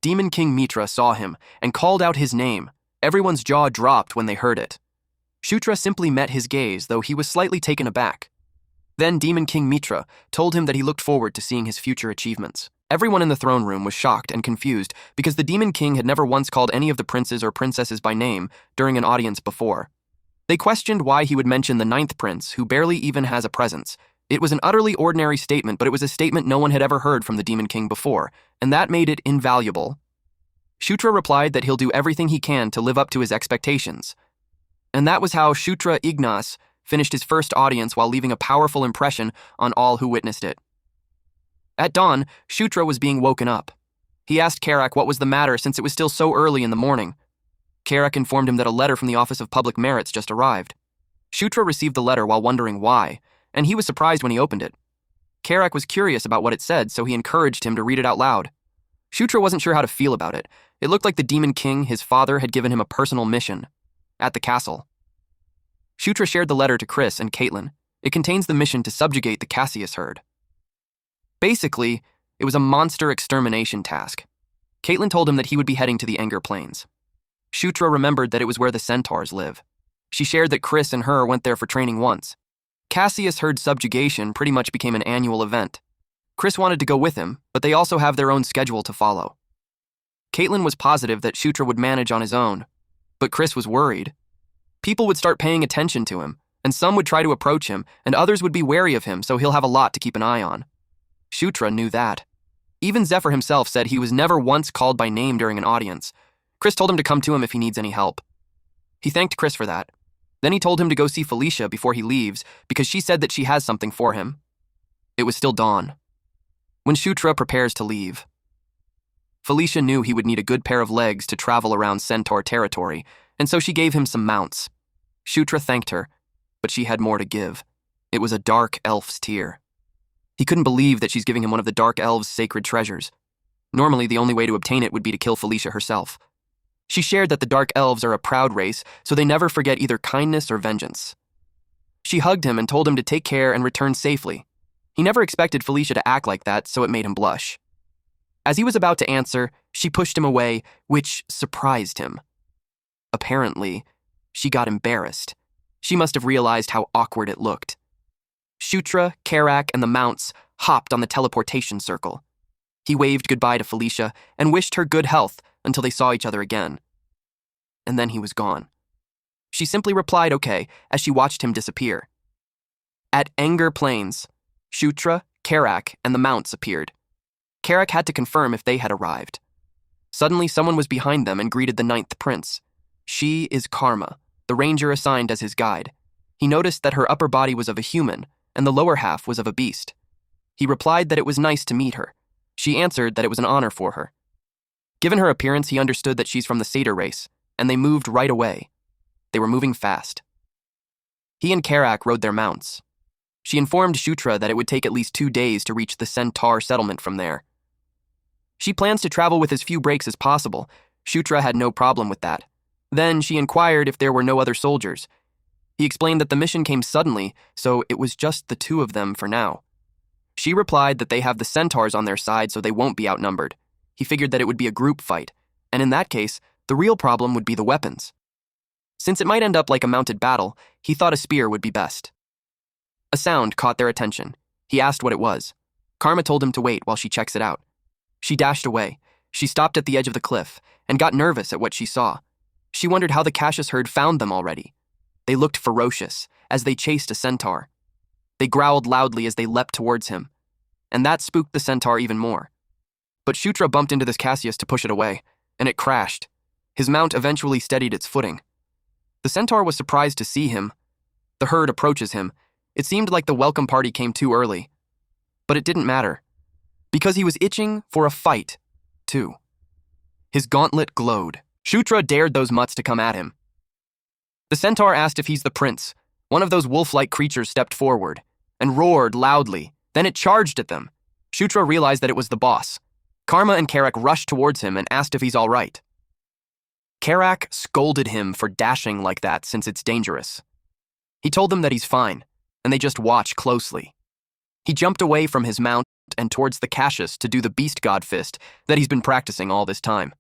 [SPEAKER 1] Demon King Mitra saw him and called out his name. Everyone's jaw dropped when they heard it. Shutra simply met his gaze, though he was slightly taken aback. Then Demon King Mitra told him that he looked forward to seeing his future achievements. Everyone in the throne room was shocked and confused because the Demon King had never once called any of the princes or princesses by name during an audience before. They questioned why he would mention the 9th prince, who barely even has a presence. It was an utterly ordinary statement, but it was a statement no one had ever heard from the Demon King before, and that made it invaluable. Shutra replied that he'll do everything he can to live up to his expectations. And that was how Shutra Ignas finished his first audience while leaving a powerful impression on all who witnessed it. At dawn, Shutra was being woken up. He asked Karak what was the matter since it was still so early in the morning. Karak informed him that a letter from the Office of Public Merits just arrived. Shutra received the letter while wondering why, and he was surprised when he opened it. Karak was curious about what it said, so he encouraged him to read it out loud. Shutra wasn't sure how to feel about it. It looked like the Demon King, his father, had given him a personal mission at the castle. Shutra shared the letter to Chris and Caitlin. It contains the mission to subjugate the Cassius herd. Basically, it was a monster extermination task. Caitlin told him that he would be heading to the Anger Plains. Shutra remembered that it was where the centaurs live. She shared that Chris and her went there for training once. Cassius herd subjugation pretty much became an annual event. Chris wanted to go with him, but they also have their own schedule to follow. Caitlin was positive that Shutra would manage on his own, but Chris was worried. People would start paying attention to him, and some would try to approach him, and others would be wary of him, so he'll have a lot to keep an eye on. Shutra knew that. Even Zephyr himself said he was never once called by name during an audience. Chris told him to come to him if he needs any help. He thanked Chris for that. Then he told him to go see Felicia before he leaves because she said that she has something for him. It was still dawn when Shutra prepares to leave. Felicia knew he would need a good pair of legs to travel around centaur territory, and so she gave him some mounts. Shutra thanked her, but she had more to give. It was a dark elf's tear. He couldn't believe that she's giving him one of the dark elves' sacred treasures. Normally, the only way to obtain it would be to kill Felicia herself. She shared that the dark elves are a proud race, so they never forget either kindness or vengeance. She hugged him and told him to take care and return safely. He never expected Felicia to act like that, so it made him blush. As he was about to answer, she pushed him away, which surprised him. Apparently, she got embarrassed. She must have realized how awkward it looked. Shutra, Karak, and the mounts hopped on the teleportation circle. He waved goodbye to Felicia and wished her good health until they saw each other again. And then he was gone. She simply replied okay as she watched him disappear. At Anger Plains, Shutra, Karak, and the mounts appeared. Karak had to confirm if they had arrived. Suddenly, someone was behind them and greeted the 9th prince. She is Karma, the ranger assigned as his guide. He noticed that her upper body was of a human, and the lower half was of a beast. He replied that it was nice to meet her. She answered that it was an honor for her. Given her appearance, he understood that she's from the satyr race, and they moved right away. They were moving fast. He and Karak rode their mounts. She informed Shutra that it would take at least 2 days to reach the centaur settlement from there. She plans to travel with as few breaks as possible. Shutra had no problem with that. Then she inquired if there were no other soldiers. He explained that the mission came suddenly, so it was just the 2 of them for now. She replied that they have the centaurs on their side, so they won't be outnumbered. He figured that it would be a group fight, and in that case, the real problem would be the weapons. Since it might end up like a mounted battle, he thought a spear would be best. A sound caught their attention. He asked what it was. Karma told him to wait while she checks it out. She dashed away. She stopped at the edge of the cliff and got nervous at what she saw. She wondered how the Cassius herd found them already. They looked ferocious as they chased a centaur. They growled loudly as they leapt towards him, and that spooked the centaur even more. But Shutra bumped into this Cassius to push it away. and it crashed. His mount eventually steadied its footing. The centaur was surprised to see him. The herd approaches him. It seemed like the welcome party came too early. But it didn't matter, because he was itching for a fight, too. His gauntlet glowed. Shutra dared those mutts to come at him. The centaur asked if he's the prince. One of those wolf-like creatures stepped forward and roared loudly. Then it charged at them. Shutra realized that it was the boss. Karma and Karak rushed towards him and asked if he's all right. Karak scolded him for dashing like that since it's dangerous. He told them that he's fine, and they just watch closely. He jumped away from his mount and towards the Cassius to do the beast god fist that he's been practicing all this time.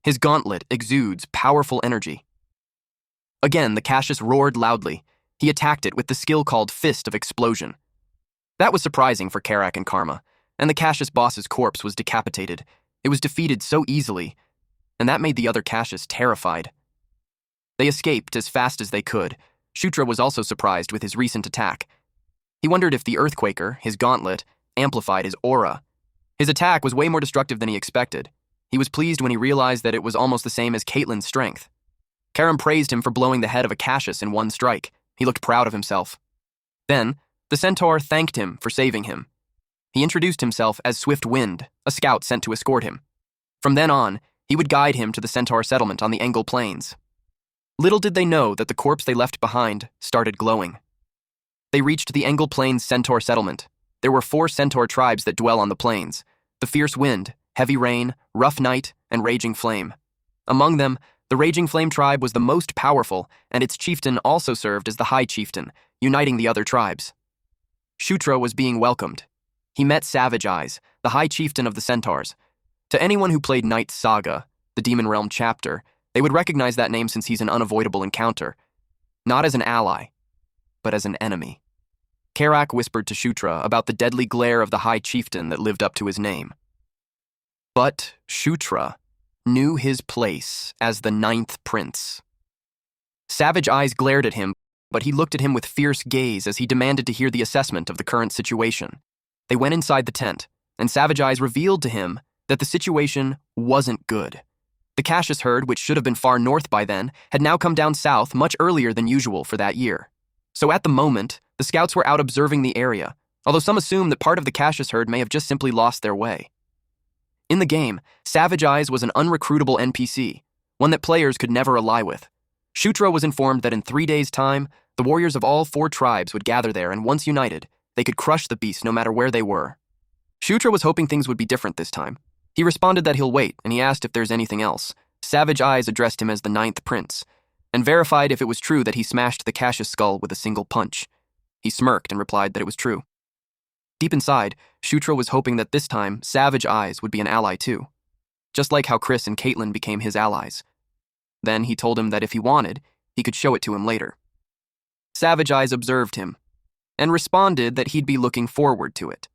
[SPEAKER 1] His gauntlet exudes powerful energy. Again, the Cassius roared loudly. He attacked it with the skill called Fist of Explosion. That was surprising for Karak and Karma, and the Cassius boss's corpse was decapitated. It was defeated so easily, and that made the other Cassius terrified. They escaped as fast as they could. Shutra was also surprised with his recent attack. He wondered if the Earthquaker, his gauntlet, amplified his aura. His attack was way more destructive than he expected. He was pleased when he realized that it was almost the same as Caitlyn's strength. Karam praised him for blowing the head of a Cassius in one strike. He looked proud of himself. Then, the centaur thanked him for saving him. He introduced himself as Swift Wind, a scout sent to escort him. From then on, he would guide him to the centaur settlement on the Engel Plains. Little did they know that the corpse they left behind started glowing. They reached the Engel Plains centaur settlement. There were 4 centaur tribes that dwell on the plains: the Fierce Wind, Heavy Rain, Rough Night, and Raging Flame. Among them, the Raging Flame tribe was the most powerful, and its chieftain also served as the High Chieftain, uniting the other tribes. Shutra was being welcomed. He met Savage Eyes, the High Chieftain of the Centaurs. To anyone who played Night Saga, the Demon Realm chapter, they would recognize that name since he's an unavoidable encounter. Not as an ally, but as an enemy. Karak whispered to Shutra about the deadly glare of the High Chieftain that lived up to his name. But Shutra knew his place as the 9th Prince. Savage Eyes glared at him, but he looked at him with fierce gaze as he demanded to hear the assessment of the current situation. They went inside the tent, and Savage Eyes revealed to him that the situation wasn't good. The Cassius herd, which should have been far north by then, had now come down south much earlier than usual for that year. So at the moment, the scouts were out observing the area, although some assume that part of the Cassius herd may have just simply lost their way. In the game, Savage Eyes was an unrecruitable NPC, one that players could never ally with. Shutra was informed that in 3 days' time, the warriors of all 4 tribes would gather there, and once united, they could crush the beast no matter where they were. Shutra was hoping things would be different this time. He responded that he'll wait, and he asked if there's anything else. Savage Eyes addressed him as the 9th Prince, and verified if it was true that he smashed the Cassius skull with a single punch. He smirked and replied that it was true. Deep inside, Shutra was hoping that this time, Savage Eyes would be an ally too, just like how Chris and Caitlyn became his allies. Then he told him that if he wanted, he could show it to him later. Savage Eyes observed him, and responded that he'd be looking forward to it.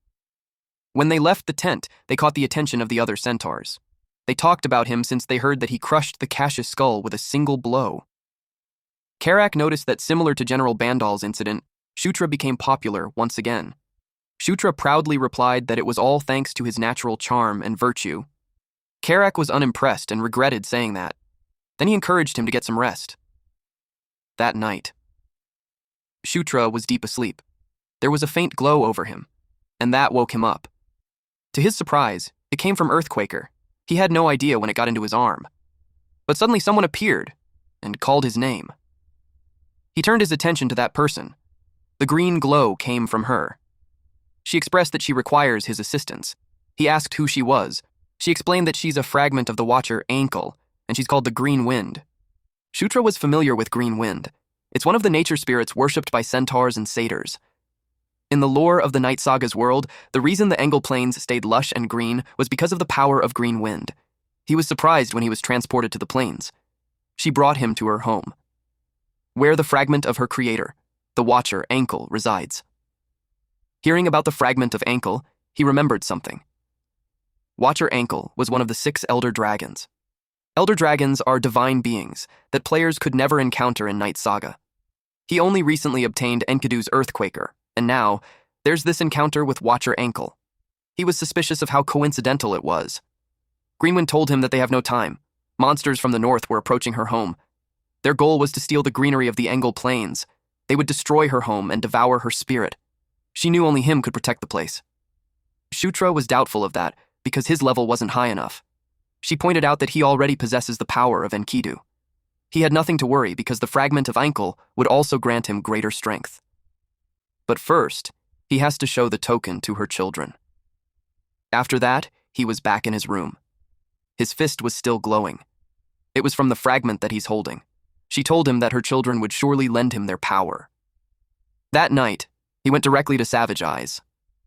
[SPEAKER 1] When they left the tent, they caught the attention of the other centaurs. They talked about him since they heard that he crushed the Cassius skull with a single blow. Karak noticed that similar to General Bandal's incident, Shutra became popular once again. Shutra proudly replied that it was all thanks to his natural charm and virtue. Karak was unimpressed and regretted saying that. Then he encouraged him to get some rest. That night, Shutra was deep asleep. There was a faint glow over him, and that woke him up. To his surprise, it came from Earthquaker. He had no idea when it got into his arm. But suddenly someone appeared and called his name. He turned his attention to that person. The green glow came from her. She expressed that she requires his assistance. He asked who she was. She explained that she's a fragment of the Watcher Ankle, and she's called the Green Wind. Shutra was familiar with Green Wind. It's one of the nature spirits worshipped by centaurs and satyrs. In the lore of the Night Saga's world, the reason the Engel Plains stayed lush and green was because of the power of Green Wind. He was surprised when he was transported to the plains. She brought him to her home, where the fragment of her creator, the Watcher Ankle, resides. Hearing about the fragment of Ankle, he remembered something. Watcher Ankle was one of the 6 Elder Dragons. Elder Dragons are divine beings that players could never encounter in Night Saga. He only recently obtained Enkidu's Earthquaker, and now, there's this encounter with Watcher Ankle. He was suspicious of how coincidental it was. Greenwind told him that they have no time. Monsters from the north were approaching her home. Their goal was to steal the greenery of the Engel Plains. They would destroy her home and devour her spirit. She knew only him could protect the place. Shutra was doubtful of that because his level wasn't high enough. She pointed out that he already possesses the power of Enkidu. He had nothing to worry because the fragment of Enkel would also grant him greater strength. But first, he has to show the token to her children. After that, he was back in his room. His fist was still glowing. It was from the fragment that he's holding. She told him that her children would surely lend him their power. That night, he went directly to Savage Eyes.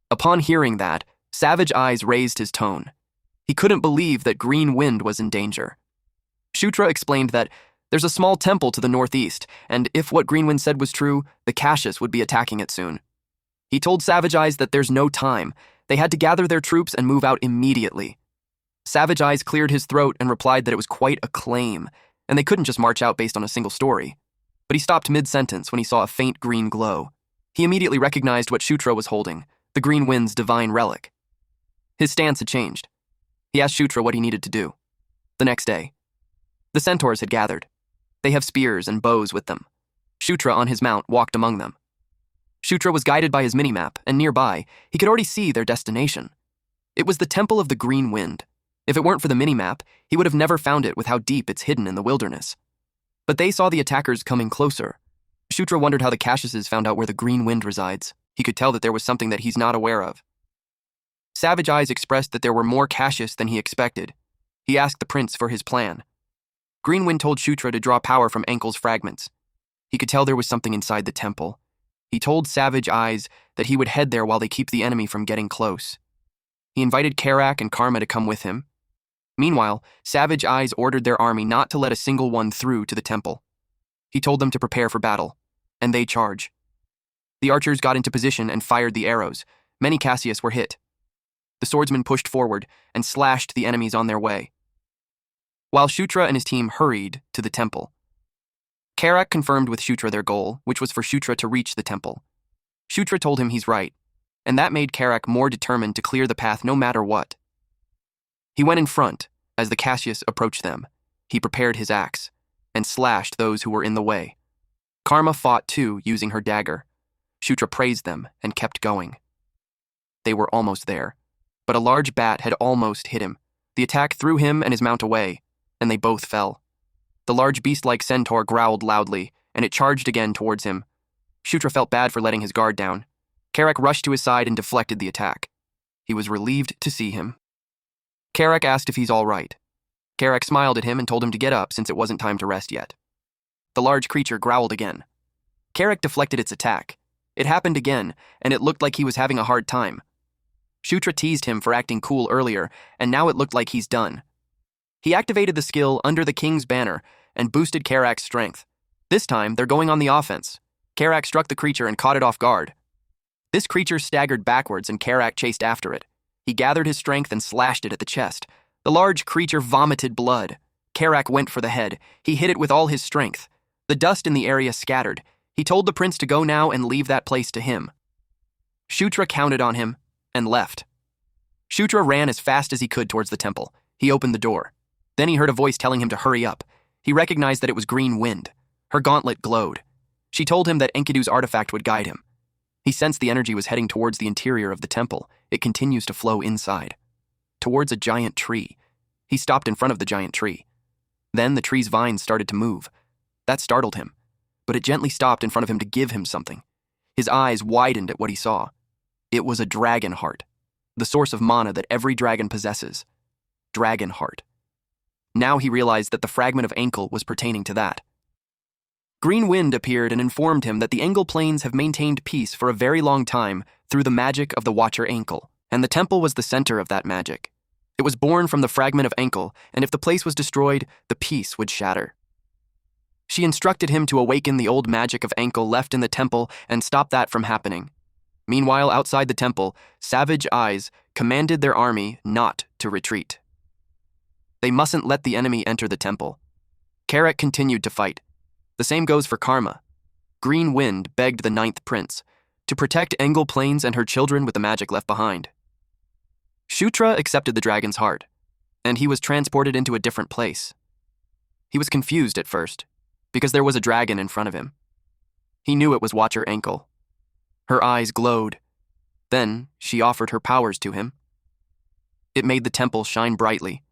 [SPEAKER 1] Upon hearing that, Savage Eyes raised his tone. He couldn't believe that Green Wind was in danger. Shutra explained that there's a small temple to the northeast, and if what Green Wind said was true, the Cassius would be attacking it soon. He told Savage Eyes that there's no time. They had to gather their troops and move out immediately. Savage Eyes cleared his throat and replied that it was quite a claim, and they couldn't just march out based on a single story. But he stopped mid-sentence when he saw a faint green glow. He immediately recognized what Shutra was holding, the Green Wind's divine relic. His stance had changed. He asked Shutra what he needed to do. The next day, the centaurs had gathered. They have spears and bows with them. Shutra on his mount walked among them. Shutra was guided by his minimap, and nearby, he could already see their destination. It was the Temple of the Green Wind. If it weren't for the minimap, he would have never found it with how deep it's hidden in the wilderness. But they saw the attackers coming closer. Shutra wondered how the Cassiuses found out where the Green Wind resides. He could tell that there was something that he's not aware of. Savage Eyes expressed that there were more Cassius than he expected. He asked the prince for his plan. Green Wind told Shutra to draw power from Enkel's fragments. He could tell there was something inside the temple. He told Savage Eyes that he would head there while they keep the enemy from getting close. He invited Karak and Karma to come with him. Meanwhile, Savage Eyes ordered their army not to let a single one through to the temple. He told them to prepare for battle, and they charge. The archers got into position and fired the arrows. Many Cassius were hit. The swordsmen pushed forward and slashed the enemies on their way, while Shutra and his team hurried to the temple. Karak confirmed with Shutra their goal, which was for Shutra to reach the temple. Shutra told him he's right, and that made Karak more determined to clear the path no matter what. He went in front as the Cassius approached them. He prepared his axe and slashed those who were in the way. Karma fought too, using her dagger. Shutra praised them and kept going. They were almost there, but a large bat had almost hit him. The attack threw him and his mount away, and they both fell. The large beast-like centaur growled loudly, and it charged again towards him. Shutra felt bad for letting his guard down. Karak rushed to his side and deflected the attack. He was relieved to see him. Karak asked if he's all right. Karak smiled at him and told him to get up since it wasn't time to rest yet. The large creature growled again. Karak deflected its attack. It happened again, and it looked like he was having a hard time. Shutra teased him for acting cool earlier, and now it looked like he's done. He activated the skill Under the King's Banner and boosted Karak's strength. This time, they're going on the offense. Karak struck the creature and caught it off guard. This creature staggered backwards and Karak chased after it. He gathered his strength and slashed it at the chest. The large creature vomited blood. Karak went for the head. He hit it with all his strength. The dust in the area scattered. He told the prince to go now and leave that place to him. Shutra counted on him and left. Shutra ran as fast as he could towards the temple. He opened the door. Then he heard a voice telling him to hurry up. He recognized that it was Green Wind. Her gauntlet glowed. She told him that Enkidu's artifact would guide him. He sensed the energy was heading towards the interior of the temple. It continues to flow inside, towards a giant tree. He stopped in front of the giant tree. Then the tree's vines started to move. That startled him, but it gently stopped in front of him to give him something. His eyes widened at what he saw. It was a dragon heart, the source of mana that every dragon possesses. Dragon heart. Now he realized that the fragment of Enkel was pertaining to that. Green Wind appeared and informed him that the Engel Plains have maintained peace for a very long time through the magic of the Watcher Enkel, and the temple was the center of that magic. It was born from the fragment of Enkel, and if the place was destroyed, the peace would shatter. She instructed him to awaken the old magic of Enkel left in the temple and stop that from happening. Meanwhile, outside the temple, Savage Eyes commanded their army not to retreat. They mustn't let the enemy enter the temple. Karak continued to fight. The same goes for Karma. Green Wind begged the Ninth Prince to protect Engel Plains and her children with the magic left behind. Shutra accepted the dragon's heart, and he was transported into a different place. He was confused at first, because there was a dragon in front of him. He knew it was Watcher Ankle. Her eyes glowed. Then she offered her powers to him. It made the temple shine brightly,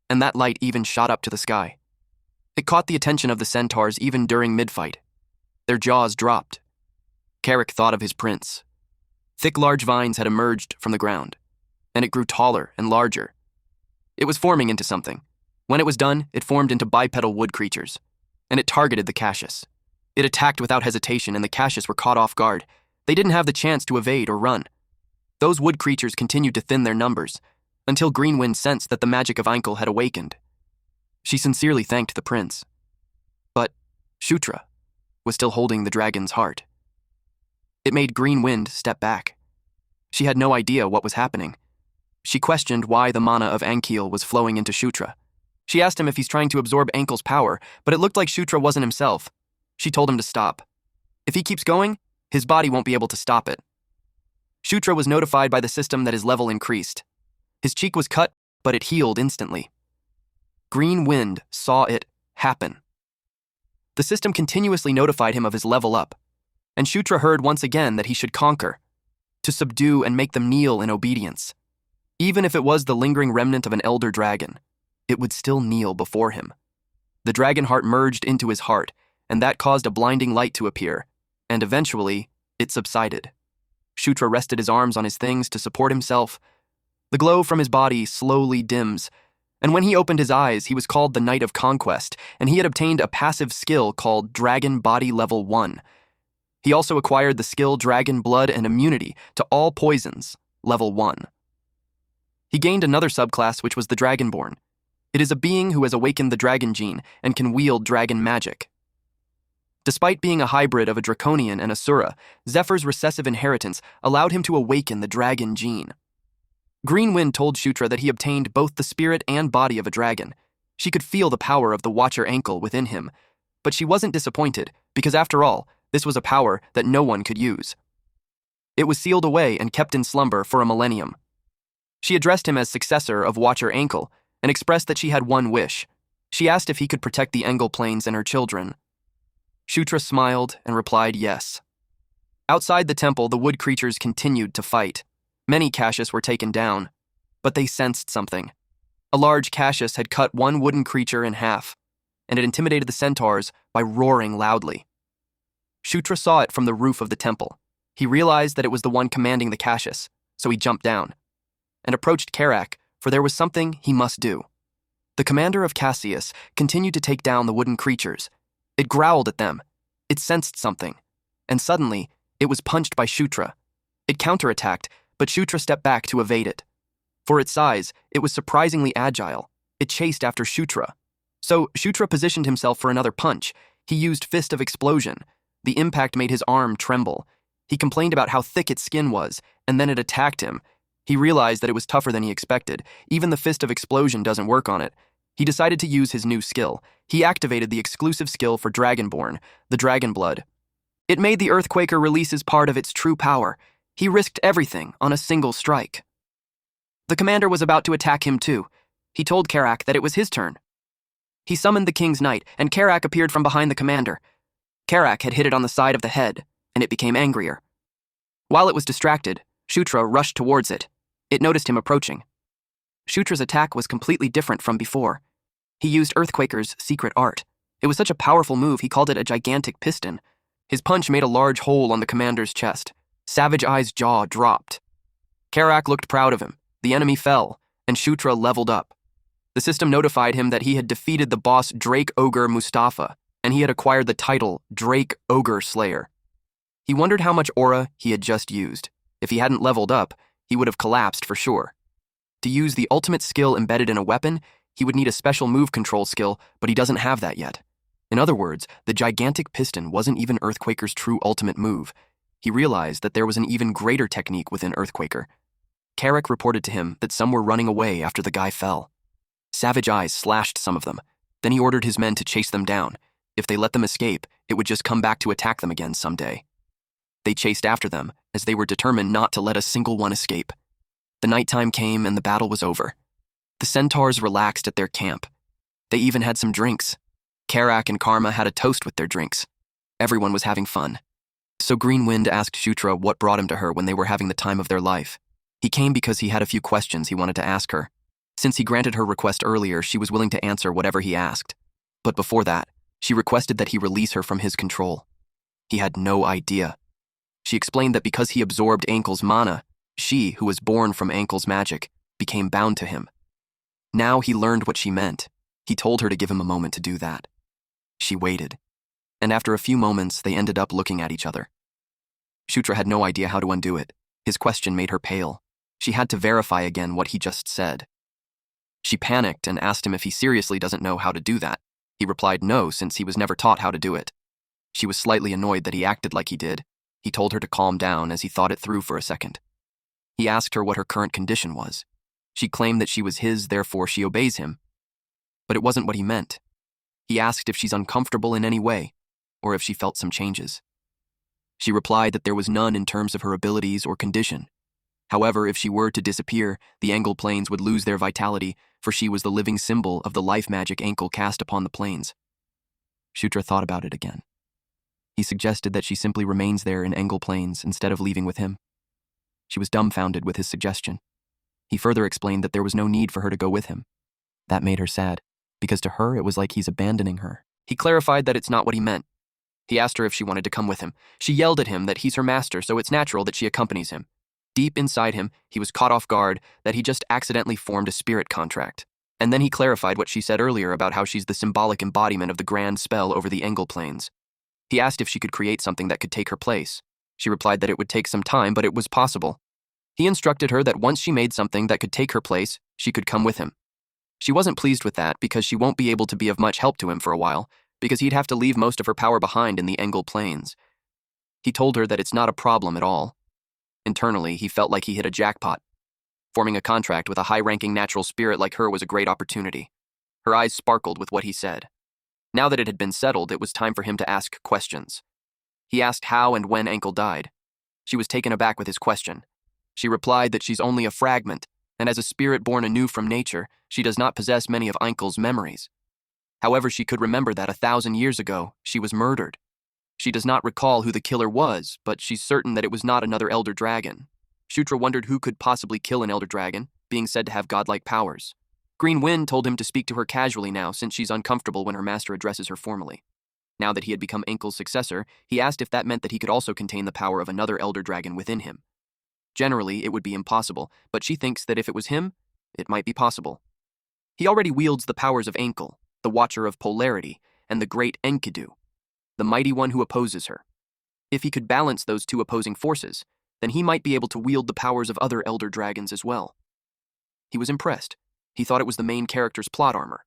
[SPEAKER 1] and that light even shot up to the sky. It caught the attention of the centaurs even during mid-fight. Their jaws dropped. Carrick thought of his prince. Thick, large vines had emerged from the ground, and it grew taller and larger. It was forming into something. When it was done, it formed into bipedal wood creatures, and it targeted the Cassius. It attacked without hesitation, and the Cassius were caught off guard. They didn't have the chance to evade or run. Those wood creatures continued to thin their numbers, until Greenwind sensed that the magic of Ankle had awakened. She sincerely thanked the prince. But Shutra was still holding the dragon's heart. It made Greenwind step back. She had no idea what was happening. She questioned why the mana of Ankiel was flowing into Shutra. She asked him if he's trying to absorb Ankle's power, but it looked like Shutra wasn't himself. She told him to stop. If he keeps going, his body won't be able to stop it. Shutra was notified by the system that his level increased. His cheek was cut, but it healed instantly. Greenwind saw it happen. The system continuously notified him of his level up, and Shutra heard once again that he should conquer, to subdue and make them kneel in obedience. Even if it was the lingering remnant of an elder dragon, it would still kneel before him. The dragon heart merged into his heart, and that caused a blinding light to appear, and eventually, it subsided. Shutra rested his arms on his things to support himself. The glow from his body slowly dims, and when he opened his eyes, he was called the Knight of Conquest, and he had obtained a passive skill called Dragon Body Level 1. He also acquired the skill Dragon Blood and Immunity to all poisons, Level 1. He gained another subclass, which was the Dragonborn. It is a being who has awakened the dragon gene and can wield dragon magic. Despite being a hybrid of a Draconian and Asura, Zephyr's recessive inheritance allowed him to awaken the dragon gene. Greenwind told Shutra that he obtained both the spirit and body of a dragon. She could feel the power of the Watcher Ankle within him, but she wasn't disappointed because, after all, this was a power that no one could use. It was sealed away and kept in slumber for a millennium. She addressed him as successor of Watcher Ankle and expressed that she had one wish. She asked if he could protect the Engel Plains and her children. Shutra smiled and replied yes. Outside the temple, the wood creatures continued to fight. Many Cassius were taken down, but they sensed something. A large Cassius had cut one wooden creature in half, and it intimidated the centaurs by roaring loudly. Shutra saw it from the roof of the temple. He realized that it was the one commanding the Cassius, so he jumped down and approached Karak, for there was something he must do. The commander of Cassius continued to take down the wooden creatures. It growled at them. It sensed something, and suddenly, it was punched by Shutra. It counterattacked, but Shutra stepped back to evade it. For its size, it was surprisingly agile. It chased after Shutra. So Shutra positioned himself for another punch. He used Fist of Explosion. The impact made his arm tremble. He complained about how thick its skin was, and then it attacked him. He realized that it was tougher than he expected. Even the Fist of Explosion doesn't work on it. He decided to use his new skill. He activated the exclusive skill for Dragonborn, the Dragon Blood. It made the Earthquaker release his part of its true power. He risked everything on a single strike. The commander was about to attack him too. He told Karak that it was his turn. He summoned the King's Knight, and Karak appeared from behind the commander. Karak had hit it on the side of the head, and it became angrier. While it was distracted, Shutra rushed towards it. It noticed him approaching. Shutra's attack was completely different from before. He used Earthquaker's secret art. It was such a powerful move, he called it a gigantic piston. His punch made a large hole on the commander's chest. Savage Eye's jaw dropped. Karak looked proud of him. The enemy fell, and Shutra leveled up. The system notified him that he had defeated the boss Drake Ogre Mustafa, and he had acquired the title Drake Ogre Slayer. He wondered how much aura he had just used. If he hadn't leveled up, he would have collapsed for sure. To use the ultimate skill embedded in a weapon, he would need a special move control skill, but he doesn't have that yet. In other words, the gigantic piston wasn't even Earthquaker's true ultimate move. He realized that there was an even greater technique within Earthquaker. Karak reported to him that some were running away after the guy fell. Savage Eyes slashed some of them. Then he ordered his men to chase them down. If they let them escape, it would just come back to attack them again someday. They chased after them, as they were determined not to let a single one escape. The nighttime came and the battle was over. The centaurs relaxed at their camp. They even had some drinks. Karak and Karma had a toast with their drinks. Everyone was having fun. So Green Wind asked Shutra what brought him to her when they were having the time of their life. He came because he had a few questions he wanted to ask her. Since he granted her request earlier, she was willing to answer whatever he asked. But before that, she requested that he release her from his control. He had no idea. She explained that because he absorbed Ankle's mana, she, who was born from Ankle's magic, became bound to him. Now he learned what she meant. He told her to give him a moment to do that. She waited. And after a few moments, they ended up looking at each other. Shutra had no idea how to undo it. His question made her pale. She had to verify again what he just said. She panicked and asked him if he seriously doesn't know how to do that. He replied no, since he was never taught how to do it. She was slightly annoyed that he acted like he did. He told her to calm down as he thought it through for a second. He asked her what her current condition was. She claimed that she was his, therefore she obeys him. But it wasn't what he meant. He asked if she's uncomfortable in any way, or if she felt some changes. She replied that there was none in terms of her abilities or condition. However, if she were to disappear, the Angle planes would lose their vitality, for she was the living symbol of the life magic Ankle cast upon the planes. Shutra thought about it again. He suggested that she simply remains there in Angle planes instead of leaving with him. She was dumbfounded with his suggestion. He further explained that there was no need for her to go with him. That made her sad, because to her it was like he's abandoning her. He clarified that it's not what he meant. He asked her if she wanted to come with him. She yelled at him that he's her master, so it's natural that she accompanies him. Deep inside him, he was caught off guard that he just accidentally formed a spirit contract. And then he clarified what she said earlier about how she's the symbolic embodiment of the grand spell over the Angle planes. He asked if she could create something that could take her place. She replied that it would take some time, but it was possible. He instructed her that once she made something that could take her place, she could come with him. She wasn't pleased with that because she won't be able to be of much help to him for a while, because he'd have to leave most of her power behind in the Angle planes. He told her that it's not a problem at all. Internally, he felt like he hit a jackpot. Forming a contract with a high-ranking natural spirit like her was a great opportunity. Her eyes sparkled with what he said. Now that it had been settled, it was time for him to ask questions. He asked how and when Ankle died. She was taken aback with his question. She replied that she's only a fragment, and as a spirit born anew from nature, she does not possess many of Ankle's memories. However, she could remember that 1,000 years ago, she was murdered. She does not recall who the killer was, but she's certain that it was not another elder dragon. Shutra wondered who could possibly kill an elder dragon, being said to have godlike powers. Green Wind told him to speak to her casually now, since she's uncomfortable when her master addresses her formally. Now that he had become Ankle's successor, he asked if that meant that he could also contain the power of another elder dragon within him. Generally, it would be impossible, but she thinks that if it was him, it might be possible. He already wields the powers of Ankle, the Watcher of Polarity, and the Great Enkidu, the mighty one who opposes her. If he could balance those two opposing forces, then he might be able to wield the powers of other elder dragons as well. He was impressed. He thought it was the main character's plot armor.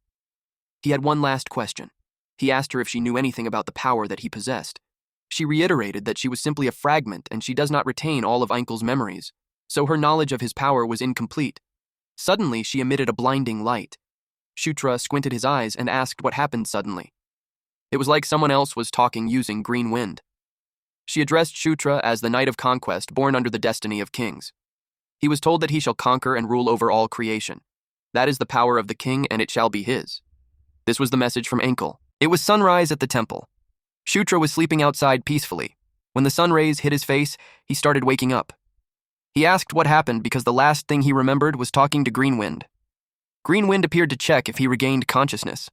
[SPEAKER 1] He had one last question. He asked her if she knew anything about the power that he possessed. She reiterated that she was simply a fragment and she does not retain all of Ankle's memories, so her knowledge of his power was incomplete. Suddenly, she emitted a blinding light. Shutra squinted his eyes and asked what happened suddenly. It was like someone else was talking using Green Wind. She addressed Shutra as the Knight of Conquest, born under the destiny of kings. He was told that he shall conquer and rule over all creation. That is the power of the king, and it shall be his. This was the message from Ankle. It was sunrise at the temple. Shutra was sleeping outside peacefully. When the sun rays hit his face, he started waking up. He asked what happened because the last thing he remembered was talking to Green Wind. Green Wind appeared to check if he regained consciousness.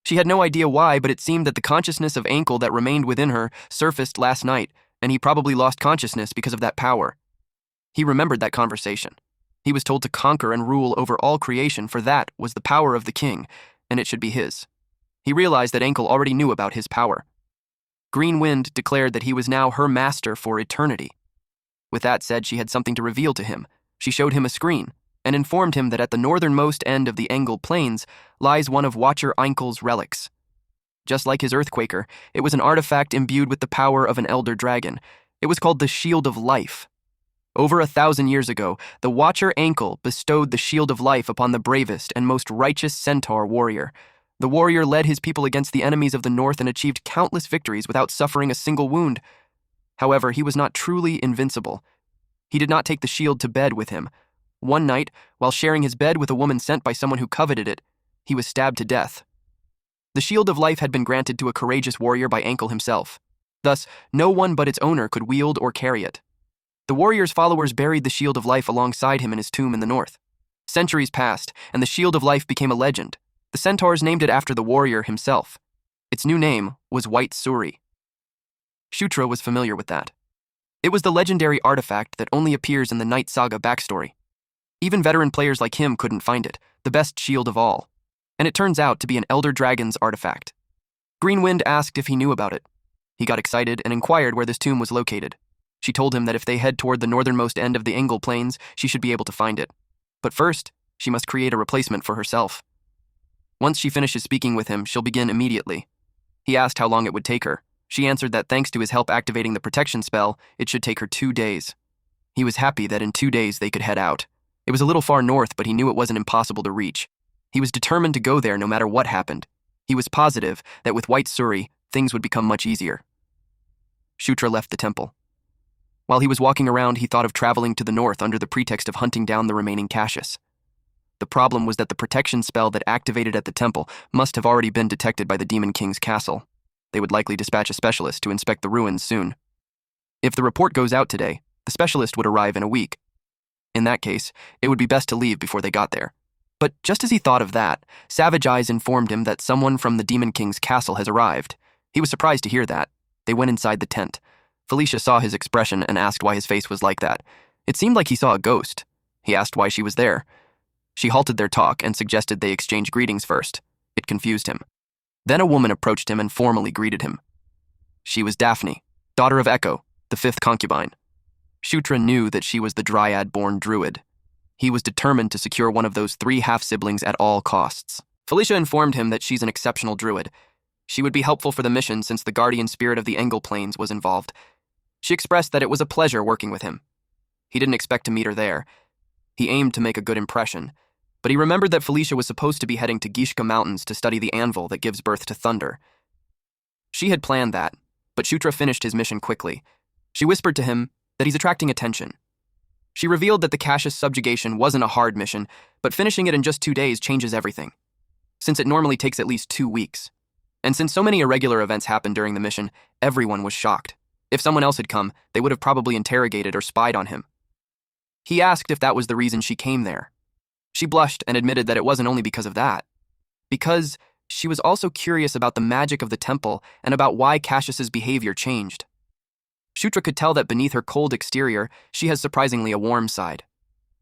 [SPEAKER 1] She had no idea why, but it seemed that the consciousness of Ankle that remained within her surfaced last night, and he probably lost consciousness because of that power. He remembered that conversation. He was told to conquer and rule over all creation, for that was the power of the king, and it should be his. He realized that Ankle already knew about his power. Green Wind declared that he was now her master for eternity. With that said, she had something to reveal to him. She showed him a screen, and informed him that at the northernmost end of the Angle Plains lies one of Watcher Ankle's relics. Just like his Earthquaker, it was an artifact imbued with the power of an elder dragon. It was called the Shield of Life. Over 1,000 years ago, the Watcher Ankle bestowed the Shield of Life upon the bravest and most righteous centaur warrior. The warrior led his people against the enemies of the north and achieved countless victories without suffering a single wound. However, he was not truly invincible. He did not take the shield to bed with him. One night, while sharing his bed with a woman sent by someone who coveted it, he was stabbed to death. The Shield of Life had been granted to a courageous warrior by Ankle himself. Thus, no one but its owner could wield or carry it. The warrior's followers buried the Shield of Life alongside him in his tomb in the north. Centuries passed, and the Shield of Life became a legend. The centaurs named it after the warrior himself. Its new name was White Suri. Shutra was familiar with that. It was the legendary artifact that only appears in the Night Saga backstory. Even veteran players like him couldn't find it, the best shield of all. And it turns out to be an Elder Dragon's artifact. Greenwind asked if he knew about it. He got excited and inquired where this tomb was located. She told him that if they head toward the northernmost end of the Engle Plains, she should be able to find it. But first, she must create a replacement for herself. Once she finishes speaking with him, she'll begin immediately. He asked how long it would take her. She answered that thanks to his help activating the protection spell, it should take her 2 days. He was happy that in 2 days they could head out. It was a little far north, but he knew it wasn't impossible to reach. He was determined to go there no matter what happened. He was positive that with White Suri, things would become much easier. Shutra left the temple. While he was walking around, he thought of traveling to the north under the pretext of hunting down the remaining Cassius. The problem was that the protection spell that activated at the temple must have already been detected by the Demon King's castle. They would likely dispatch a specialist to inspect the ruins soon. If the report goes out today, the specialist would arrive in a week. In that case, it would be best to leave before they got there. But just as he thought of that, Savage Eyes informed him that someone from the Demon King's castle has arrived. He was surprised to hear that. They went inside the tent. Felicia saw his expression and asked why his face was like that. It seemed like he saw a ghost. He asked why she was there. She halted their talk and suggested they exchange greetings first. It confused him. Then a woman approached him and formally greeted him. She was Daphne, daughter of Echo, the 5th concubine. Shutra knew that she was the Dryad-born druid. He was determined to secure one of those 3 half-siblings at all costs. Felicia informed him that she's an exceptional druid. She would be helpful for the mission since the guardian spirit of the Engle Plains was involved. She expressed that it was a pleasure working with him. He didn't expect to meet her there. He aimed to make a good impression, but he remembered that Felicia was supposed to be heading to Gishka Mountains to study the anvil that gives birth to thunder. She had planned that, but Shutra finished his mission quickly. She whispered to him that he's attracting attention. She revealed that the Cassius subjugation wasn't a hard mission, but finishing it in just 2 days changes everything, since it normally takes at least 2 weeks. And since so many irregular events happened during the mission, everyone was shocked. If someone else had come, they would have probably interrogated or spied on him. He asked if that was the reason she came there. She blushed and admitted that it wasn't only because of that. Because she was also curious about the magic of the temple and about why Cassius's behavior changed. Shutra could tell that beneath her cold exterior, she has surprisingly a warm side.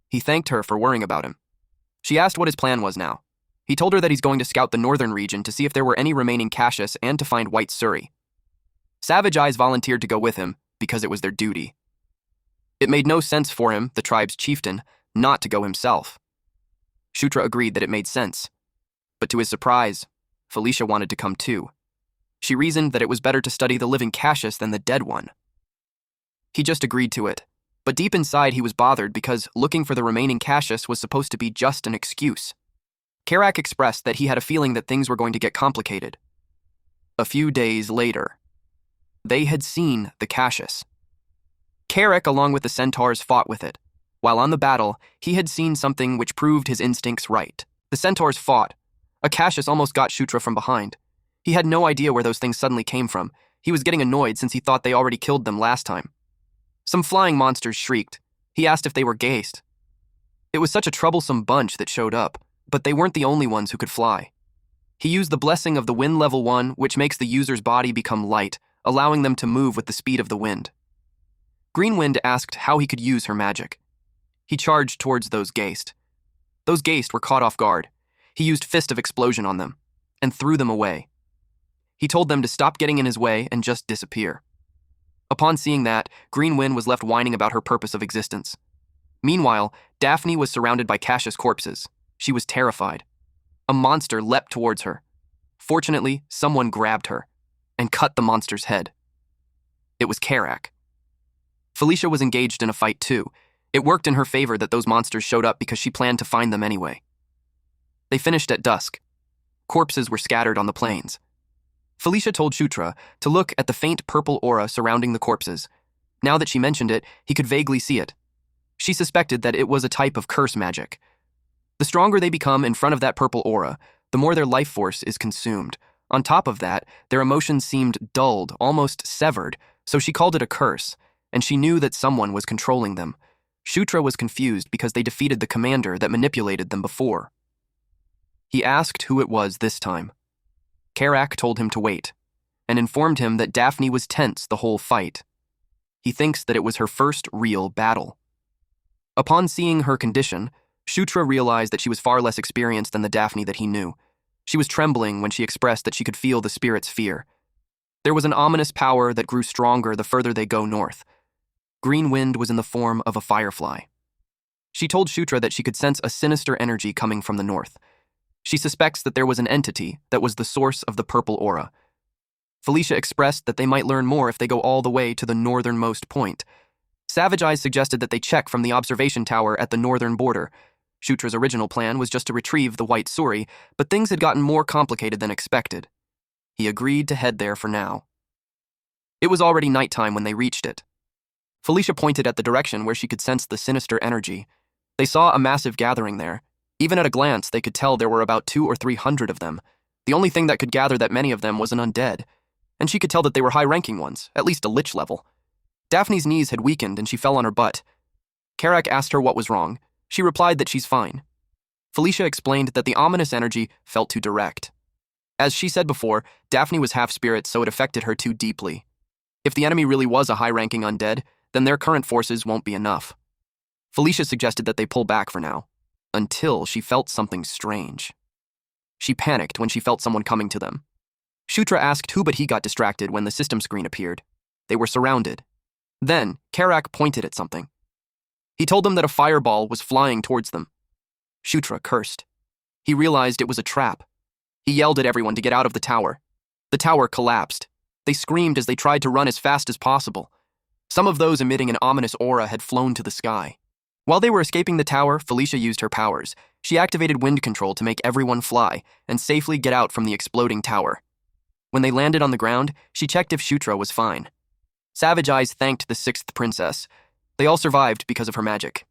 [SPEAKER 1] He thanked her for worrying about him. She asked what his plan was now. He told her that he's going to scout the northern region to see if there were any remaining Cassius and to find White Suri. Savage Eyes volunteered to go with him because it was their duty. It made no sense for him, the tribe's chieftain, not to go himself. Shutra agreed that it made sense. But to his surprise, Felicia wanted to come too. She reasoned that it was better to study the living Cassius than the dead one. He just agreed to it, but deep inside he was bothered because looking for the remaining Cassius was supposed to be just an excuse. Karak expressed that he had a feeling that things were going to get complicated. A few days later, they had seen the Cassius. Karak, along with the centaurs, fought with it. While on the battle, he had seen something which proved his instincts right. The centaurs fought. A Cassius almost got Shutra from behind. He had no idea where those things suddenly came from. He was getting annoyed since he thought they already killed them last time. Some flying monsters shrieked. He asked if they were geist. It was such a troublesome bunch that showed up, but they weren't the only ones who could fly. He used the blessing of the wind level 1, which makes the user's body become light, allowing them to move with the speed of the wind. Greenwind asked how he could use her magic. He charged towards those geist. Those geist were caught off guard. He used Fist of Explosion on them and threw them away. He told them to stop getting in his way and just disappear. Upon seeing that, Greenwind was left whining about her purpose of existence. Meanwhile, Daphne was surrounded by Cassius corpses. She was terrified. A monster leapt towards her. Fortunately, someone grabbed her and cut the monster's head. It was Karak. Felicia was engaged in a fight too. It worked in her favor that those monsters showed up because she planned to find them anyway. They finished at dusk. Corpses were scattered on the plains. Felicia told Shutra to look at the faint purple aura surrounding the corpses. Now that she mentioned it, he could vaguely see it. She suspected that it was a type of curse magic. The stronger they become in front of that purple aura, the more their life force is consumed. On top of that, their emotions seemed dulled, almost severed, so she called it a curse, and she knew that someone was controlling them. Shutra was confused because they defeated the commander that manipulated them before. He asked who it was this time. Karak told him to wait, and informed him that Daphne was tense the whole fight. He thinks that it was her first real battle. Upon seeing her condition, Shutra realized that she was far less experienced than the Daphne that he knew. She was trembling when she expressed that she could feel the spirit's fear. There was an ominous power that grew stronger the further they go north. Green wind was in the form of a firefly. She told Shutra that she could sense a sinister energy coming from the north. She suspects that there was an entity that was the source of the purple aura. Felicia expressed that they might learn more if they go all the way to the northernmost point. Savage Eyes suggested that they check from the observation tower at the northern border. Shutra's original plan was just to retrieve the white Suri, but things had gotten more complicated than expected. He agreed to head there for now. It was already nighttime when they reached it. Felicia pointed at the direction where she could sense the sinister energy. They saw a massive gathering there. Even at a glance, they could tell there were about 200 or 300 of them. The only thing that could gather that many of them was an undead. And she could tell that they were high-ranking ones, at least a lich level. Daphne's knees had weakened and she fell on her butt. Karak asked her what was wrong. She replied that she's fine. Felicia explained that the ominous energy felt too direct. As she said before, Daphne was half-spirit, so it affected her too deeply. If the enemy really was a high-ranking undead, then their current forces won't be enough. Felicia suggested that they pull back for now, until she felt something strange. She panicked when she felt someone coming to them. Shutra asked who, but he got distracted when the system screen appeared. They were surrounded. Then, Karak pointed at something. He told them that a fireball was flying towards them. Shutra cursed. He realized it was a trap. He yelled at everyone to get out of the tower. The tower collapsed. They screamed as they tried to run as fast as possible. Some of those emitting an ominous aura had flown to the sky. While they were escaping the tower, Felicia used her powers. She activated wind control to make everyone fly and safely get out from the exploding tower. When they landed on the ground, she checked if Shutra was fine. Savage Eyes thanked the sixth princess. They all survived because of her magic.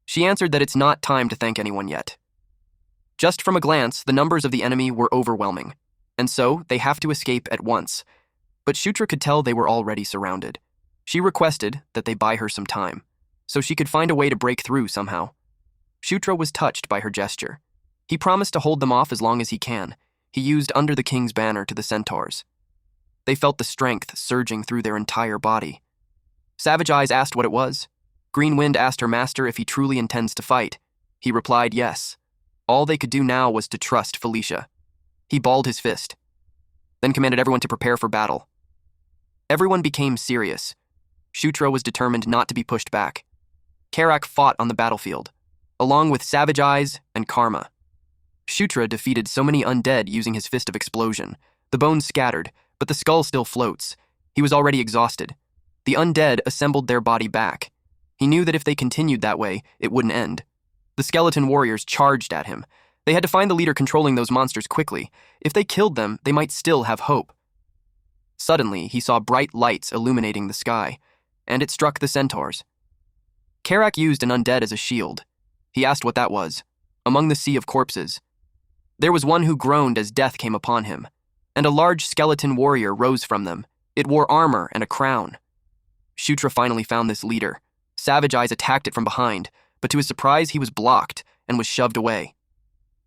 [SPEAKER 1] She answered that it's not time to thank anyone yet. Just from a glance, the numbers of the enemy were overwhelming, and so they have to escape at once. But Shutra could tell they were already surrounded. She requested that they buy her some time, so she could find a way to break through somehow. Shutra was touched by her gesture. He promised to hold them off as long as he can. He used Under the King's Banner to the centaurs. They felt the strength surging through their entire body. Savage Eyes asked what it was. Green Wind asked her master if he truly intends to fight. He replied yes. All they could do now was to trust Felicia. He balled his fist, then commanded everyone to prepare for battle. Everyone became serious. Shutra was determined not to be pushed back. Karak fought on the battlefield, along with Savage Eyes and Karma. Shutra defeated so many undead using his Fist of Explosion. The bones scattered, but the skull still floats. He was already exhausted. The undead assembled their body back. He knew that if they continued that way, it wouldn't end. The skeleton warriors charged at him. They had to find the leader controlling those monsters quickly. If they killed them, they might still have hope. Suddenly, he saw bright lights illuminating the sky, and it struck the centaurs. Karak used an undead as a shield. He asked what that was. Among the sea of corpses, there was one who groaned as death came upon him, and a large skeleton warrior rose from them. It wore armor and a crown. Shutra finally found this leader. Savage Eyes attacked it from behind, but to his surprise, he was blocked and was shoved away.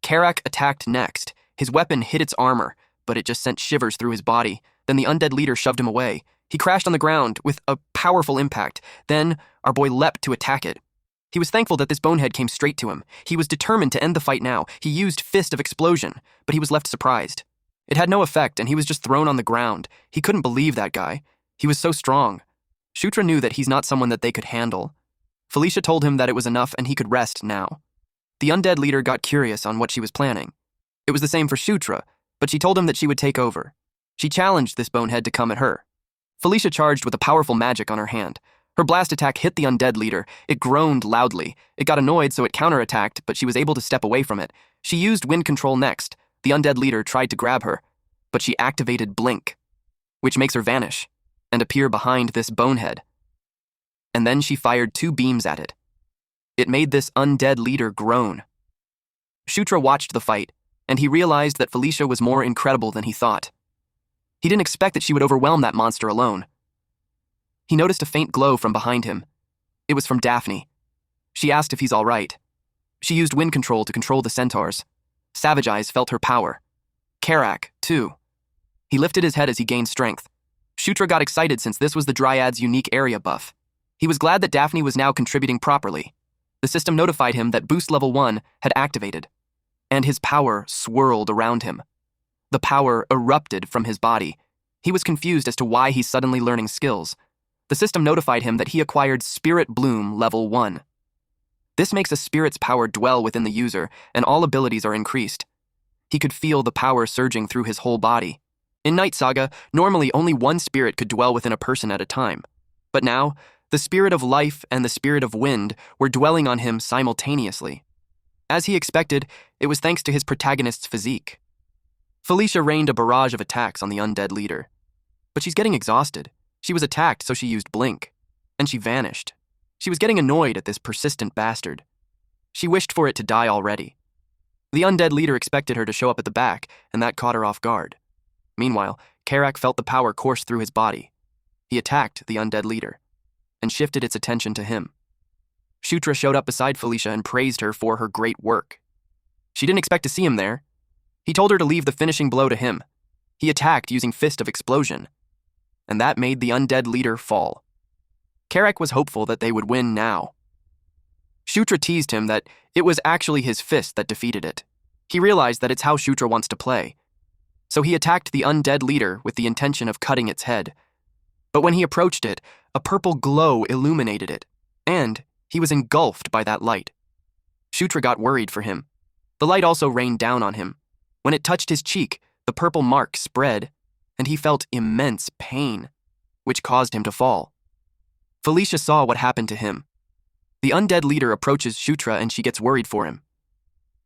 [SPEAKER 1] Karak attacked next. His weapon hit its armor, but it just sent shivers through his body. Then the undead leader shoved him away. He crashed on the ground with a powerful impact. Then our boy leapt to attack it. He was thankful that this bonehead came straight to him. He was determined to end the fight now. He used Fist of Explosion, but he was left surprised. It had no effect, and he was just thrown on the ground. He couldn't believe that guy. He was so strong. Shutra knew that he's not someone that they could handle. Felicia told him that it was enough and he could rest now. The undead leader got curious on what she was planning. It was the same for Shutra, but she told him that she would take over. She challenged this bonehead to come at her. Felicia charged with a powerful magic on her hand. Her blast attack hit the undead leader. It groaned loudly. It got annoyed, so it counterattacked, but she was able to step away from it. She used wind control next. The undead leader tried to grab her, but she activated Blink, which makes her vanish and appear behind this bonehead. And then she fired 2 beams at it. It made this undead leader groan. Shutra watched the fight, and he realized that Felicia was more incredible than he thought. He didn't expect that she would overwhelm that monster alone. He noticed a faint glow from behind him. It was from Daphne. She asked if he's all right. She used wind control to control the centaurs. Savage Eyes felt her power. Karak, too. He lifted his head as he gained strength. Shutra got excited since this was the Dryad's unique area buff. He was glad that Daphne was now contributing properly. The system notified him that boost level 1 had activated, and his power swirled around him. The power erupted from his body. He was confused as to why he's suddenly learning skills. The system notified him that he acquired Spirit Bloom level 1. This makes a spirit's power dwell within the user, and all abilities are increased. He could feel the power surging through his whole body. In Night Saga, normally only one spirit could dwell within a person at a time. But now, the spirit of life and the spirit of wind were dwelling on him simultaneously. As he expected, it was thanks to his protagonist's physique. Felicia rained a barrage of attacks on the undead leader. But she's getting exhausted. She was attacked, so she used Blink. And she vanished. She was getting annoyed at this persistent bastard. She wished for it to die already. The undead leader expected her to show up at the back, and that caught her off guard. Meanwhile, Karak felt the power course through his body. He attacked the undead leader, and shifted its attention to him. Shutra showed up beside Felicia and praised her for her great work. She didn't expect to see him there. He told her to leave the finishing blow to him. He attacked using Fist of Explosion, and that made the undead leader fall. Karak was hopeful that they would win now. Shutra teased him that it was actually his fist that defeated it. He realized that it's how Shutra wants to play. So he attacked the undead leader with the intention of cutting its head. But when he approached it, a purple glow illuminated it, and he was engulfed by that light. Shutra got worried for him. The light also rained down on him. When it touched his cheek, the purple mark spread, and he felt immense pain, which caused him to fall. Felicia saw what happened to him. The undead leader approaches Shutra and she gets worried for him.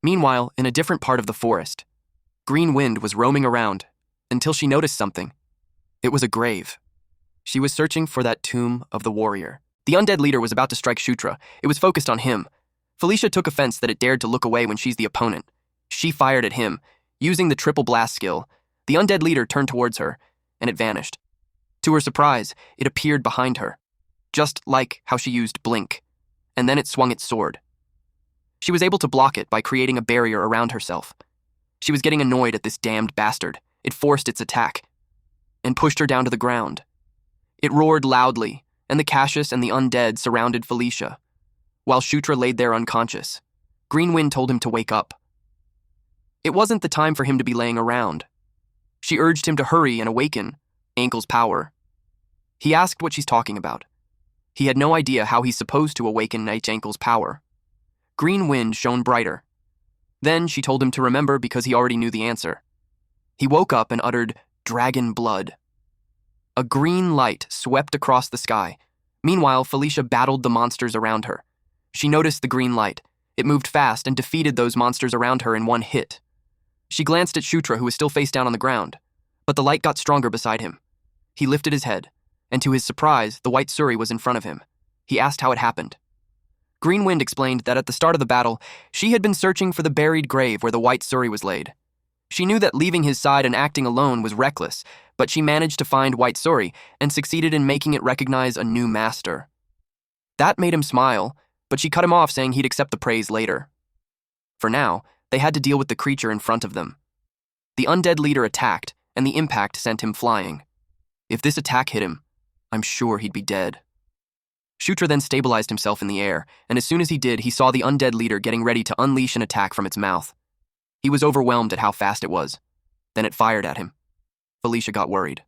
[SPEAKER 1] Meanwhile, in a different part of the forest, Green Wind was roaming around until she noticed something. It was a grave. She was searching for that tomb of the warrior. The undead leader was about to strike Shutra. It was focused on him. Felicia took offense that it dared to look away when she's the opponent. She fired at him. Using the triple blast skill, the undead leader turned towards her, and it vanished. To her surprise, it appeared behind her, just like how she used Blink, and then it swung its sword. She was able to block it by creating a barrier around herself. She was getting annoyed at this damned bastard. It forced its attack, and pushed her down to the ground. It roared loudly, and the Cassius and the undead surrounded Felicia, while Shutra laid there unconscious. Green Wind told him to wake up. It wasn't the time for him to be laying around. She urged him to hurry and awaken Ankle's power. He asked what she's talking about. He had no idea how he's supposed to awaken Night Ankle's power. Green Wind shone brighter. Then she told him to remember because he already knew the answer. He woke up and uttered, "Dragon blood." A green light swept across the sky. Meanwhile, Felicia battled the monsters around her. She noticed the green light. It moved fast and defeated those monsters around her in one hit. She glanced at Shutra, who was still face down on the ground, but the light got stronger beside him. He lifted his head, and to his surprise, the white Suri was in front of him. He asked how it happened. Green Wind explained that at the start of the battle, she had been searching for the buried grave where the white Suri was laid. She knew that leaving his side and acting alone was reckless, but she managed to find White Suri and succeeded in making it recognize a new master. That made him smile, but she cut him off saying he'd accept the praise later. For now, they had to deal with the creature in front of them. The undead leader attacked, and the impact sent him flying. If this attack hit him, I'm sure he'd be dead. Shutra then stabilized himself in the air, and as soon as he did, he saw the undead leader getting ready to unleash an attack from its mouth. He was overwhelmed at how fast it was. Then it fired at him. Felicia got worried.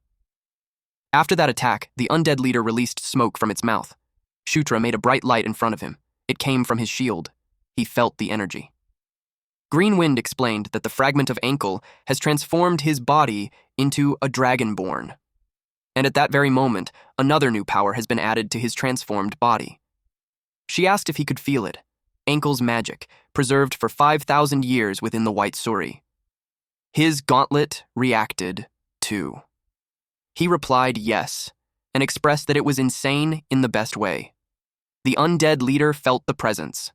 [SPEAKER 1] After that attack, the undead leader released smoke from its mouth. Shutra made a bright light in front of him. It came from his shield. He felt the energy. Green Wind explained that the fragment of ankle has transformed his body into a dragonborn. And at that very moment, another new power has been added to his transformed body. She asked if he could feel it. Ankle's magic, preserved for 5,000 years within the White Suri. His gauntlet reacted, too. He replied yes, and expressed that it was insane in the best way. The undead leader felt the presence.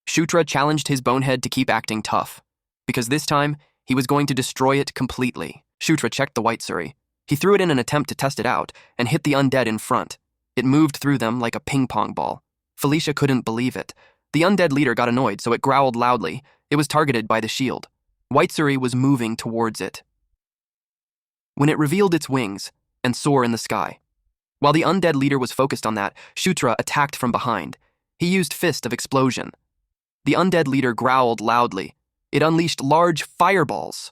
[SPEAKER 1] Shutra challenged his bonehead to keep acting tough. because this time, he was going to destroy it completely. Shutra checked the white Suri. He threw it in an attempt to test it out and hit the undead in front. It moved through them like a ping-pong ball. Felicia couldn't believe it. The undead leader got annoyed, so it growled loudly. It was targeted by the shield. White Suri was moving towards it when it revealed its wings and soared in the sky. While the undead leader was focused on that, Shutra attacked from behind. He used Fist of Explosion. The undead leader growled loudly. It unleashed large fireballs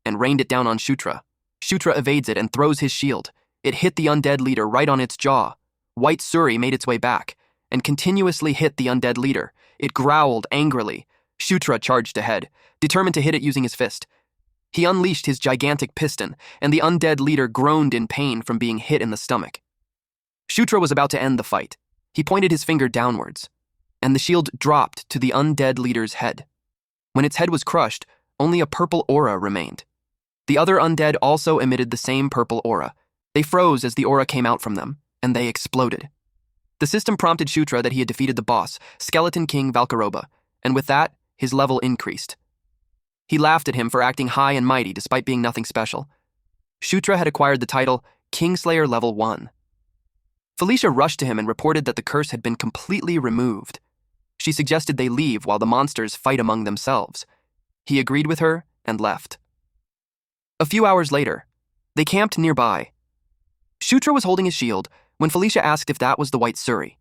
[SPEAKER 1] and rained it down on Shutra. Shutra evades it and throws his shield. It hit the undead leader right on its jaw. White Suri made its way back and continuously hit the undead leader. It growled angrily. Shutra charged ahead, determined to hit it using his fist. He unleashed his gigantic piston, and the undead leader groaned in pain from being hit in the stomach. Shutra was about to end the fight. He pointed his finger downwards, and the shield dropped to the undead leader's head. When its head was crushed, only a purple aura remained. The other undead also emitted the same purple aura. They froze as the aura came out from them, and they exploded. The system prompted Shutra that he had defeated the boss, Skeleton King Valkaroba, and with that, his level increased. He laughed at him for acting high and mighty despite being nothing special. Shutra had acquired the title Kingslayer Level 1. Felicia rushed to him and reported that the curse had been completely removed. She suggested they leave while the monsters fight among themselves. He agreed with her and left. A few hours later, they camped nearby. Shutra was holding his shield when Felicia asked if that was the White Suri.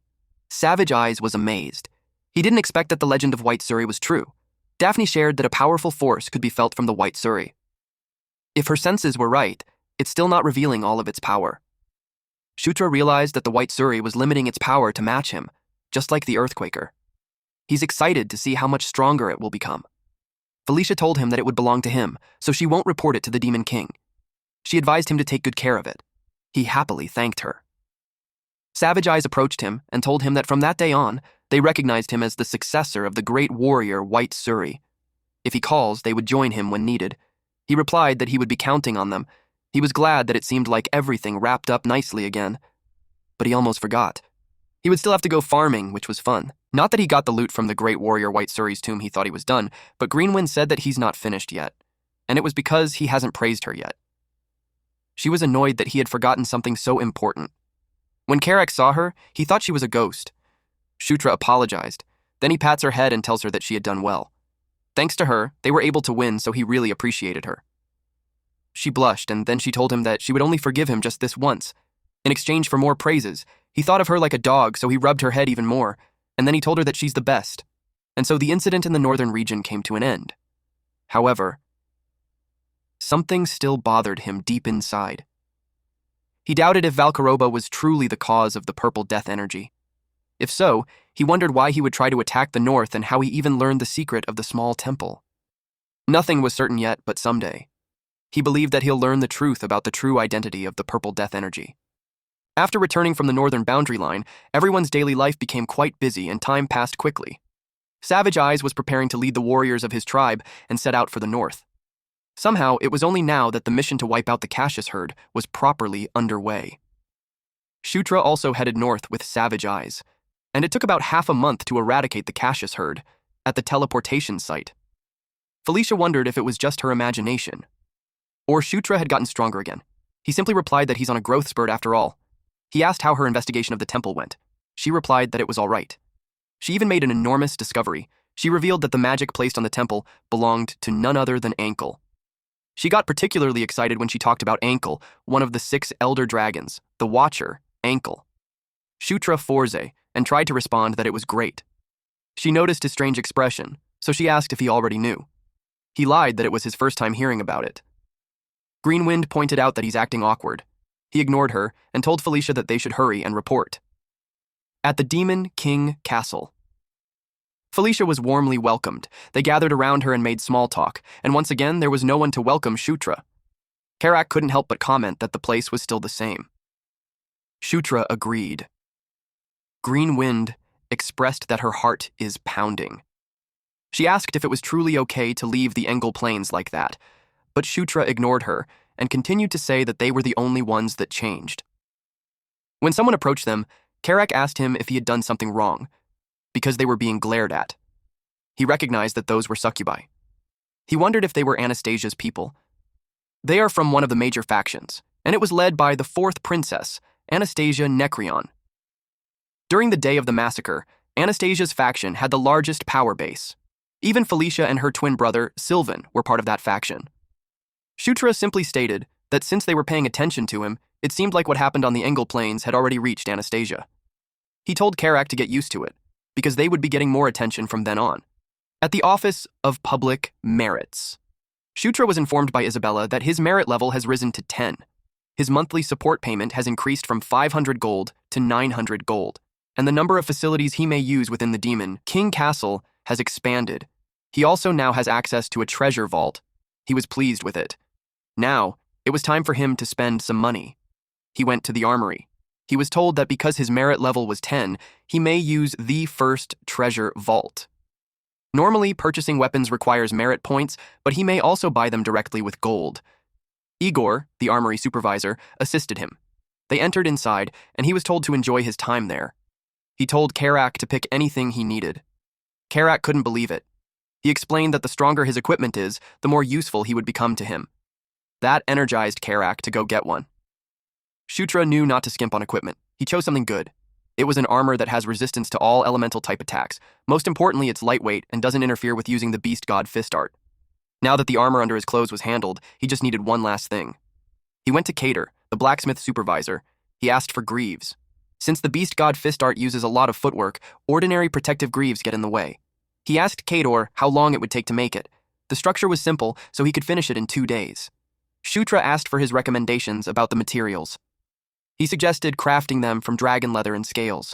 [SPEAKER 1] Savage Eyes was amazed. He didn't expect that the legend of White Suri was true. Daphne shared that a powerful force could be felt from the White Suri. If her senses were right, it's still not revealing all of its power. Shutra realized that the White Suri was limiting its power to match him, just like the Earthquaker. He's excited to see how much stronger it will become. Felicia told him that it would belong to him, so she won't report it to the Demon King. She advised him to take good care of it. He happily thanked her. Savage Eyes approached him and told him that from that day on, they recognized him as the successor of the great warrior White Suri. If he calls, they would join him when needed. He replied that he would be counting on them. He was glad that it seemed like everything wrapped up nicely again. But he almost forgot. He would still have to go farming, which was fun. Not that he got the loot from the great warrior White Suri's tomb he thought he was done, but Greenwind said that he's not finished yet. And it was because he hasn't praised her yet. She was annoyed that he had forgotten something so important. When Karak saw her, he thought she was a ghost. Shutra apologized. Then he pats her head and tells her that she had done well. Thanks to her, they were able to win, so he really appreciated her. She blushed, and then she told him that she would only forgive him just this once. In exchange for more praises, he thought of her like a dog, so he rubbed her head even more, and then he told her that she's the best. And so the incident in the northern region came to an end. However, something still bothered him deep inside. He doubted if Valkaroba was truly the cause of the purple death energy. If so, he wondered why he would try to attack the north and how he even learned the secret of the small temple. Nothing was certain yet, but someday. He believed that he'll learn the truth about the true identity of the purple death energy. After returning from the northern boundary line, everyone's daily life became quite busy and time passed quickly. Savage Eyes was preparing to lead the warriors of his tribe and set out for the north. Somehow, it was only now that the mission to wipe out the Cassius herd was properly underway. Shutra also headed north with Savage Eyes, and it took about half a month to eradicate the Cassius herd at the teleportation site. Felicia wondered if it was just her imagination, or Shutra had gotten stronger again. He simply replied that he's on a growth spurt after all. He asked how her investigation of the temple went. She replied that it was all right. She even made an enormous discovery. She revealed that the magic placed on the temple belonged to none other than Ankle. She got particularly excited when she talked about Ankle, one of the 6 elder dragons, the Watcher, Ankle. Shutra forze, and tried to respond that it was great. She noticed his strange expression, so she asked if he already knew. He lied that it was his first time hearing about it. Greenwind pointed out that he's acting awkward. He ignored her and told Felicia that they should hurry and report. At the Demon King Castle. Felicia was warmly welcomed. They gathered around her and made small talk, and once again there was no one to welcome Shutra. Karak couldn't help but comment that the place was still the same. Shutra agreed. Greenwind expressed that her heart is pounding. She asked if it was truly okay to leave the Engel Plains like that, but Shutra ignored her and continued to say that they were the only ones that changed. When someone approached them, Karak asked him if he had done something wrong, because they were being glared at. He recognized that those were succubi. He wondered if they were Anastasia's people. They are from one of the major factions, and it was led by the fourth princess, Anastasia Nekrion. During the day of the massacre, Anastasia's faction had the largest power base. Even Felicia and her twin brother, Sylvan, were part of that faction. Shutra simply stated that since they were paying attention to him, it seemed like what happened on the Engel Plains had already reached Anastasia. He told Karak to get used to it, because they would be getting more attention from then on. At the Office of Public Merits, Shutra was informed by Isabella that his merit level has risen to 10. His monthly support payment has increased from 500 gold to 900 gold, and the number of facilities he may use within the Demon King Castle has expanded. He also now has access to a treasure vault. He was pleased with it. Now, it was time for him to spend some money. He went to the armory. He was told that because his merit level was 10, he may use the first treasure vault. Normally, purchasing weapons requires merit points, but he may also buy them directly with gold. Igor, the armory supervisor, assisted him. They entered inside, and he was told to enjoy his time there. He told Karak to pick anything he needed. Karak couldn't believe it. He explained that the stronger his equipment is, the more useful he would become to him. That energized Karak to go get one. Shutra knew not to skimp on equipment. He chose something good. It was an armor that has resistance to all elemental type attacks. Most importantly, it's lightweight and doesn't interfere with using the beast god fist art. Now that the armor under his clothes was handled, he just needed one last thing. He went to Cater, the blacksmith supervisor. He asked for greaves. Since the beast god fist art uses a lot of footwork, ordinary protective greaves get in the way. He asked Cater how long it would take to make it. The structure was simple, so he could finish it in 2 days. Shutra asked for his recommendations about the materials. He suggested crafting them from dragon leather and scales.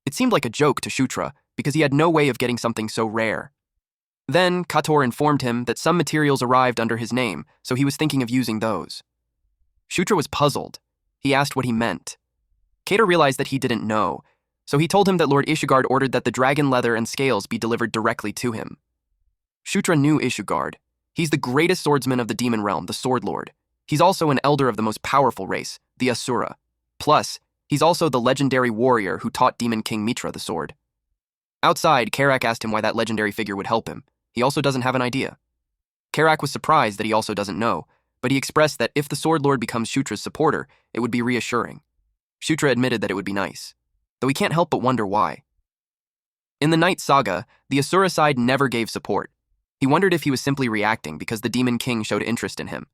[SPEAKER 1] It seemed like a joke to Shutra, because he had no way of getting something so rare. Then, Kator informed him that some materials arrived under his name, so he was thinking of using those. Shutra was puzzled. He asked what he meant. Kator realized that he didn't know, so he told him that Lord Ishigard ordered that the dragon leather and scales be delivered directly to him. Shutra knew Ishigard. He's the greatest swordsman of the demon realm, the Sword Lord. He's also an elder of the most powerful race, the Asura. Plus, he's also the legendary warrior who taught Demon King Mitra the sword. Outside, Karak asked him why that legendary figure would help him. He also doesn't have an idea. Karak was surprised that he also doesn't know, but he expressed that if the Sword Lord becomes Shutra's supporter, it would be reassuring. Shutra admitted that it would be nice, though he can't help but wonder why. In the Night Saga, the Asura side never gave support. He wondered if he was simply reacting because the Demon King showed interest in him.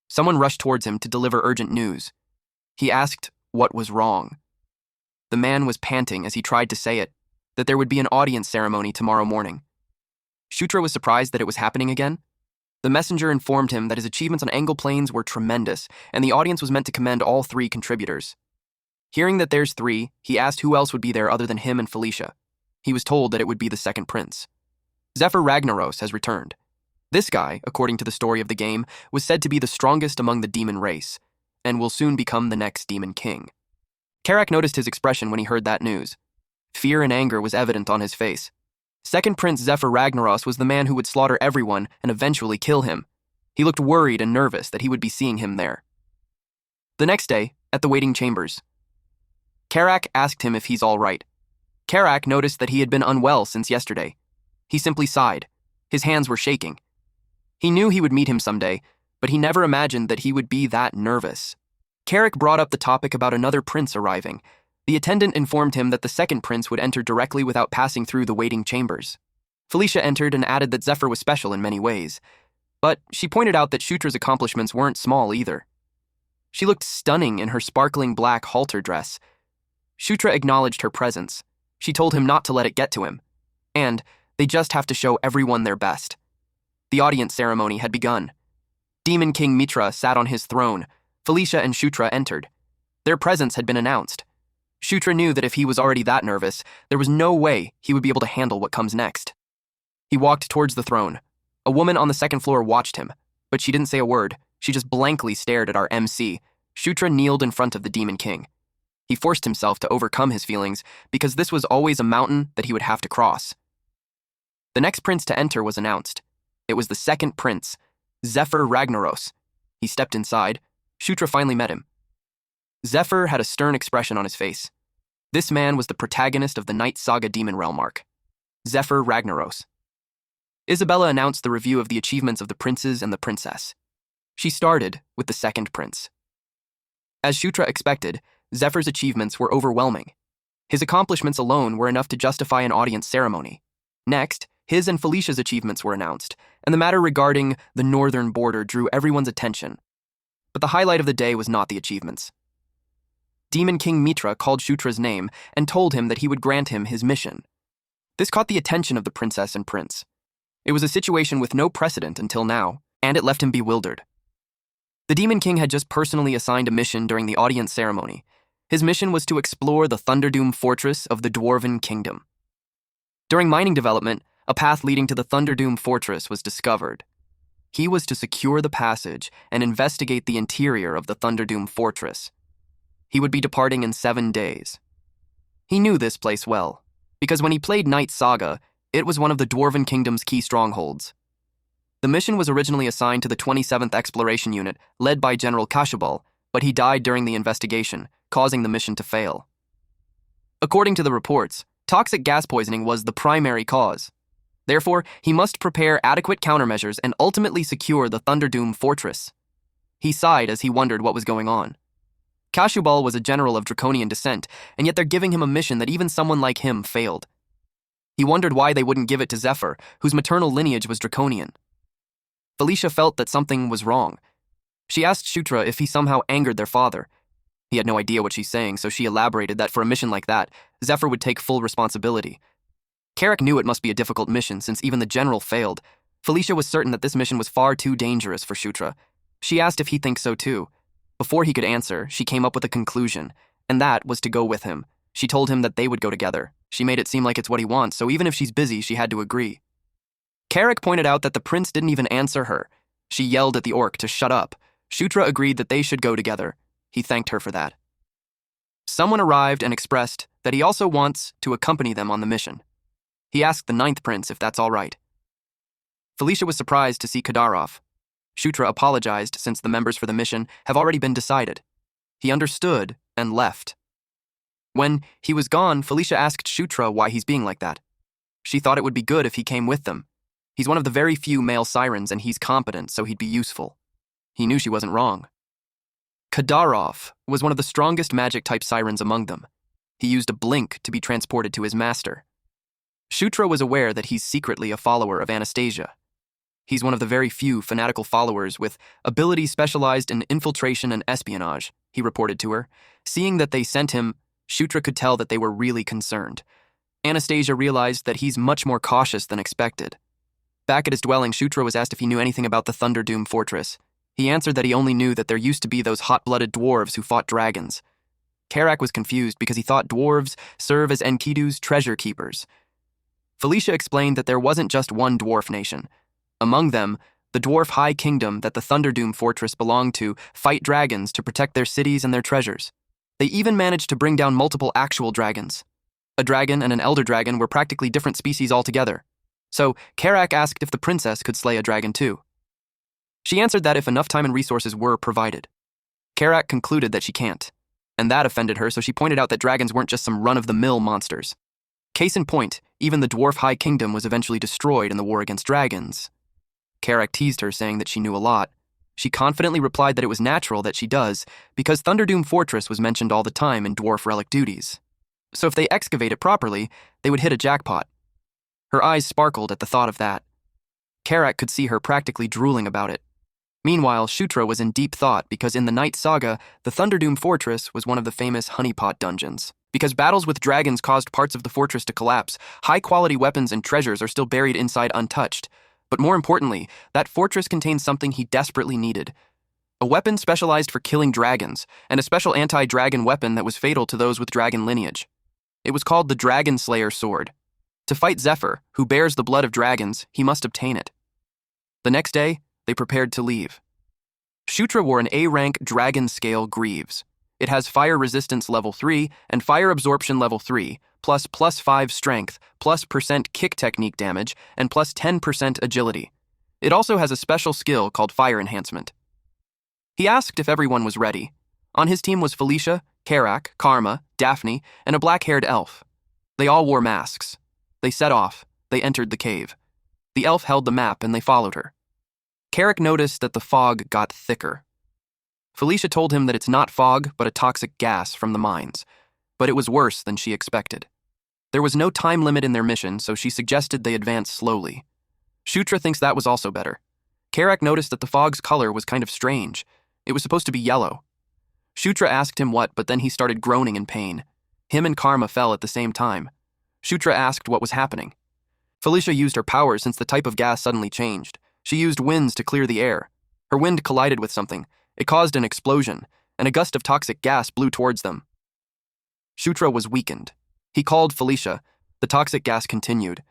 [SPEAKER 1] Someone rushed towards him to deliver urgent news. He asked what was wrong. The man was panting as he tried to say it, that there would be an audience ceremony tomorrow morning. Shutra was surprised that it was happening again. The messenger informed him that his achievements on Engel Plains were tremendous, and the audience was meant to commend all 3 contributors. Hearing that there's 3, he asked who else would be there other than him and Felicia. He was told that it would be the second prince. Zephyr Ragnaros has returned. This guy, according to the story of the game, was said to be the strongest among the demon race, and will soon become the next demon king. Karak noticed his expression when he heard that news. Fear and anger was evident on his face. Second Prince Zephyr Ragnaros was the man who would slaughter everyone and eventually kill him. He looked worried and nervous that he would be seeing him there. The next day, at the waiting chambers, Karak asked him if he's all right. Karak noticed that he had been unwell since yesterday. He simply sighed. His hands were shaking. He knew he would meet him someday, but he never imagined that he would be that nervous. Karak brought up the topic about another prince arriving. The attendant informed him that the second prince would enter directly without passing through the waiting chambers. Felicia entered and added that Zephyr was special in many ways. But she pointed out that Shutra's accomplishments weren't small either. She looked stunning in her sparkling black halter dress. Shutra acknowledged her presence. She told him not to let it get to him. And they just have to show everyone their best. The audience ceremony had begun. Demon King Mitra sat on his throne. Felicia and Shutra entered. Their presence had been announced. Shutra knew that if he was already that nervous, there was no way he would be able to handle what comes next. He walked towards the throne. A woman on the second floor watched him, but she didn't say a word. She just blankly stared at our MC. Shutra kneeled in front of the Demon King. He forced himself to overcome his feelings because this was always a mountain that he would have to cross. The next prince to enter was announced. It was the second prince, Zephyr Ragnaros. He stepped inside. Shutra finally met him. Zephyr had a stern expression on his face. This man was the protagonist of the Night Saga Demon Realm arc, Zephyr Ragnaros. Isabella announced the review of the achievements of the princes and the princess. She started with the second prince. As Shutra expected, Zephyr's achievements were overwhelming. His accomplishments alone were enough to justify an audience ceremony. Next, his and Felicia's achievements were announced, and the matter regarding the northern border drew everyone's attention. But the highlight of the day was not the achievements. Demon King Mitra called Shutra's name and told him that he would grant him his mission. This caught the attention of the princess and prince. It was a situation with no precedent until now, and it left him bewildered. The Demon King had just personally assigned a mission during the audience ceremony. His mission was to explore the Thunderdoom fortress of the Dwarven Kingdom. During mining development, a path leading to the Thunderdoom fortress was discovered. He was to secure the passage and investigate the interior of the Thunderdoom fortress. He would be departing in 7 days. He knew this place well, because when he played Night Saga, it was one of the Dwarven Kingdom's key strongholds. The mission was originally assigned to the 27th Exploration Unit, led by General Kashubal, but he died during the investigation, causing the mission to fail. According to the reports, toxic gas poisoning was the primary cause. Therefore, he must prepare adequate countermeasures and ultimately secure the Thunderdoom fortress. He sighed as he wondered what was going on. Kashubal was a general of Draconian descent, and yet they're giving him a mission that even someone like him failed. He wondered why they wouldn't give it to Zephyr, whose maternal lineage was Draconian. Felicia felt that something was wrong. She asked Shutra if he somehow angered their father. He had no idea what she's saying, so she elaborated that for a mission like that, Zephyr would take full responsibility. Carrick knew it must be a difficult mission since even the general failed. Felicia was certain that this mission was far too dangerous for Shutra. She asked if he thinks so too. Before he could answer, she came up with a conclusion, and that was to go with him. She told him that they would go together. She made it seem like it's what he wants, so even if she's busy, she had to agree. Carrick pointed out that the prince didn't even answer her. She yelled at the orc to shut up. Shutra agreed that they should go together. He thanked her for that. Someone arrived and expressed that he also wants to accompany them on the mission. He asked the 9th prince if that's all right. Felicia was surprised to see Kadarov. Shutra apologized since the members for the mission have already been decided. He understood and left. When he was gone, Felicia asked Shutra why he's being like that. She thought it would be good if he came with them. He's one of the very few male sirens and he's competent, so he'd be useful. He knew she wasn't wrong. Kadarov was one of the strongest magic-type sirens among them. He used a blink to be transported to his master. Shutra was aware that he's secretly a follower of Anastasia. He's one of the very few fanatical followers with abilities specialized in infiltration and espionage, he reported to her. Seeing that they sent him, Shutra could tell that they were really concerned. Anastasia realized that he's much more cautious than expected. Back at his dwelling, Shutra was asked if he knew anything about the Thunderdoom fortress. He answered that he only knew that there used to be those hot-blooded dwarves who fought dragons. Karak was confused because he thought dwarves serve as Enkidu's treasure keepers. Felicia explained that there wasn't just one dwarf nation. Among them, the dwarf high kingdom that the Thunderdoom fortress belonged to fight dragons to protect their cities and their treasures. They even managed to bring down multiple actual dragons. A dragon and an elder dragon were practically different species altogether. So, Karak asked if the princess could slay a dragon too. She answered that if enough time and resources were provided. Karak concluded that she can't, and that offended her, so she pointed out that dragons weren't just some run-of-the-mill monsters. Case in point, even the dwarf high kingdom was eventually destroyed in the war against dragons. Karak teased her, saying that she knew a lot. She confidently replied that it was natural that she does, because Thunderdoom Fortress was mentioned all the time in dwarf relic duties. So if they excavate it properly, they would hit a jackpot. Her eyes sparkled at the thought of that. Karak could see her practically drooling about it. Meanwhile, Shutra was in deep thought because in the Night Saga, the Thunderdoom Fortress was one of the famous honeypot dungeons. Because battles with dragons caused parts of the fortress to collapse, high-quality weapons and treasures are still buried inside untouched. But more importantly, that fortress contained something he desperately needed. A weapon specialized for killing dragons, and a special anti-dragon weapon that was fatal to those with dragon lineage. It was called the Dragon Slayer Sword. To fight Zephyr, who bears the blood of dragons, he must obtain it. The next day, they prepared to leave. Shutra wore an A-rank dragon scale greaves. It has fire resistance level 3 and fire absorption level 3, plus +5 strength, plus % kick technique damage, and plus 10% agility. It also has a special skill called fire enhancement. He asked if everyone was ready. On his team was Felicia, Karak, Karma, Daphne, and a black-haired elf. They all wore masks. They set off. They entered the cave. The elf held the map and they followed her. Carrick noticed that the fog got thicker. Felicia told him that it's not fog, but a toxic gas from the mines, but it was worse than she expected. There was no time limit in their mission, so she suggested they advance slowly. Shutra thinks that was also better. Carrick noticed that the fog's color was kind of strange. It was supposed to be yellow. Shutra asked him what, but then he started groaning in pain. Him and Karma fell at the same time. Shutra asked what was happening. Felicia used her powers since the type of gas suddenly changed. She used winds to clear the air. Her wind collided with something. It caused an explosion, and a gust of toxic gas blew towards them. Shutra was weakened. He called Felicia. The toxic gas continued.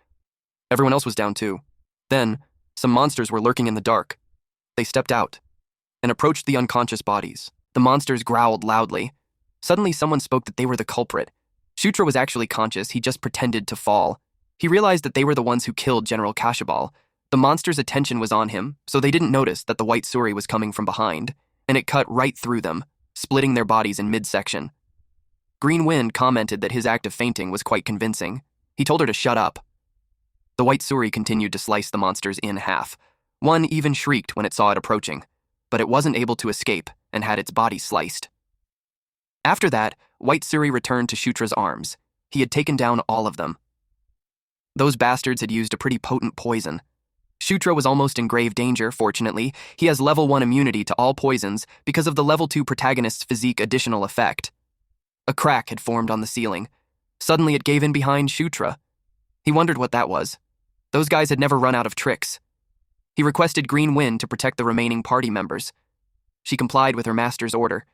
[SPEAKER 1] Everyone else was down too. Then, some monsters were lurking in the dark. They stepped out and approached the unconscious bodies. The monsters growled loudly. Suddenly, someone spoke that they were the culprit. Shutra was actually conscious, he just pretended to fall. He realized that they were the ones who killed General Kashabal. The monsters' attention was on him, so they didn't notice that the white Suri was coming from behind, and it cut right through them, splitting their bodies in midsection. Green Wind commented that his act of fainting was quite convincing. He told her to shut up. The white Suri continued to slice the monsters in half. One even shrieked when it saw it approaching, but it wasn't able to escape and had its body sliced. After that, White Suri returned to Shutra's arms. He had taken down all of them. Those bastards had used a pretty potent poison. Shutra was almost in grave danger, fortunately. He has level 1 immunity to all poisons because of the level 2 protagonist's physique additional effect. A crack had formed on the ceiling. Suddenly it gave in behind Shutra. He wondered what that was. Those guys had never run out of tricks. He requested Green Wind to protect the remaining party members. She complied with her master's order.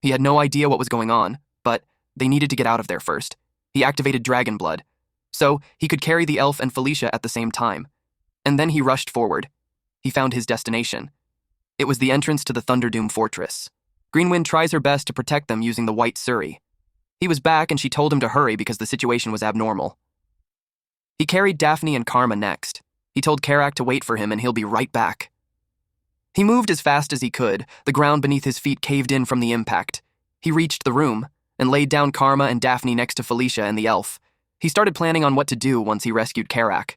[SPEAKER 1] He had no idea what was going on, but they needed to get out of there first. He activated Dragon Blood, so he could carry the elf and Felicia at the same time. And then he rushed forward. He found his destination. It was the entrance to the Thunderdoom Fortress. Greenwind tries her best to protect them using the White Suri. He was back and she told him to hurry because the situation was abnormal. He carried Daphne and Karma next. He told Carrick to wait for him and he'll be right back. He moved as fast as he could. The ground beneath his feet caved in from the impact. He reached the room and laid down Karma and Daphne next to Felicia and the elf. He started planning on what to do once he rescued Carrick.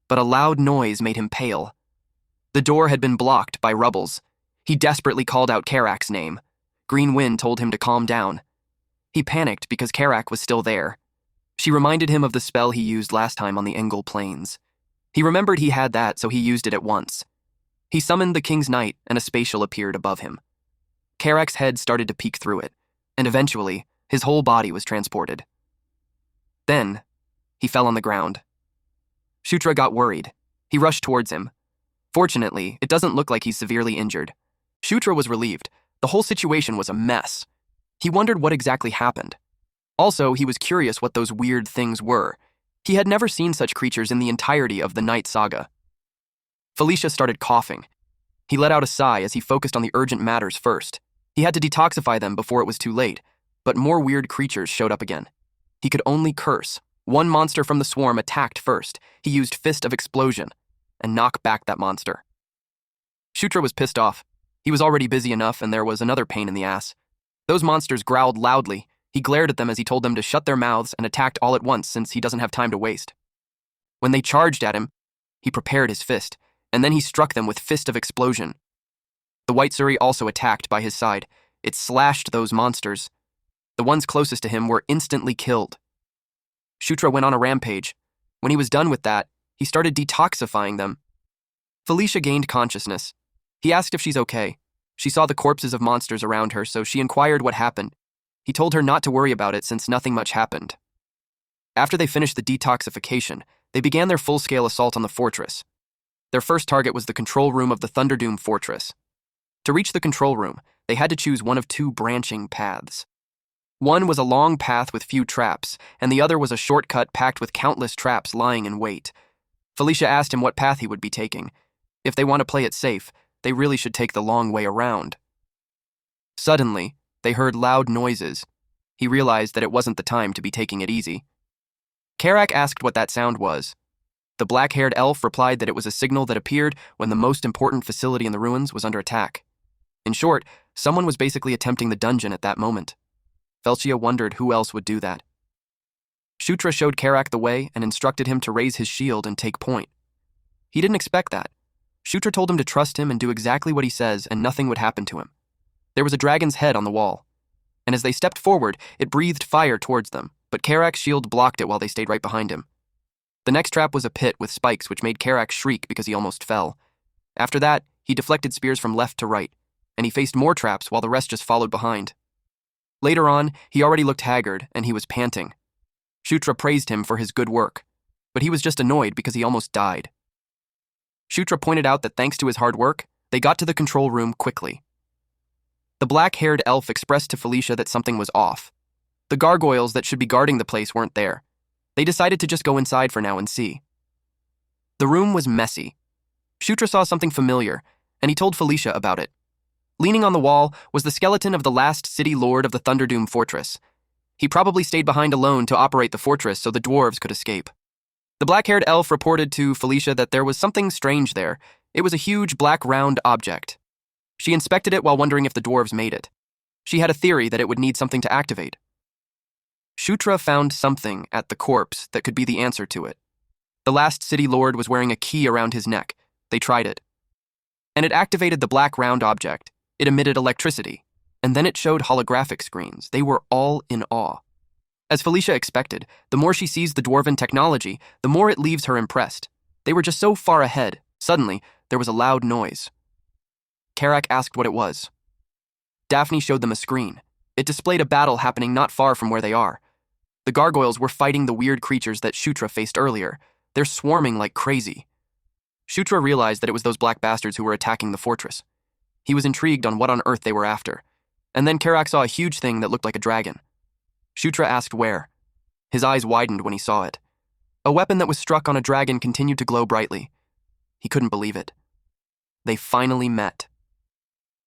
[SPEAKER 1] But a loud noise made him pale. The door had been blocked by rubbles. He desperately called out Carrick's name. Green Wind told him to calm down. He panicked because Carrick was still there. She reminded him of the spell he used last time on the Engel Plains. He remembered he had that, so he used it at once. He summoned the King's Knight, and a spatial appeared above him. Carrick's head started to peek through it, and eventually, his whole body was transported. Then, he fell on the ground. Shutra got worried. He rushed towards him. Fortunately, it doesn't look like he's severely injured. Shutra was relieved. The whole situation was a mess. He wondered what exactly happened. Also, he was curious what those weird things were. He had never seen such creatures in the entirety of the Night Saga. Felicia started coughing. He let out a sigh as he focused on the urgent matters first. He had to detoxify them before it was too late, but more weird creatures showed up again. He could only curse. One monster from the swarm attacked first. He used Fist of Explosion and knocked back that monster. Shutra was pissed off. He was already busy enough and there was another pain in the ass. Those monsters growled loudly. He glared at them as he told them to shut their mouths and attacked all at once since he doesn't have time to waste. When they charged at him, he prepared his fist, and then he struck them with Fist of Explosion. The White Suri also attacked by his side. It slashed those monsters. The ones closest to him were instantly killed. Shutra went on a rampage. When he was done with that, he started detoxifying them. Felicia gained consciousness. He asked if she's okay. She saw the corpses of monsters around her, so she inquired what happened. He told her not to worry about it since nothing much happened. After they finished the detoxification, they began their full-scale assault on the fortress. Their first target was the control room of the Thunderdoom Fortress. To reach the control room, they had to choose one of two branching paths. One was a long path with few traps, and the other was a shortcut packed with countless traps lying in wait. Felicia asked him what path he would be taking. If they want to play it safe, they really should take the long way around. Suddenly, they heard loud noises. He realized that it wasn't the time to be taking it easy. Carrick asked what that sound was. The black-haired elf replied that it was a signal that appeared when the most important facility in the ruins was under attack. In short, someone was basically attempting the dungeon at that moment. Felicia wondered who else would do that. Shutra showed Carrick the way and instructed him to raise his shield and take point. He didn't expect that. Shutra told him to trust him and do exactly what he says, and nothing would happen to him. There was a dragon's head on the wall, and as they stepped forward, it breathed fire towards them, but Karak's shield blocked it while they stayed right behind him. The next trap was a pit with spikes which made Karak shriek because he almost fell. After that, he deflected spears from left to right, and he faced more traps while the rest just followed behind. Later on, he already looked haggard, and he was panting. Shutra praised him for his good work, but he was just annoyed because he almost died. Shutra pointed out that thanks to his hard work, they got to the control room quickly. The black-haired elf expressed to Felicia that something was off. The gargoyles that should be guarding the place weren't there. They decided to just go inside for now and see. The room was messy. Shutra saw something familiar, and he told Felicia about it. Leaning on the wall was the skeleton of the last city lord of the Thunderdoom fortress. He probably stayed behind alone to operate the fortress so the dwarves could escape. The black-haired elf reported to Felicia that there was something strange there. It was a huge black round object. She inspected it while wondering if the dwarves made it. She had a theory that it would need something to activate. Shutra found something at the corpse that could be the answer to it. The last city lord was wearing a key around his neck. They tried it. And it activated the black round object. It emitted electricity. And then it showed holographic screens. They were all in awe. As Felicia expected, the more she sees the dwarven technology, the more it leaves her impressed. They were just so far ahead. Suddenly, there was a loud noise. Karak asked what it was. Daphne showed them a screen. It displayed a battle happening not far from where they are. The gargoyles were fighting the weird creatures that Shutra faced earlier. They're swarming like crazy. Shutra realized that it was those black bastards who were attacking the fortress. He was intrigued on what on earth they were after. And then Karak saw a huge thing that looked like a dragon. Shutra asked where. His eyes widened when he saw it. A weapon that was struck on a dragon continued to glow brightly. He couldn't believe it. They finally met.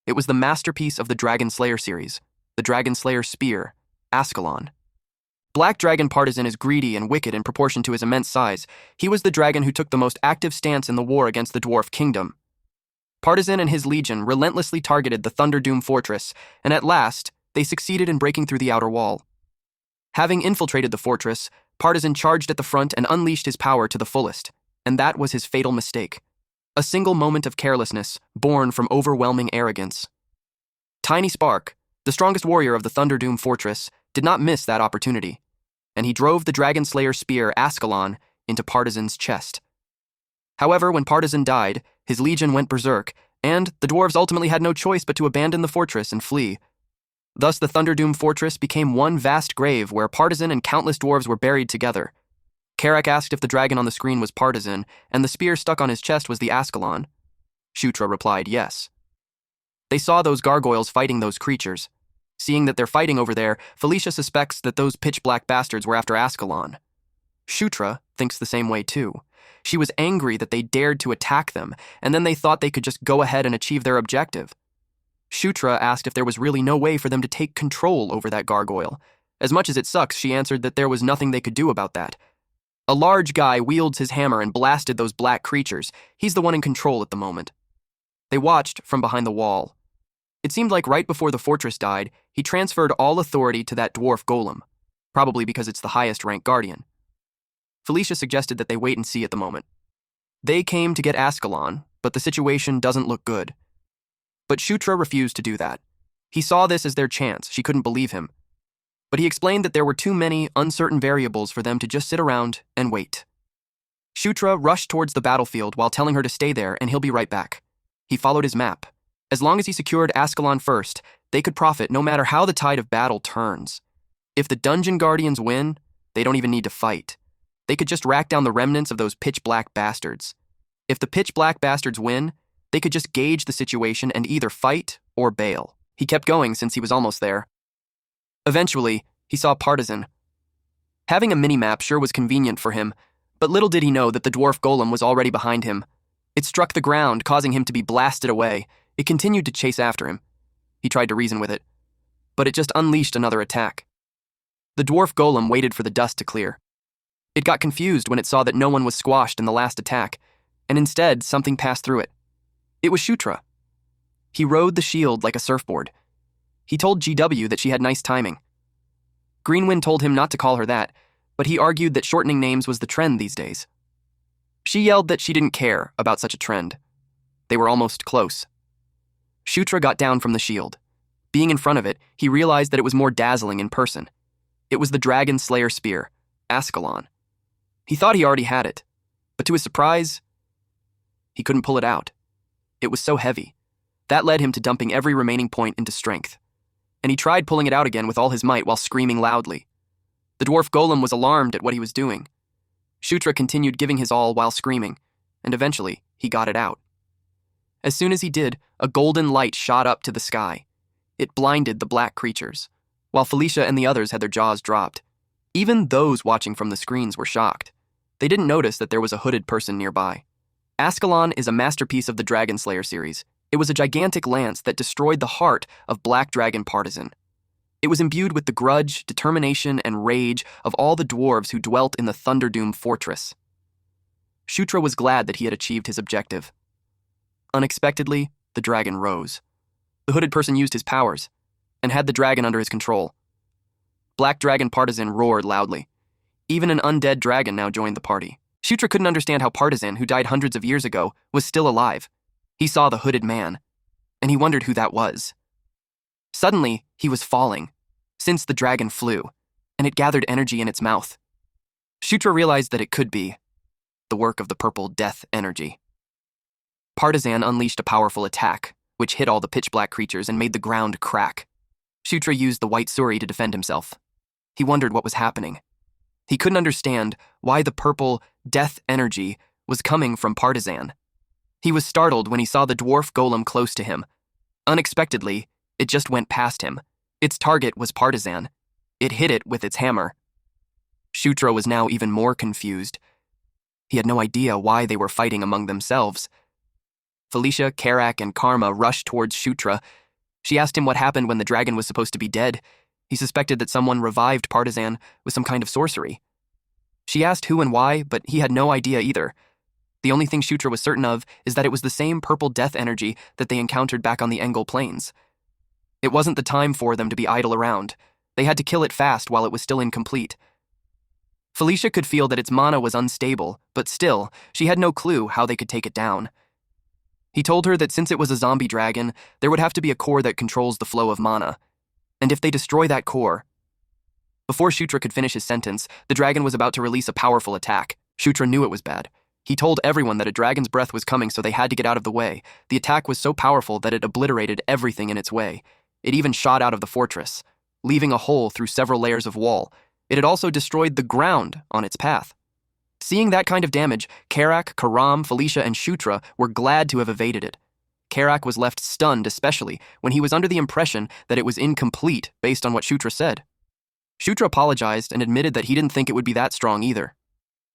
[SPEAKER 1] It was the masterpiece of the Dragon Slayer series, the Dragon Slayer spear, Ascalon. Black Dragon Partisan is greedy and wicked in proportion to his immense size. He was the dragon who took the most active stance in the war against the Dwarf Kingdom. Partisan and his legion relentlessly targeted the Thunderdoom fortress, and at last, they succeeded in breaking through the outer wall. Having infiltrated the fortress, Partisan charged at the front and unleashed his power to the fullest, and that was his fatal mistake. A single moment of carelessness, born from overwhelming arrogance. Tiny Spark, the strongest warrior of the Thunderdoom fortress, did not miss that opportunity, and he drove the Dragon Slayer spear Ascalon into Partisan's chest. However, when Partisan died, his legion went berserk, and the dwarves ultimately had no choice but to abandon the fortress and flee. Thus, the Thunderdoom fortress became one vast grave where Partisan and countless dwarves were buried together. Karak asked if the dragon on the screen was Partisan, and the spear stuck on his chest was the Ascalon. Shutra replied yes. They saw those gargoyles fighting those creatures. Seeing that they're fighting over there, Felicia suspects that those pitch-black bastards were after Ascalon. Shutra thinks the same way too. She was angry that they dared to attack them, and then they thought they could just go ahead and achieve their objective. Shutra asked if there was really no way for them to take control over that gargoyle. As much as it sucks, she answered that there was nothing they could do about that. A large guy wields his hammer and blasted those black creatures. He's the one in control at the moment. They watched from behind the wall. It seemed like right before the fortress died, he transferred all authority to that dwarf golem, probably because it's the highest-ranked guardian. Felicia suggested that they wait and see at the moment. They came to get Ascalon, but the situation doesn't look good. But Shutra refused to do that. He saw this as their chance. She couldn't believe him. But he explained that there were too many uncertain variables for them to just sit around and wait. Shutra rushed towards the battlefield while telling her to stay there and he'll be right back. He followed his map. As long as he secured Ascalon first, they could profit no matter how the tide of battle turns. If the Dungeon Guardians win, they don't even need to fight. They could just rack down the remnants of those pitch-black bastards. If the pitch-black bastards win, they could just gauge the situation and either fight or bail. He kept going since he was almost there. Eventually, he saw Partisan. Having a mini-map sure was convenient for him, but little did he know that the dwarf golem was already behind him. It struck the ground, causing him to be blasted away. It continued to chase after him. He tried to reason with it, but it just unleashed another attack. The dwarf golem waited for the dust to clear. It got confused when it saw that no one was squashed in the last attack, and instead something passed through it. It was Shutra. He rode the shield like a surfboard. He told GW that she had nice timing. Greenwind told him not to call her that, but he argued that shortening names was the trend these days. She yelled that she didn't care about such a trend. They were almost close. Shutra got down from the shield. Being in front of it, he realized that it was more dazzling in person. It was the Dragon Slayer spear, Ascalon. He thought he already had it, but to his surprise, he couldn't pull it out. It was so heavy. That led him to dumping every remaining point into strength. And he tried pulling it out again with all his might while screaming loudly. The dwarf golem was alarmed at what he was doing. Shutra continued giving his all while screaming, and eventually he got it out. As soon as he did, a golden light shot up to the sky. It blinded the black creatures, while Felicia and the others had their jaws dropped. Even those watching from the screens were shocked. They didn't notice that there was a hooded person nearby. Ascalon is a masterpiece of the Dragon Slayer series. It was a gigantic lance that destroyed the heart of Black Dragon Partisan. It was imbued with the grudge, determination, and rage of all the dwarves who dwelt in the Thunderdoom fortress. Shutra was glad that he had achieved his objective. Unexpectedly, the dragon rose. The hooded person used his powers and had the dragon under his control. Black Dragon Partisan roared loudly. Even an undead dragon now joined the party. Shutra couldn't understand how Partisan, who died hundreds of years ago, was still alive. He saw the hooded man, and he wondered who that was. Suddenly, he was falling, since the dragon flew, and it gathered energy in its mouth. Shutra realized that it could be the work of the purple death energy. Partisan unleashed a powerful attack, which hit all the pitch-black creatures and made the ground crack. Shutra used the white suri to defend himself. He wondered what was happening. He couldn't understand why the purple death energy was coming from Partisan. He was startled when he saw the dwarf golem close to him. Unexpectedly, it just went past him. Its target was Partisan. It hit it with its hammer. Shutra was now even more confused. He had no idea why they were fighting among themselves. Felicia, Karak, and Karma rushed towards Shutra. She asked him what happened when the dragon was supposed to be dead. He suspected that someone revived Partisan with some kind of sorcery. She asked who and why, but he had no idea either. The only thing Shutra was certain of is that it was the same purple death energy that they encountered back on the Engel Plains. It wasn't the time for them to be idle around. They had to kill it fast while it was still incomplete. Felicia could feel that its mana was unstable, but still, she had no clue how they could take it down. He told her that since it was a zombie dragon, there would have to be a core that controls the flow of mana. And if they destroy that core... Before Shutra could finish his sentence, the dragon was about to release a powerful attack. Shutra knew it was bad. He told everyone that a dragon's breath was coming, so they had to get out of the way. The attack was so powerful that it obliterated everything in its way. It even shot out of the fortress, leaving a hole through several layers of wall. It had also destroyed the ground on its path. Seeing that kind of damage, Karak, Karam, Felicia, and Shutra were glad to have evaded it. Karak was left stunned, especially when he was under the impression that it was incomplete based on what Shutra said. Shutra apologized and admitted that he didn't think it would be that strong either.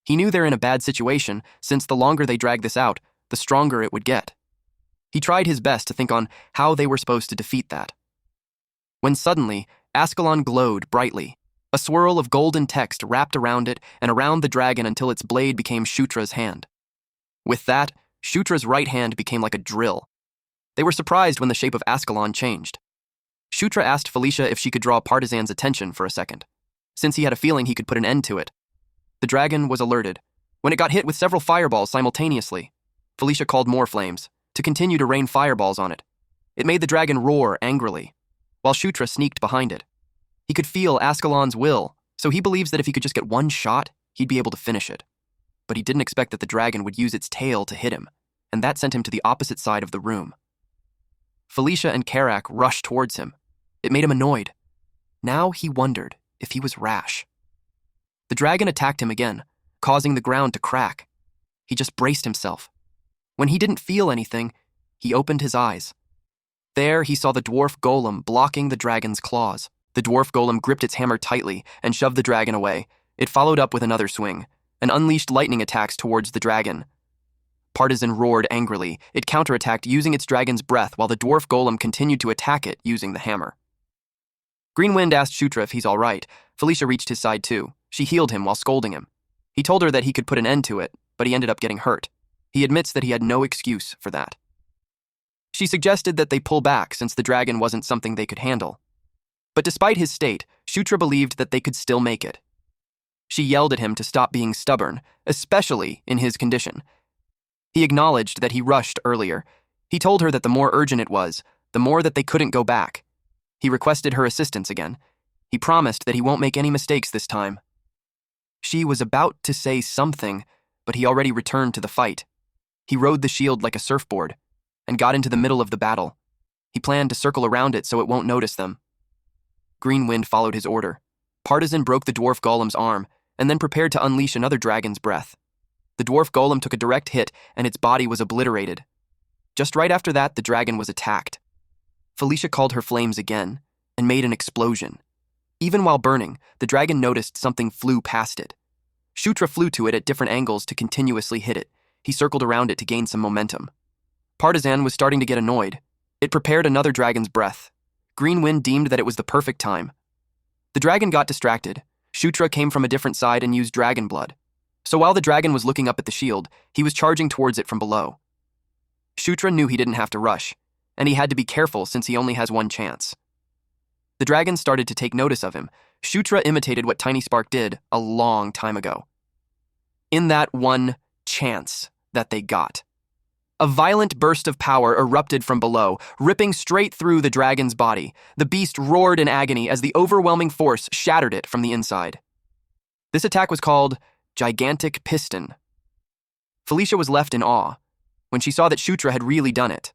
[SPEAKER 1] He knew they're in a bad situation, since the longer they drag this out, the stronger it would get. He tried his best to think on how they were supposed to defeat that. When suddenly, Ascalon glowed brightly. A swirl of golden text wrapped around it and around the dragon until its blade became Shutra's hand. With that, Shutra's right hand became like a drill. They were surprised when the shape of Ascalon changed. Shutra asked Felicia if she could draw Partisan's attention for a second, since he had a feeling he could put an end to it. The dragon was alerted. When it got hit with several fireballs simultaneously, Felicia called more flames to continue to rain fireballs on it. It made the dragon roar angrily, while Shutra sneaked behind it. He could feel Ascalon's will, so he believes that if he could just get one shot, he'd be able to finish it. But he didn't expect that the dragon would use its tail to hit him, and that sent him to the opposite side of the room. Felicia and Karak rushed towards him. It made him annoyed. Now he wondered if he was rash. The dragon attacked him again, causing the ground to crack. He just braced himself. When he didn't feel anything, he opened his eyes. There he saw the dwarf golem blocking the dragon's claws. The dwarf golem gripped its hammer tightly and shoved the dragon away. It followed up with another swing, and unleashed lightning attacks towards the dragon. Partisan roared angrily. It counterattacked using its dragon's breath while the dwarf golem continued to attack it using the hammer. Greenwind asked Shutra if he's all right. Felicia reached his side too. She healed him while scolding him. He told her that he could put an end to it, but he ended up getting hurt. He admits that he had no excuse for that. She suggested that they pull back since the dragon wasn't something they could handle. But despite his state, Shutra believed that they could still make it. She yelled at him to stop being stubborn, especially in his condition. He acknowledged that he rushed earlier. He told her that the more urgent it was, the more that they couldn't go back. He requested her assistance again. He promised that he won't make any mistakes this time. She was about to say something, but he already returned to the fight. He rode the shield like a surfboard and got into the middle of the battle. He planned to circle around it so it won't notice them. Green Wind followed his order. Partisan broke the dwarf golem's arm and then prepared to unleash another dragon's breath. The dwarf golem took a direct hit and its body was obliterated. Just right after that, the dragon was attacked. Felicia called her flames again and made an explosion. Even while burning, the dragon noticed something flew past it. Shutra flew to it at different angles to continuously hit it. He circled around it to gain some momentum. Partisan was starting to get annoyed. It prepared another dragon's breath. Green Wind deemed that it was the perfect time. The dragon got distracted. Shutra came from a different side and used dragon blood. So while the dragon was looking up at the shield, he was charging towards it from below. Shutra knew he didn't have to rush, and he had to be careful since he only has one chance. The dragon started to take notice of him. Shutra imitated what Tiny Spark did a long time ago. In that one chance that they got, a violent burst of power erupted from below, ripping straight through the dragon's body. The beast roared in agony as the overwhelming force shattered it from the inside. This attack was called Gigantic Piston. Felicia was left in awe when she saw that Shutra had really done it.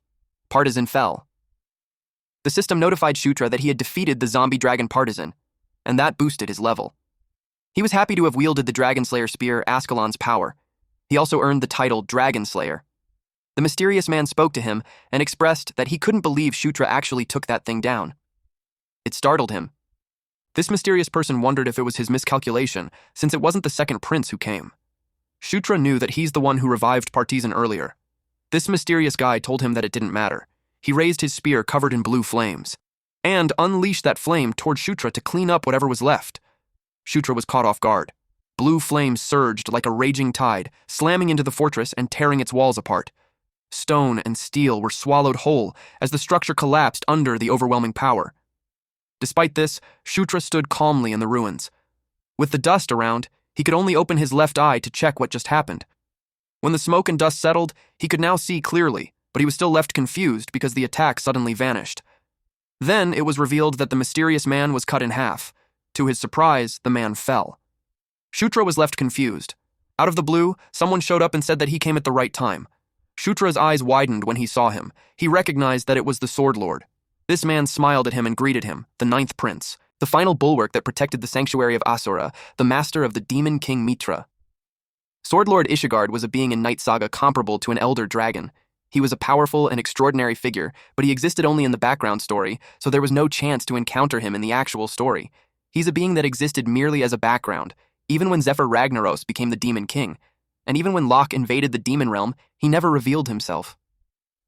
[SPEAKER 1] Partisan fell. The system notified Shutra that he had defeated the zombie dragon Partisan, and that boosted his level. He was happy to have wielded the Dragon Slayer spear Ascalon's power. He also earned the title Dragon Slayer. The mysterious man spoke to him and expressed that he couldn't believe Shutra actually took that thing down. It startled him. This mysterious person wondered if it was his miscalculation, since it wasn't the second prince who came. Shutra knew that he's the one who revived Partisan earlier. This mysterious guy told him that it didn't matter. He raised his spear covered in blue flames and unleashed that flame toward Shutra to clean up whatever was left. Shutra was caught off guard. Blue flames surged like a raging tide, slamming into the fortress and tearing its walls apart. Stone and steel were swallowed whole as the structure collapsed under the overwhelming power. Despite this, Shutra stood calmly in the ruins. With the dust around, he could only open his left eye to check what just happened. When the smoke and dust settled, he could now see clearly, but he was still left confused because the attack suddenly vanished. Then it was revealed that the mysterious man was cut in half. To his surprise, the man fell. Shutra was left confused. Out of the blue, someone showed up and said that he came at the right time. Shutra's eyes widened when he saw him. He recognized that it was the Sword Lord. This man smiled at him and greeted him, the ninth prince, the final bulwark that protected the sanctuary of Asura, the master of the demon king Mitra. Sword Lord Ishigard was a being in Night Saga comparable to an elder dragon. He was a powerful and extraordinary figure, but he existed only in the background story, so there was no chance to encounter him in the actual story. He's a being that existed merely as a background, even when Zephyr Ragnaros became the demon king. And even when Locke invaded the demon realm, he never revealed himself.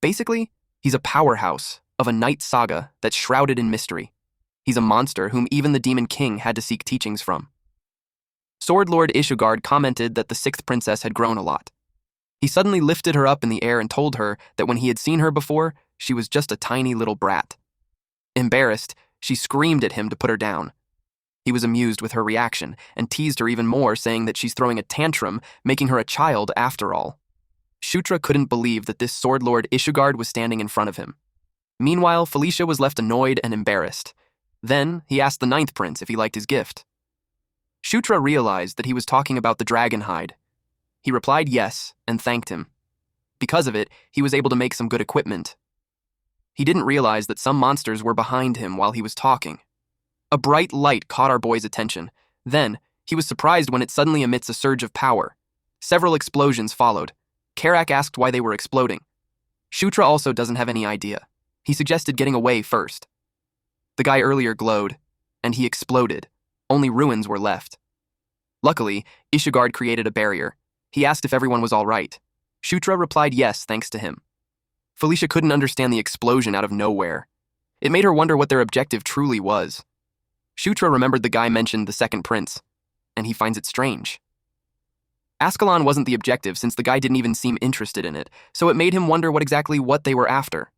[SPEAKER 1] Basically, he's a powerhouse of a Night Saga that's shrouded in mystery. He's a monster whom even the demon king had to seek teachings from. Sword Lord Ishigard commented that the sixth princess had grown a lot. He suddenly lifted her up in the air and told her that when he had seen her before, she was just a tiny little brat. Embarrassed, she screamed at him to put her down. He was amused with her reaction and teased her even more, saying that she's throwing a tantrum, making her a child after all. Shutra couldn't believe that this Sword Lord Ishigard was standing in front of him. Meanwhile, Felicia was left annoyed and embarrassed. Then he asked the ninth prince if he liked his gift. Shutra realized that he was talking about the dragon hide. He replied yes and thanked him. Because of it, he was able to make some good equipment. He didn't realize that some monsters were behind him while he was talking. A bright light caught our boy's attention. Then, he was surprised when it suddenly emits a surge of power. Several explosions followed. Karak asked why they were exploding. Shutra also doesn't have any idea. He suggested getting away first. The guy earlier glowed, and he exploded. Only ruins were left. Luckily, Ishigard created a barrier. He asked if everyone was all right. Shutra replied yes, thanks to him. Felicia couldn't understand the explosion out of nowhere. It made her wonder what their objective truly was. Shutra remembered the guy mentioned the second prince, and he finds it strange. Ascalon wasn't the objective since the guy didn't even seem interested in it, so it made him wonder what they were after.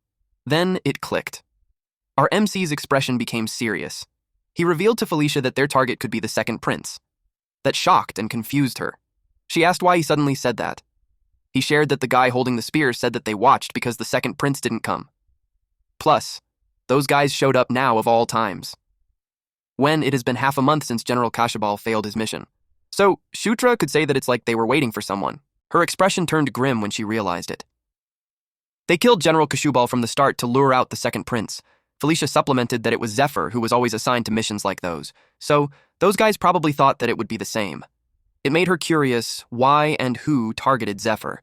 [SPEAKER 1] Then it clicked. Our MC's expression became serious. He revealed to Felicia that their target could be the second prince. that shocked and confused her. She asked why he suddenly said that. He shared that the guy holding the spear said that they watched because the second prince didn't come. Plus, those guys showed up now of all times, when it has been half a month since General Kashabal failed his mission. So, Shutra could say that it's like they were waiting for someone. Her expression turned grim when she realized it. They killed General Kashabal from the start to lure out the second prince. Felicia supplemented that it was Zephyr who was always assigned to missions like those, so those guys probably thought that it would be the same. It made her curious why and who targeted Zephyr.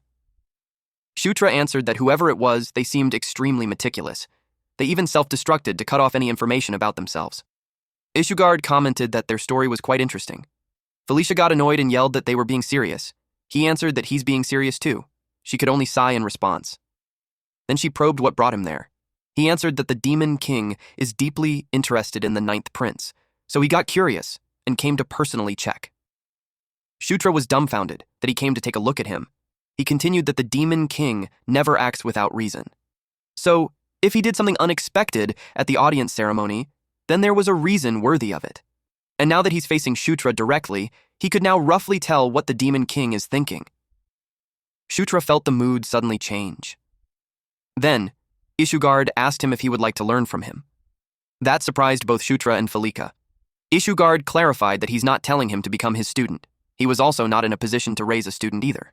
[SPEAKER 1] Shutra answered that whoever it was, they seemed extremely meticulous. They even self-destructed to cut off any information about themselves. Ishugard commented that their story was quite interesting. Felicia got annoyed and yelled that they were being serious. He answered that he's being serious too. She could only sigh in response. Then she probed what brought him there. He answered that the Demon King is deeply interested in the ninth prince, so he got curious and came to personally check. Shutra was dumbfounded that he came to take a look at him. He continued that the Demon King never acts without reason. So, if he did something unexpected at the audience ceremony, then there was a reason worthy of it. And now that he's facing Shutra directly, he could now roughly tell what the Demon King is thinking. Shutra felt the mood suddenly change. Then, Ishugard asked him if he would like to learn from him. That surprised both Shutra and Felicia. Ishugard clarified that he's not telling him to become his student. He was also not in a position to raise a student either.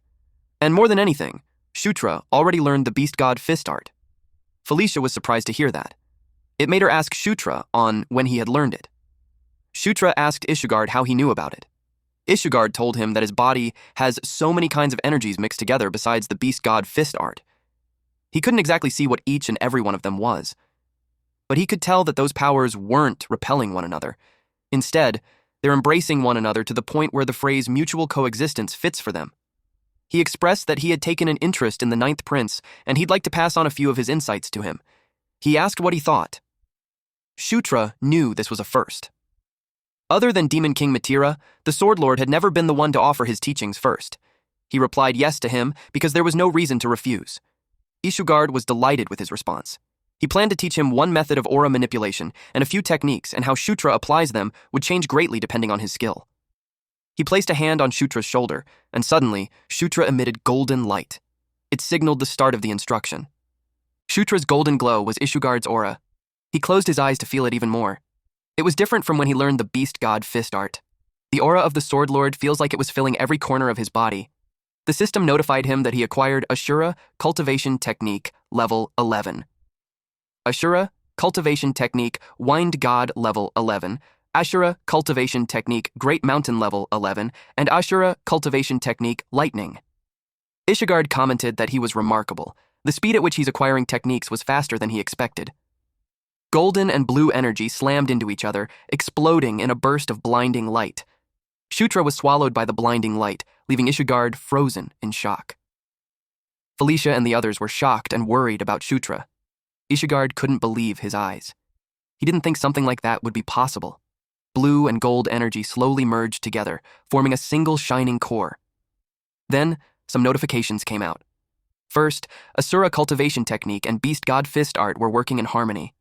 [SPEAKER 1] And more than anything, Shutra already learned the beast god fist art. Felicia was surprised to hear that. It made her ask Shutra on when he had learned it. Shutra asked Ishugard how he knew about it. Ishugard told him that his body has so many kinds of energies mixed together besides the beast god fist art. He couldn't exactly see what each and every one of them was, but he could tell that those powers weren't repelling one another. Instead, they're embracing one another to the point where the phrase mutual coexistence fits for them. He expressed that he had taken an interest in the ninth prince and he'd like to pass on a few of his insights to him. He asked what he thought. Shutra knew this was a first. Other than Demon King Matira, the Sword Lord had never been the one to offer his teachings first. He replied yes to him because there was no reason to refuse. Ishugard was delighted with his response. He planned to teach him one method of aura manipulation and a few techniques, and how Shutra applies them would change greatly depending on his skill. He placed a hand on Shutra's shoulder, and suddenly, Shutra emitted golden light. It signaled the start of the instruction. Shutra's golden glow was Ishugard's aura. He closed his eyes to feel it even more. It was different from when he learned the beast god fist art. The aura of the Sword Lord feels like it was filling every corner of his body. The system notified him that he acquired Asura Cultivation Technique Level 11. Asura Cultivation Technique Wind God Level 11, Asura Cultivation Technique Great Mountain Level 11, and Asura Cultivation Technique Lightning. Ishugard commented that he was remarkable. The speed at which he's acquiring techniques was faster than he expected. Golden and blue energy slammed into each other, exploding in a burst of blinding light. Shutra was swallowed by the blinding light, leaving Ishugard frozen in shock. Felicia and the others were shocked and worried about Shutra. Ishugard couldn't believe his eyes. He didn't think something like that would be possible. Blue and gold energy slowly merged together, forming a single shining core. Then, some notifications came out. First, Asura Cultivation Technique and Beast God Fist Art were working in harmony.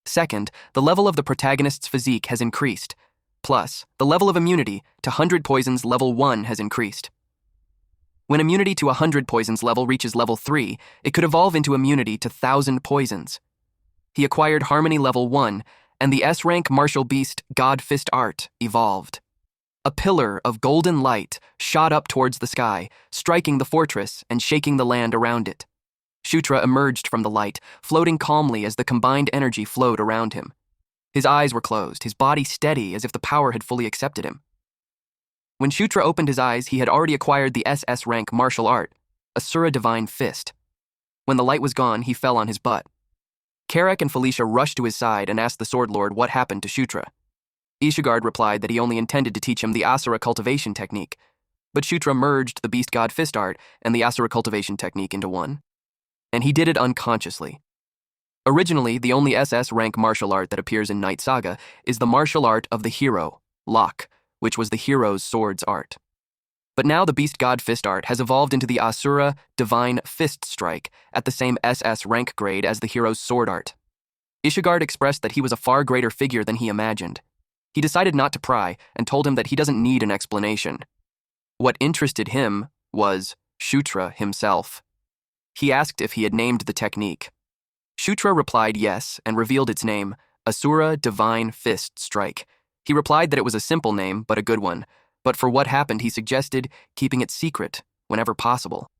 [SPEAKER 1] Second, the level of the protagonist's physique has increased. Plus, the level of immunity to 100 poisons level 1 has increased. When immunity to 100 poisons level reaches level 3, it could evolve into immunity to 1,000 poisons. He acquired Harmony level 1, and the S-rank Martial Beast God Fist Art evolved. A pillar of golden light shot up towards the sky, striking the fortress and shaking the land around it. Shutra emerged from the light, floating calmly as the combined energy flowed around him. His eyes were closed, his body steady as if the power had fully accepted him. When Shutra opened his eyes, he had already acquired the SS rank martial art, Asura Divine Fist. When the light was gone, he fell on his butt. Karak and Felicia rushed to his side and asked the Sword Lord what happened to Shutra. Ishugard replied that he only intended to teach him the Asura Cultivation Technique, but Shutra merged the Beast God Fist Art and the Asura Cultivation Technique into one. And he did it unconsciously. Originally, the only SS rank martial art that appears in Night Saga is the martial art of the hero, Locke, which was the hero's sword's art. But now the Beast God Fist Art has evolved into the Asura Divine Fist Strike at the same SS rank grade as the hero's sword art. Ishugard expressed that he was a far greater figure than he imagined. He decided not to pry and told him that he doesn't need an explanation. What interested him was Shutra himself. He asked if he had named the technique. Shutra replied yes and revealed its name, Asura Divine Fist Strike. He replied that it was a simple name, but a good one. But for what happened, he suggested keeping it secret whenever possible.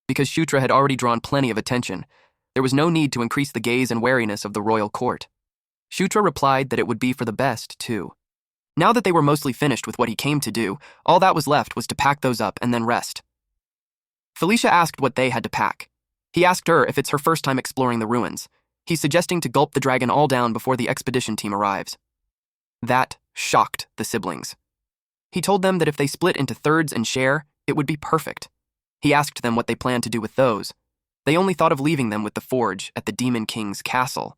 [SPEAKER 1] Because Shutra had already drawn plenty of attention, there was no need to increase the gaze and wariness of the royal court. Shutra replied that it would be for the best, too. Now that they were mostly finished with what he came to do, all that was left was to pack those up and then rest. Felicia asked what they had to pack. He asked her if it's her first time exploring the ruins. He's suggesting to gulp the dragon all down before the expedition team arrives. That shocked the siblings. He told them that if they split into thirds and share, it would be perfect. He asked them what they planned to do with those. They only thought of leaving them with the forge at the Demon King's castle.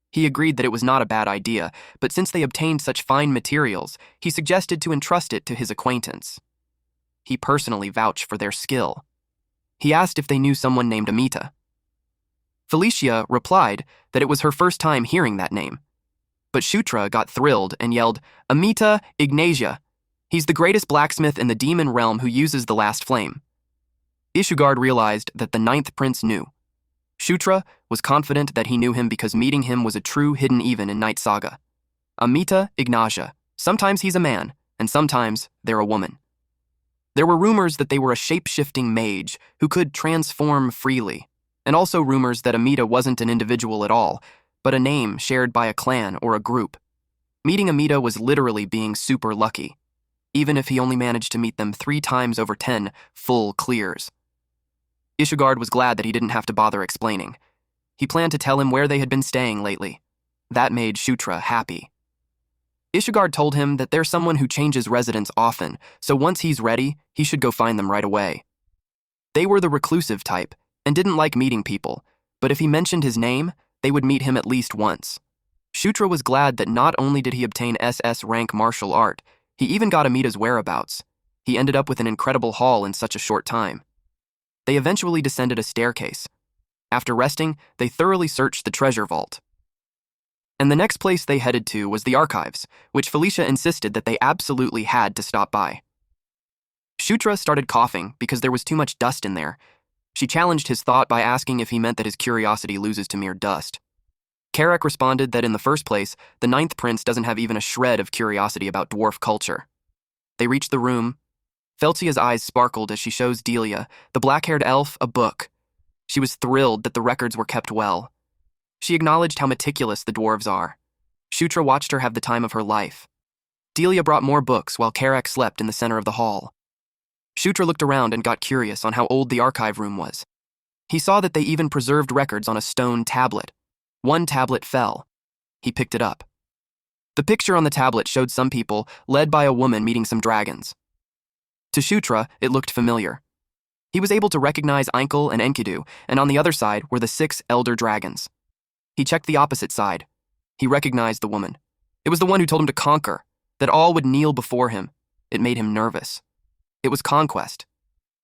[SPEAKER 1] He agreed that it was not a bad idea, but since they obtained such fine materials, he suggested to entrust it to his acquaintance. He personally vouched for their skill. He asked if they knew someone named Amita. Felicia replied that it was her first time hearing that name. But Shutra got thrilled and yelled, "Amita Ignatia! He's the greatest blacksmith in the demon realm who uses the last flame." Ishugard realized that the ninth prince knew. Shutra was confident that he knew him because meeting him was a true hidden even in Night Saga. Amita Ignatia. Sometimes he's a man, and sometimes they're a woman. There were rumors that they were a shape-shifting mage who could transform freely, and also rumors that Amita wasn't an individual at all, but a name shared by a clan or a group. Meeting Amita was literally being super lucky, even if he only managed to meet them 3 times over 10 full clears. Ishugard was glad that he didn't have to bother explaining. He planned to tell him where they had been staying lately. That made Shutra happy. Ishugard told him that there's someone who changes residence often, so once he's ready, he should go find them right away. They were the reclusive type and didn't like meeting people, but if he mentioned his name, they would meet him at least once. Shutra was glad that not only did he obtain SS rank martial art, he even got Amita's whereabouts. He ended up with an incredible haul in such a short time. They eventually descended a staircase. After resting, they thoroughly searched the treasure vault. And the next place they headed to was the archives, which Felicia insisted that they absolutely had to stop by. Shutra started coughing because there was too much dust in there. She challenged his thought by asking if he meant that his curiosity loses to mere dust. Carrick responded that in the first place, the ninth prince doesn't have even a shred of curiosity about dwarf culture. They reached the room. Felicia's eyes sparkled as she shows Delia, the black-haired elf, a book. She was thrilled that the records were kept well. She acknowledged how meticulous the dwarves are. Shutra watched her have the time of her life. Delia brought more books while Carrick slept in the center of the hall. Shutra looked around and got curious on how old the archive room was. He saw that they even preserved records on a stone tablet. One tablet fell. He picked it up. The picture on the tablet showed some people, led by a woman meeting some dragons. To Shutra, it looked familiar. He was able to recognize Einkel and Enkidu, and on the other side were the 6 elder dragons. He checked the opposite side. He recognized the woman. It was the one who told him to conquer, that all would kneel before him. It made him nervous. It was conquest.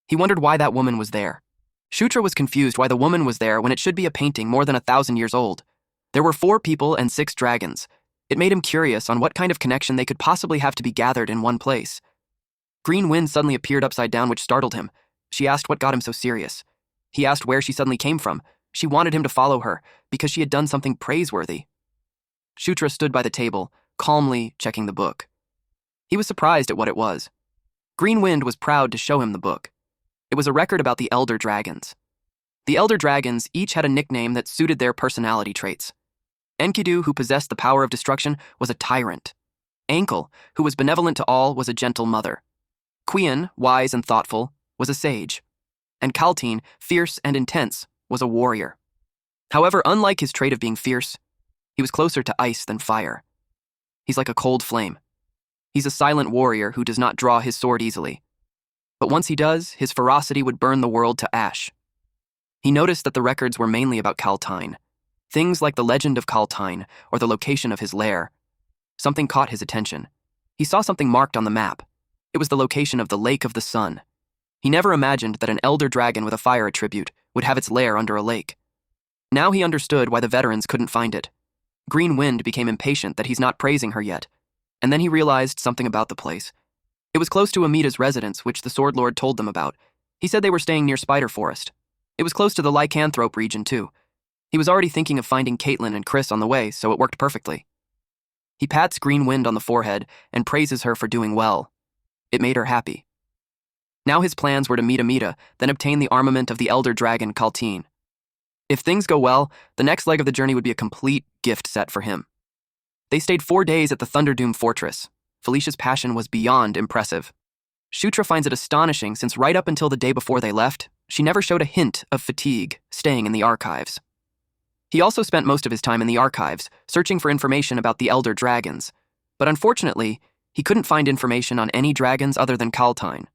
[SPEAKER 1] He wondered why that woman was there. Shutra was confused why the woman was there when it should be a painting more than 1,000 years old. There were 4 people and 6 dragons. It made him curious on what kind of connection they could possibly have to be gathered in one place. Green Wind suddenly appeared upside down, which startled him. She asked what got him so serious. He asked where she suddenly came from. She wanted him to follow her because she had done something praiseworthy. Shutra stood by the table, calmly checking the book. He was surprised at what it was. Green Wind was proud to show him the book. It was a record about the elder dragons. The elder dragons each had a nickname that suited their personality traits. Enkidu, who possessed the power of destruction, was a tyrant. Enkel, who was benevolent to all, was a gentle mother. Quian, wise and thoughtful, was a sage. And Kaltine, fierce and intense, was a warrior. However, unlike his trait of being fierce, he was closer to ice than fire. He's like a cold flame. He's a silent warrior who does not draw his sword easily. But once he does, his ferocity would burn the world to ash. He noticed that the records were mainly about Kaltine. Things like the legend of Kaltine or the location of his lair. Something caught his attention. He saw something marked on the map. It was the location of the Lake of the Sun. He never imagined that an elder dragon with a fire attribute would have its lair under a lake. Now he understood why the veterans couldn't find it. Green Wind became impatient that he's not praising her yet. and then he realized something about the place. It was close to Amita's residence, which the Sword Lord told them about. He said they were staying near Spider Forest. It was close to the lycanthrope region, too. He was already thinking of finding Caitlin and Chris on the way, so it worked perfectly. He pats Green Wind on the forehead and praises her for doing well. It made her happy. Now his plans were to meet Amita, then obtain the armament of the Elder Dragon Kalteen. If things go well, the next leg of the journey would be a complete gift set for him. They stayed 4 days at the Thunderdoom Fortress. Felicia's passion was beyond impressive. Shutra finds it astonishing since right up until the day before they left, she never showed a hint of fatigue staying in the archives. He also spent most of his time in the archives, searching for information about the Elder Dragons. But unfortunately, he couldn't find information on any dragons other than Kalteen.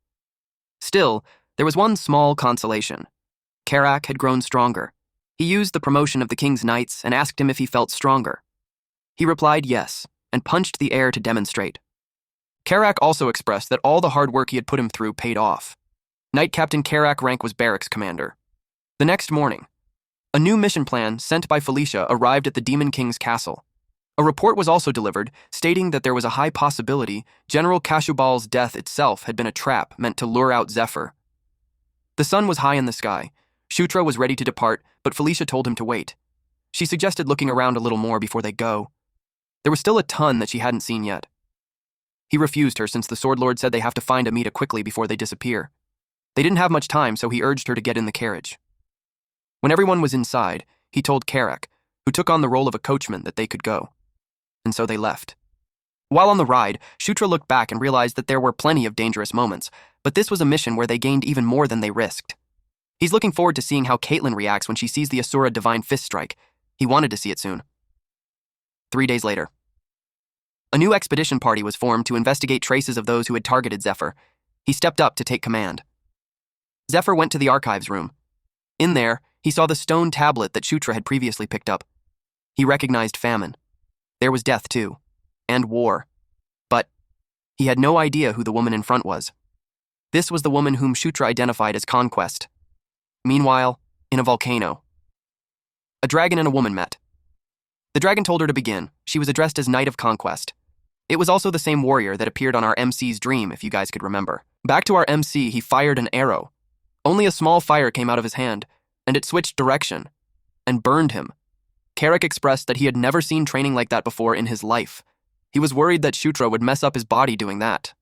[SPEAKER 1] Still, there was one small consolation. Karak had grown stronger. He used the promotion of the King's Knights and asked him if he felt stronger. He replied yes, and punched the air to demonstrate. Karak also expressed that all the hard work he had put him through paid off. Knight Captain Karak rank was barracks commander. The next morning, a new mission plan sent by Felicia arrived at the Demon King's castle. A report was also delivered, stating that there was a high possibility General Kashubal's death itself had been a trap meant to lure out Zephyr. The sun was high in the sky. Shutra was ready to depart, but Felicia told him to wait. She suggested looking around a little more before they go. There was still a ton that she hadn't seen yet. He refused her since the Sword Lord said they have to find Amita quickly before they disappear. They didn't have much time, so he urged her to get in the carriage. When everyone was inside, he told Karak, who took on the role of a coachman, that they could go. And so they left. While on the ride, Shutra looked back and realized that there were plenty of dangerous moments, but this was a mission where they gained even more than they risked. He's looking forward to seeing how Caitlin reacts when she sees the Asura Divine Fist strike. He wanted to see it soon. 3 days later. A new expedition party was formed to investigate traces of those who had targeted Zephyr. He stepped up to take command. Zephyr went to the archives room. In there, he saw the stone tablet that Shutra had previously picked up. He recognized famine. There was death, too. And war. But he had no idea who the woman in front was. This was the woman whom Shutra identified as Conquest. Meanwhile, in a volcano, a dragon and a woman met. The dragon told her to begin. She was addressed as Knight of Conquest. It was also the same warrior that appeared on our MC's dream, if you guys could remember. Back to our MC, he fired an arrow. Only a small fire came out of his hand, and it switched direction and burned him. Karak expressed that he had never seen training like that before in his life. He was worried that Shutra would mess up his body doing that.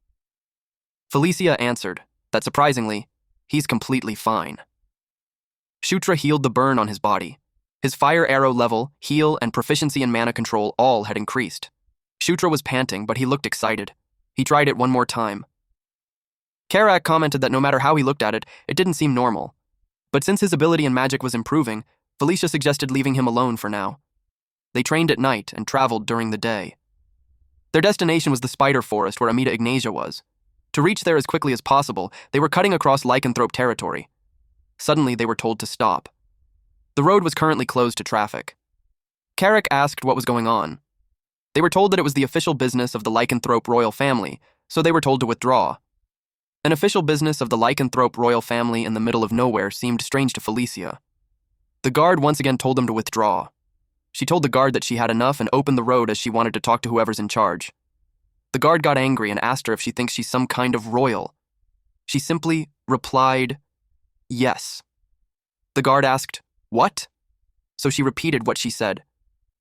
[SPEAKER 1] Felicia answered that surprisingly, he's completely fine. Shutra healed the burn on his body. His fire arrow level, heal, and proficiency in mana control all had increased. Shutra was panting, but he looked excited. He tried it one more time. Karak commented that no matter how he looked at it, it didn't seem normal. But since his ability in magic was improving, Felicia suggested leaving him alone for now. They trained at night and traveled during the day. Their destination was the Spider Forest where Amita Ignatia was. To reach there as quickly as possible, they were cutting across lycanthrope territory. Suddenly, they were told to stop. The road was currently closed to traffic. Karak asked what was going on. They were told that it was the official business of the lycanthrope royal family, so they were told to withdraw. An official business of the lycanthrope royal family in the middle of nowhere seemed strange to Felicia. The guard once again told them to withdraw. She told the guard that she had enough and opened the road as she wanted to talk to whoever's in charge. The guard got angry and asked her if she thinks she's some kind of royal. She simply replied, yes. The guard asked, what? So she repeated what she said.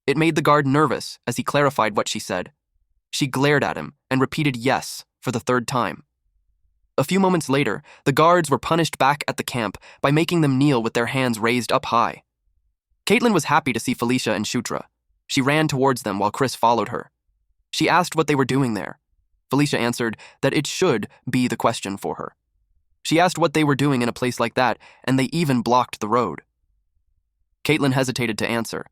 [SPEAKER 1] It made the guard nervous as he clarified what she said. She glared at him and repeated yes for the 3rd time. A few moments later, the guards were punished back at the camp by making them kneel with their hands raised up high. Caitlin was happy to see Felicia and Shutra. She ran towards them while Chris followed her. She asked what they were doing there. Felicia answered that it should be the question for her. She asked what they were doing in a place like that, and they even blocked the road. Caitlin hesitated to answer.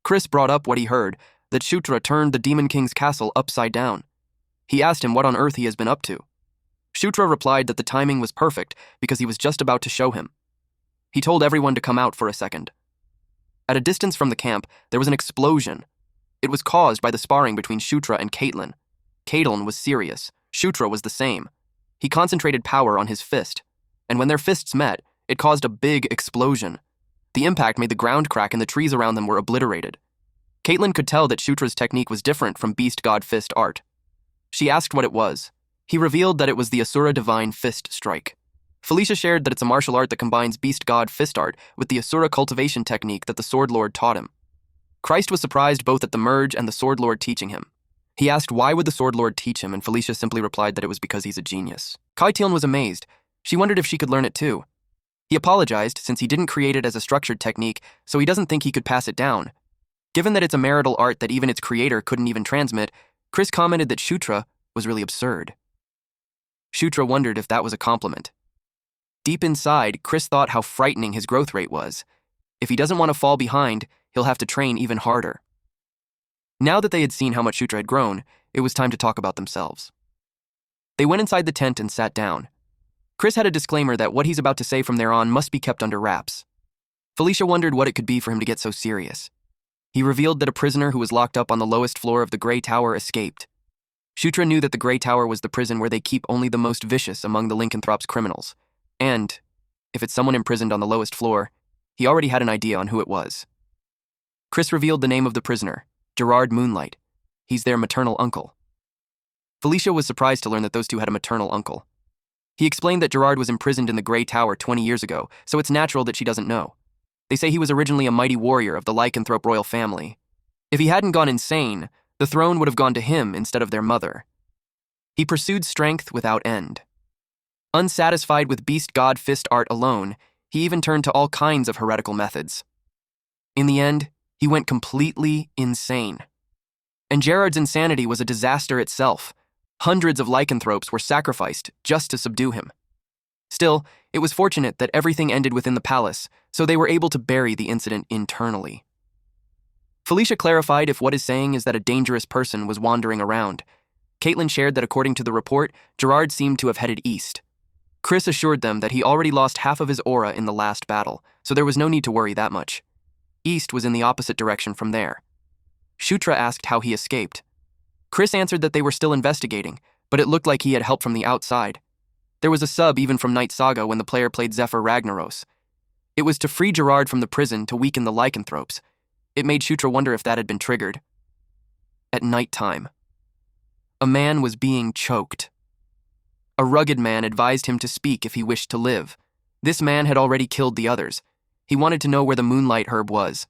[SPEAKER 1] Chris brought up what he heard, that Shutra turned the Demon King's castle upside down. He asked him what on earth he has been up to. Shutra replied that the timing was perfect because he was just about to show him. He told everyone to come out for a second. At a distance from the camp, there was an explosion. It was caused by the sparring between Shutra and Caitlin. Caitlin was serious. Shutra was the same. He concentrated power on his fist, and when their fists met, it caused a big explosion. The impact made the ground crack and the trees around them were obliterated. Caitlin could tell that Shutra's technique was different from Beast God Fist art. She asked what it was. He revealed that it was the Asura Divine Fist Strike. Felicia shared that it's a martial art that combines beast god fist art with the Asura cultivation technique that the Sword Lord taught him. Christ was surprised both at the merge and the Sword Lord teaching him. He asked why would the Sword Lord teach him, and Felicia simply replied that it was because he's a genius. Kaitian was amazed. She wondered if she could learn it too. He apologized since he didn't create it as a structured technique, so he doesn't think he could pass it down. Given that it's a marital art that even its creator couldn't even transmit, Chris commented that Shutra was really absurd. Shutra wondered if that was a compliment. Deep inside, Chris thought how frightening his growth rate was. If he doesn't want to fall behind, he'll have to train even harder. Now that they had seen how much Shutra had grown, it was time to talk about themselves. They went inside the tent and sat down. Chris had a disclaimer that what he's about to say from there on must be kept under wraps. Felicia wondered what it could be for him to get so serious. He revealed that a prisoner who was locked up on the lowest floor of the Grey Tower escaped. Shutra knew that the Grey Tower was the prison where they keep only the most vicious among the lycanthropes' criminals. And, if it's someone imprisoned on the lowest floor, he already had an idea on who it was. Chris revealed the name of the prisoner, Gerard Moonlight. He's their maternal uncle. Felicia was surprised to learn that those two had a maternal uncle. He explained that Gerard was imprisoned in the Grey Tower 20 years ago, so it's natural that she doesn't know. They say he was originally a mighty warrior of the lycanthrope royal family. If he hadn't gone insane, the throne would have gone to him instead of their mother. He pursued strength without end. Unsatisfied with beast god fist art alone, he even turned to all kinds of heretical methods. In the end, he went completely insane. And Gerard's insanity was a disaster itself. Hundreds of lycanthropes were sacrificed just to subdue him. Still, it was fortunate that everything ended within the palace, so they were able to bury the incident internally. Felicia clarified if what is saying is that a dangerous person was wandering around. Caitlin shared that according to the report, Gerard seemed to have headed east. Chris assured them that he already lost half of his aura in the last battle, so there was no need to worry that much. East was in the opposite direction from there. Shutra asked how he escaped. Chris answered that they were still investigating, but it looked like he had help from the outside. There was a sub even from Night Saga when the player played Zephyr Ragnaros. It was to free Gerard from the prison to weaken the lycanthropes. It made Shutra wonder if that had been triggered. At nighttime, a man was being choked. A rugged man advised him to speak if he wished to live. This man had already killed the others. He wanted to know where the moonlight herb was.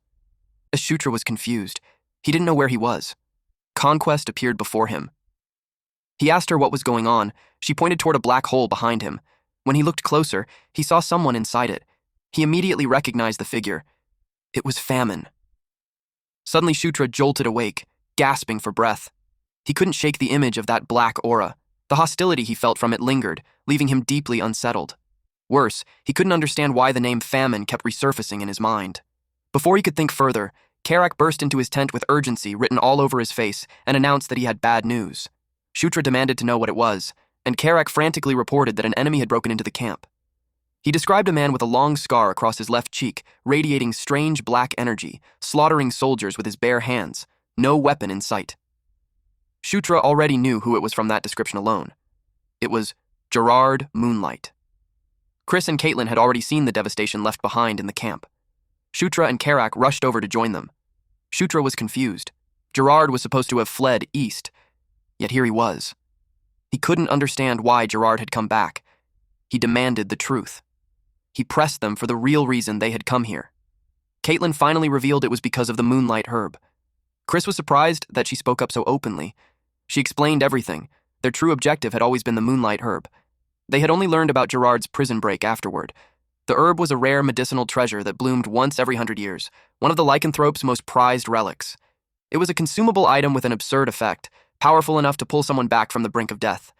[SPEAKER 1] As Shutra was confused, he didn't know where he was. Conquest appeared before him. He asked her what was going on. She pointed toward a black hole behind him. When he looked closer, he saw someone inside it. He immediately recognized the figure. It was Famine. Suddenly Shutra jolted awake, gasping for breath. He couldn't shake the image of that black aura. The hostility he felt from it lingered, leaving him deeply unsettled. Worse, he couldn't understand why the name Famine kept resurfacing in his mind. Before he could think further, Karak burst into his tent with urgency written all over his face and announced that he had bad news. Shutra demanded to know what it was, and Karak frantically reported that an enemy had broken into the camp. He described a man with a long scar across his left cheek, radiating strange black energy, slaughtering soldiers with his bare hands, no weapon in sight. Shutra already knew who it was from that description alone. It was Gerard Moonlight. Chris and Caitlin had already seen the devastation left behind in the camp. Shutra and Karak rushed over to join them. Shutra was confused. Gerard was supposed to have fled east, yet here he was. He couldn't understand why Gerard had come back. He demanded the truth. He pressed them for the real reason they had come here. Caitlin finally revealed it was because of the moonlight herb. Chris was surprised that she spoke up so openly. She explained everything. Their true objective had always been the moonlight herb. They had only learned about Gerard's prison break afterward. The herb was a rare medicinal treasure that bloomed once every 100 years, one of the lycanthrope's most prized relics. It was a consumable item with an absurd effect, powerful enough to pull someone back from the brink of death.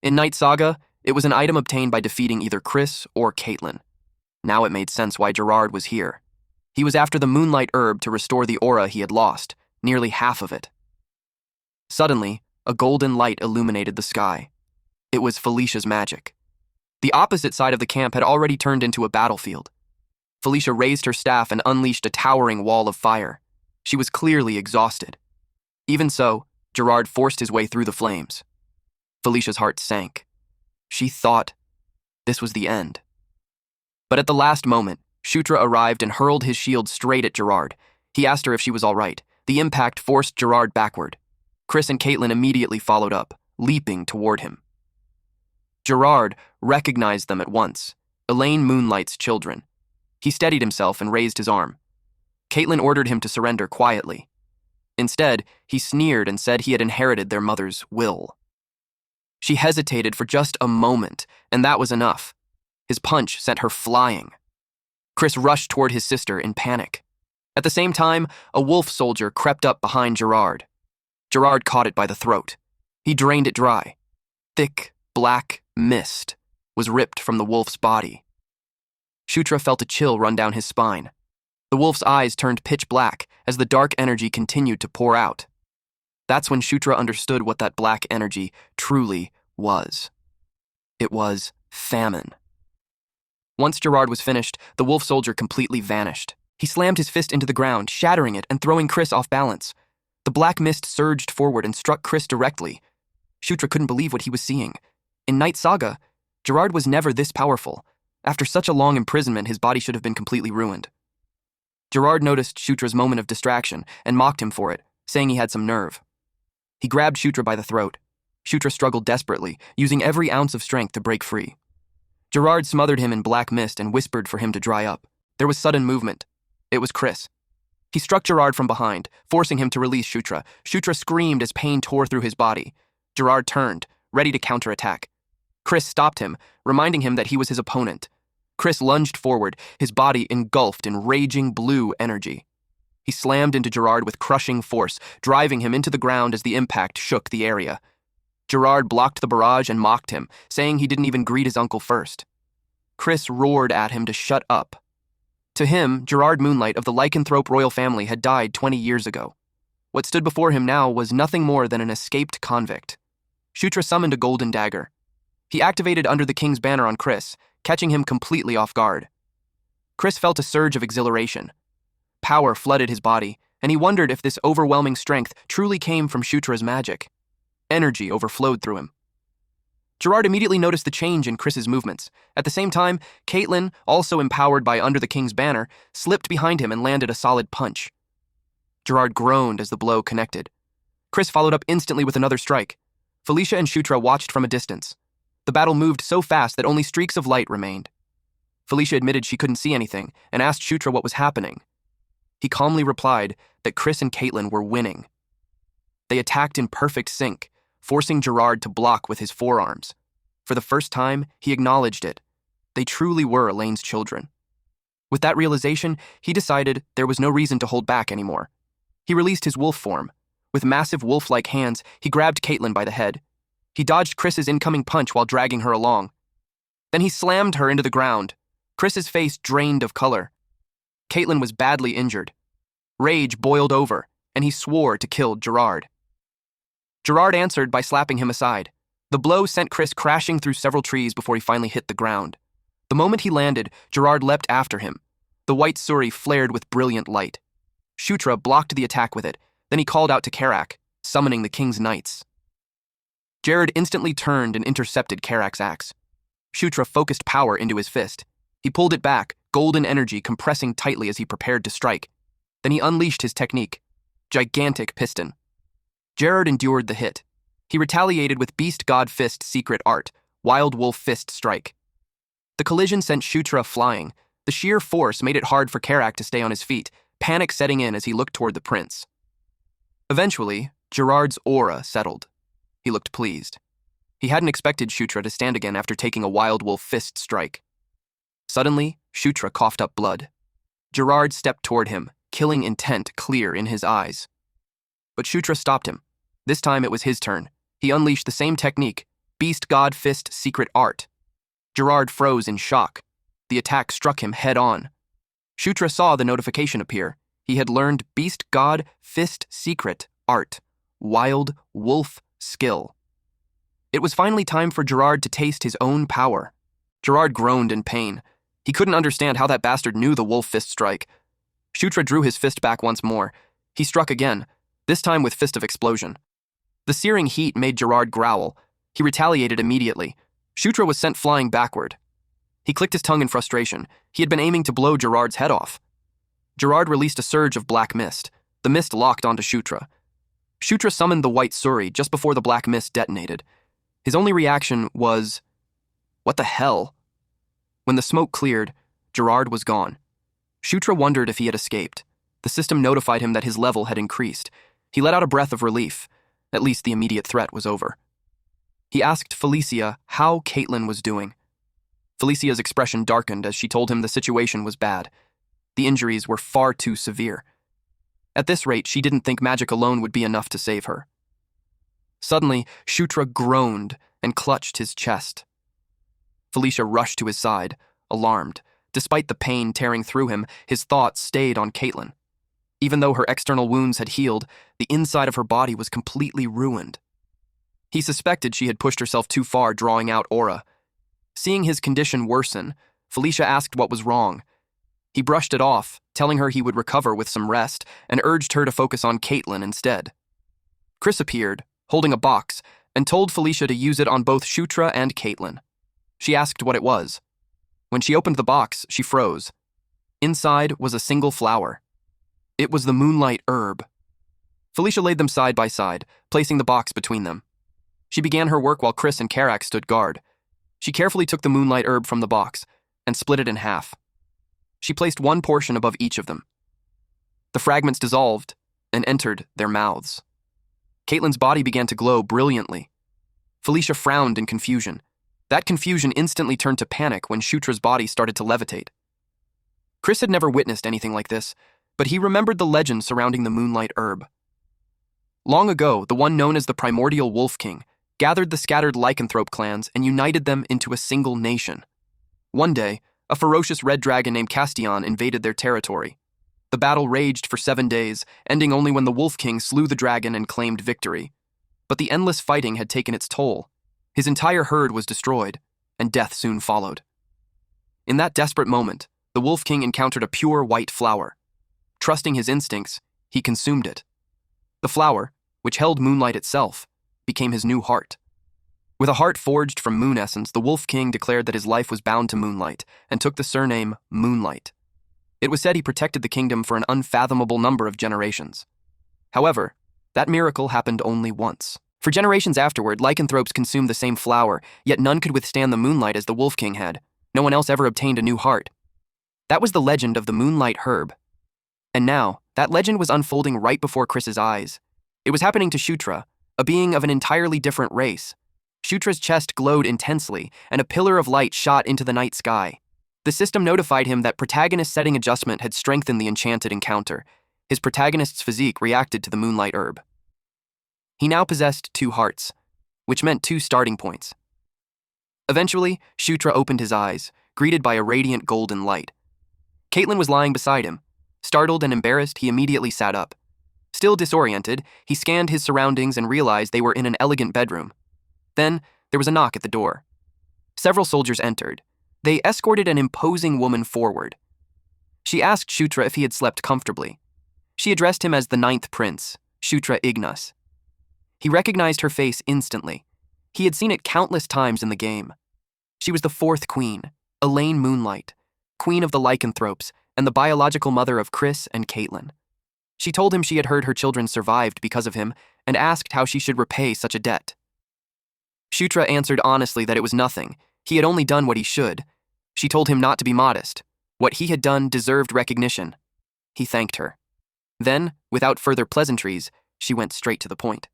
[SPEAKER 1] In Night Saga, it was an item obtained by defeating either Chris or Caitlin. Now it made sense why Gerard was here. He was after the moonlight herb to restore the aura he had lost, nearly half of it. Suddenly, a golden light illuminated the sky. It was Felicia's magic. The opposite side of the camp had already turned into a battlefield. Felicia raised her staff and unleashed a towering wall of fire. She was clearly exhausted. Even so, Gerard forced his way through the flames. Felicia's heart sank. She thought this was the end. But at the last moment, Shutra arrived and hurled his shield straight at Gerard. He asked her if she was all right. The impact forced Gerard backward. Chris and Caitlin immediately followed up, leaping toward him. Gerard recognized them at once, Elaine Moonlight's children. He steadied himself and raised his arm. Caitlin ordered him to surrender quietly. Instead, he sneered and said he had inherited their mother's will. She hesitated for just a moment, and that was enough. His punch sent her flying. Chris rushed toward his sister in panic. At the same time, a wolf soldier crept up behind Gerard. Gerard caught it by the throat. He drained it dry. Thick, black mist was ripped from the wolf's body. Shutra felt a chill run down his spine. The wolf's eyes turned pitch black as the dark energy continued to pour out. That's when Shutra understood what that black energy truly was. It was famine. Once Gerard was finished, the wolf soldier completely vanished. He slammed his fist into the ground, shattering it and throwing Chris off balance. The black mist surged forward and struck Chris directly. Shutra couldn't believe what he was seeing. In Night Saga, Gerard was never this powerful. After such a long imprisonment, his body should have been completely ruined. Gerard noticed Shutra's moment of distraction and mocked him for it, saying he had some nerve. He grabbed Shutra by the throat. Shutra struggled desperately, using every ounce of strength to break free. Gerard smothered him in black mist and whispered for him to dry up. There was sudden movement. It was Chris. He struck Gerard from behind, forcing him to release Shutra. Shutra screamed as pain tore through his body. Gerard turned, ready to counterattack. Chris stopped him, reminding him that he was his opponent. Chris lunged forward, his body engulfed in raging blue energy. He slammed into Gerard with crushing force, driving him into the ground as the impact shook the area. Gerard blocked the barrage and mocked him, saying he didn't even greet his uncle first. Chris roared at him to shut up. To him, Gerard Moonlight of the lycanthrope royal family had died 20 years ago. What stood before him now was nothing more than an escaped convict. Shutra summoned a golden dagger. He activated under the king's banner on Chris, catching him completely off guard. Chris felt a surge of exhilaration. Power flooded his body, and he wondered if this overwhelming strength truly came from Shutra's magic. Energy overflowed through him. Gerard immediately noticed the change in Chris's movements. At the same time, Caitlin, also empowered by Under the King's banner, slipped behind him and landed a solid punch. Gerard groaned as the blow connected. Chris followed up instantly with another strike. Felicia and Shutra watched from a distance. The battle moved so fast that only streaks of light remained. Felicia admitted she couldn't see anything and asked Shutra what was happening. He calmly replied that Chris and Caitlin were winning. They attacked in perfect sync, forcing Gerard to block with his forearms. For the first time, he acknowledged it. They truly were Elaine's children. With that realization, he decided there was no reason to hold back anymore. He released his wolf form. With massive wolf-like hands, he grabbed Caitlin by the head. He dodged Chris's incoming punch while dragging her along. Then he slammed her into the ground. Chris's face drained of color. Caitlin was badly injured. Rage boiled over, and he swore to kill Gerard. Gerard answered by slapping him aside. The blow sent Chris crashing through several trees before he finally hit the ground. The moment he landed, Gerard leapt after him. The white suri flared with brilliant light. Shutra blocked the attack with it. Then he called out to Karak, summoning the king's knights. Jared instantly turned and intercepted Karak's axe. Shutra focused power into his fist. He pulled it back, golden energy compressing tightly as he prepared to strike. Then he unleashed his technique, gigantic piston. Jared endured the hit. He retaliated with Beast God Fist secret art, Wild Wolf Fist strike. The collision sent Shutra flying. The sheer force made it hard for Karak to stay on his feet, panic setting in as he looked toward the prince. Eventually, Gerard's aura settled. He looked pleased. He hadn't expected Shutra to stand again after taking a Wild Wolf Fist strike. Suddenly, Shutra coughed up blood. Gerard stepped toward him, killing intent clear in his eyes. But Shutra stopped him. This time it was his turn. He unleashed the same technique, Beast God Fist secret art. Gerard froze in shock. The attack struck him head on. Shutra saw the notification appear. He had learned Beast God Fist secret art, Wild Wolf skill. It was finally time for Gerard to taste his own power. Gerard groaned in pain. He couldn't understand how that bastard knew the wolf fist strike. Shutra drew his fist back once more. He struck again, this time with Fist of Explosion. The searing heat made Gerard growl. He retaliated immediately. Shutra was sent flying backward. He clicked his tongue in frustration. He had been aiming to blow Gerard's head off. Gerard released a surge of black mist. The mist locked onto Shutra. Shutra summoned the white Suri just before the black mist detonated. His only reaction was, "What the hell?" When the smoke cleared, Gerard was gone. Shutra wondered if he had escaped. The system notified him that his level had increased. He let out a breath of relief. At least the immediate threat was over. He asked Felicia how Caitlin was doing. Felicia's expression darkened as she told him the situation was bad. The injuries were far too severe. At this rate, she didn't think magic alone would be enough to save her. Suddenly, Shutra groaned and clutched his chest. Felicia rushed to his side, alarmed. Despite the pain tearing through him, his thoughts stayed on Caitlin. Even though her external wounds had healed, the inside of her body was completely ruined. He suspected she had pushed herself too far, drawing out aura. Seeing his condition worsen, Felicia asked what was wrong. He brushed it off, telling her he would recover with some rest, and urged her to focus on Caitlin instead. Chris appeared, holding a box, and told Felicia to use it on both Shutra and Caitlin. She asked what it was. When she opened the box, she froze. Inside was a single flower. It was the moonlight herb. Felicia laid them side by side, placing the box between them. She began her work while Chris and Karak stood guard. She carefully took the moonlight herb from the box and split it in half. She placed one portion above each of them. The fragments dissolved and entered their mouths. Caitlin's body began to glow brilliantly. Felicia frowned in confusion. That confusion instantly turned to panic when Shutra's body started to levitate. Chris had never witnessed anything like this, but he remembered the legend surrounding the moonlight herb. Long ago, the one known as the Primordial Wolf King gathered the scattered lycanthrope clans and united them into a single nation. One day, a ferocious red dragon named Castion invaded their territory. The battle raged for 7 days, ending only when the Wolf King slew the dragon and claimed victory. But the endless fighting had taken its toll. His entire herd was destroyed, and death soon followed. In that desperate moment, the Wolf King encountered a pure white flower. Trusting his instincts, he consumed it. The flower, which held moonlight itself, became his new heart. With a heart forged from moon essence, the Wolf King declared that his life was bound to moonlight and took the surname Moonlight. It was said he protected the kingdom for an unfathomable number of generations. However, that miracle happened only once. For generations afterward, lycanthropes consumed the same flower, yet none could withstand the moonlight as the Wolf King had. No one else ever obtained a new heart. That was the legend of the moonlight herb. And now, that legend was unfolding right before Chris's eyes. It was happening to Shutra, a being of an entirely different race. Shutra's chest glowed intensely, and a pillar of light shot into the night sky. The system notified him that protagonist setting adjustment had strengthened the enchanted encounter. His protagonist's physique reacted to the moonlight herb. He now possessed 2 hearts, which meant 2 starting points. Eventually, Shutra opened his eyes, greeted by a radiant golden light. Caitlin was lying beside him. Startled and embarrassed, he immediately sat up. Still disoriented, he scanned his surroundings and realized they were in an elegant bedroom. Then, there was a knock at the door. Several soldiers entered. They escorted an imposing woman forward. She asked Shutra if he had slept comfortably. She addressed him as the 9th prince, Shutra Ignas. He recognized her face instantly. He had seen it countless times in the game. She was the 4th queen, Elaine Moonlight, queen of the lycanthropes, and the biological mother of Chris and Caitlin. She told him she had heard her children survived because of him and asked how she should repay such a debt. Shutra answered honestly that it was nothing. He had only done what he should. She told him not to be modest. What he had done deserved recognition. He thanked her. Then, without further pleasantries, she went straight to the point.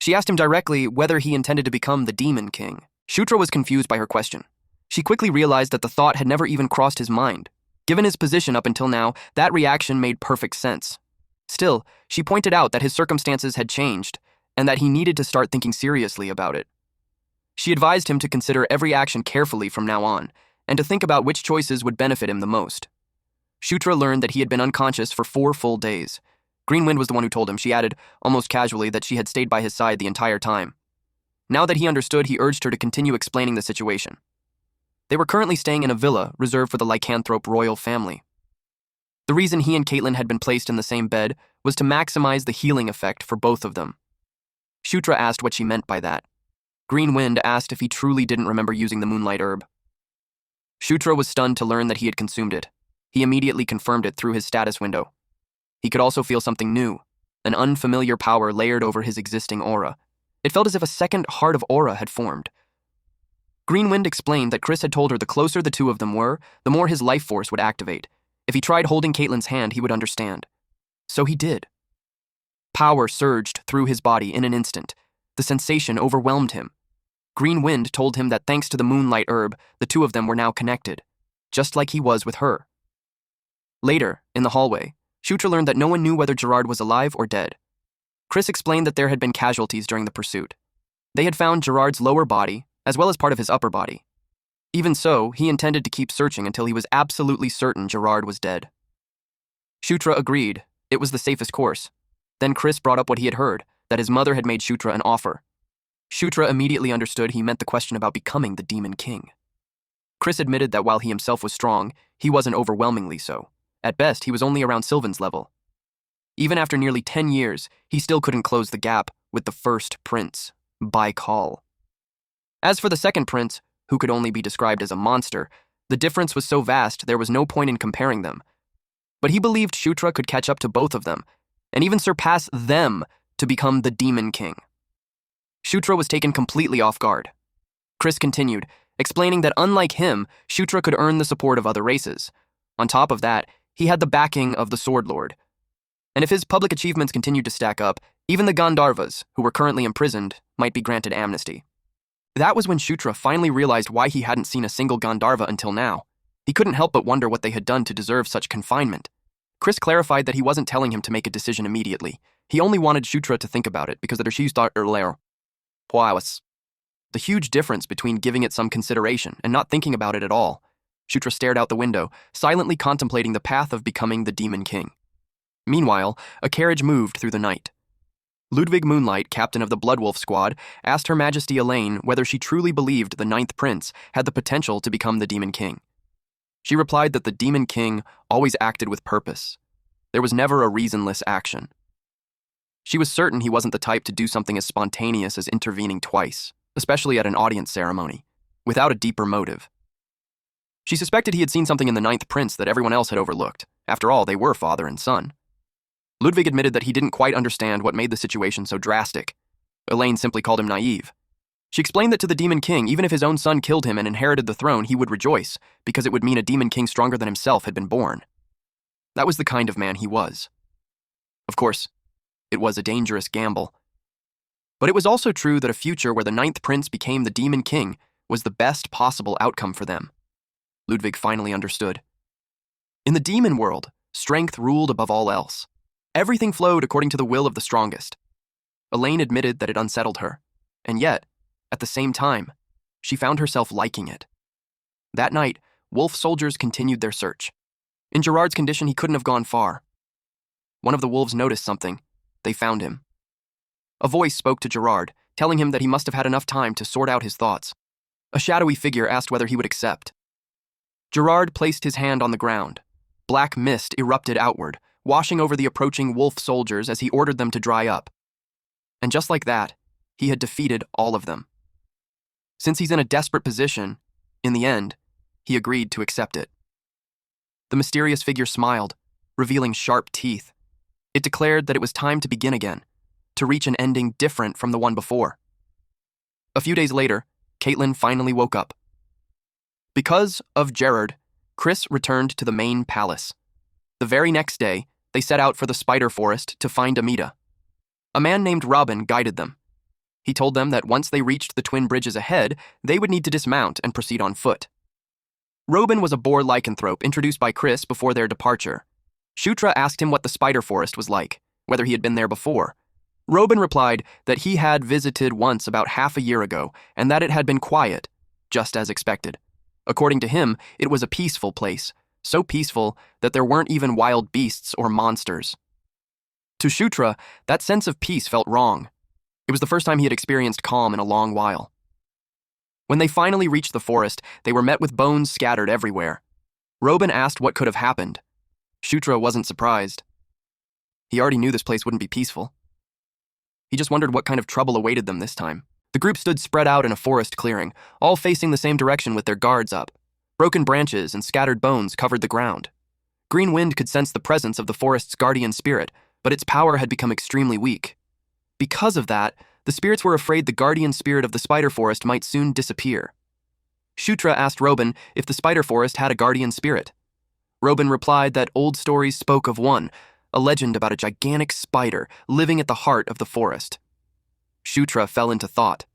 [SPEAKER 1] She asked him directly whether he intended to become the Demon King. Shutra was confused by her question. She quickly realized that the thought had never even crossed his mind. Given his position up until now, that reaction made perfect sense. Still, she pointed out that his circumstances had changed, and that he needed to start thinking seriously about it. She advised him to consider every action carefully from now on, and to think about which choices would benefit him the most. Shutra learned that he had been unconscious for 4 full days. Greenwind was the one who told him. She added, almost casually, that she had stayed by his side the entire time. Now that he understood, he urged her to continue explaining the situation. They were currently staying in a villa reserved for the lycanthrope royal family. The reason he and Caitlin had been placed in the same bed was to maximize the healing effect for both of them. Shutra asked what she meant by that. Greenwind asked if he truly didn't remember using the moonlight herb. Shutra was stunned to learn that he had consumed it. He immediately confirmed it through his status window. He could also feel something new, an unfamiliar power layered over his existing aura. It felt as if a second heart of aura had formed. Greenwind explained that Chris had told her the closer the two of them were, the more his life force would activate. If he tried holding Caitlyn's hand, he would understand. So he did. Power surged through his body in an instant. The sensation overwhelmed him. Greenwind told him that thanks to the moonlight herb, the two of them were now connected, just like he was with her. Later, in the hallway, Shutra learned that no one knew whether Gerard was alive or dead. Chris explained that there had been casualties during the pursuit. They had found Gerard's lower body, as well as part of his upper body. Even so, he intended to keep searching until he was absolutely certain Gerard was dead. Shutra agreed. It was the safest course. Then Chris brought up what he had heard, that his mother had made Shutra an offer. Shutra immediately understood he meant the question about becoming the Demon King. Chris admitted that while he himself was strong, he wasn't overwhelmingly so. At best, he was only around Sylvan's level. Even after nearly 10 years, he still couldn't close the gap with the first prince, Baikal. As for the second prince, who could only be described as a monster, the difference was so vast there was no point in comparing them. But he believed Shutra could catch up to both of them, and even surpass them to become the Demon King. Shutra was taken completely off guard. Chris continued, explaining that unlike him, Shutra could earn the support of other races. On top of that, he had the backing of the Sword Lord. And if his public achievements continued to stack up, even the Gandharvas, who were currently imprisoned, might be granted amnesty. That was when Shutra finally realized why he hadn't seen a single Gandharva until now. He couldn't help but wonder what they had done to deserve such confinement. Chris clarified that he wasn't telling him to make a decision immediately. He only wanted Shutra to think about it because the huge difference between giving it some consideration and not thinking about it at all. Shutra stared out the window, silently contemplating the path of becoming the Demon King. Meanwhile, a carriage moved through the night. Ludwig Moonlight, captain of the Bloodwolf squad, asked Her Majesty Elaine whether she truly believed the ninth prince had the potential to become the Demon King. She replied that the Demon King always acted with purpose. There was never a reasonless action. She was certain he wasn't the type to do something as spontaneous as intervening twice, especially at an audience ceremony, without a deeper motive. She suspected he had seen something in the ninth prince that everyone else had overlooked. After all, they were father and son. Ludwig admitted that he didn't quite understand what made the situation so drastic. Elaine simply called him naive. She explained that to the Demon King, even if his own son killed him and inherited the throne, he would rejoice, because it would mean a Demon King stronger than himself had been born. That was the kind of man he was. Of course, it was a dangerous gamble. But it was also true that a future where the ninth prince became the Demon King was the best possible outcome for them. Ludwig finally understood. In the demon world, strength ruled above all else. Everything flowed according to the will of the strongest. Elaine admitted that it unsettled her, and yet, at the same time, she found herself liking it. That night, wolf soldiers continued their search. In Gerard's condition, he couldn't have gone far. One of the wolves noticed something. They found him. A voice spoke to Gerard, telling him that he must have had enough time to sort out his thoughts. A shadowy figure asked whether he would accept. Gerard placed his hand on the ground. Black mist erupted outward, washing over the approaching wolf soldiers as he ordered them to dry up. And just like that, he had defeated all of them. Since he's in a desperate position, in the end, he agreed to accept it. The mysterious figure smiled, revealing sharp teeth. It declared that it was time to begin again, to reach an ending different from the one before. A few days later, Caitlin finally woke up. Because of Gerard, Chris returned to the main palace. The very next day, they set out for the spider forest to find Amida. A man named Robin guided them. He told them that once they reached the twin bridges ahead, they would need to dismount and proceed on foot. Robin was a boar lycanthrope introduced by Chris before their departure. Shutra asked him what the spider forest was like, whether he had been there before. Robin replied that he had visited once about half a year ago, and that it had been quiet, just as expected. According to him, it was a peaceful place, so peaceful that there weren't even wild beasts or monsters. To Shutra, that sense of peace felt wrong. It was the first time he had experienced calm in a long while. When they finally reached the forest, they were met with bones scattered everywhere. Robin asked what could have happened. Shutra wasn't surprised. He already knew this place wouldn't be peaceful. He just wondered what kind of trouble awaited them this time. The group stood spread out in a forest clearing, all facing the same direction with their guards up. Broken branches and scattered bones covered the ground. Green Wind could sense the presence of the forest's guardian spirit, but its power had become extremely weak. Because of that, the spirits were afraid the guardian spirit of the spider forest might soon disappear. Shutra asked Robin if the spider forest had a guardian spirit. Robin replied that old stories spoke of one, a legend about a gigantic spider living at the heart of the forest. Shutra fell into thought.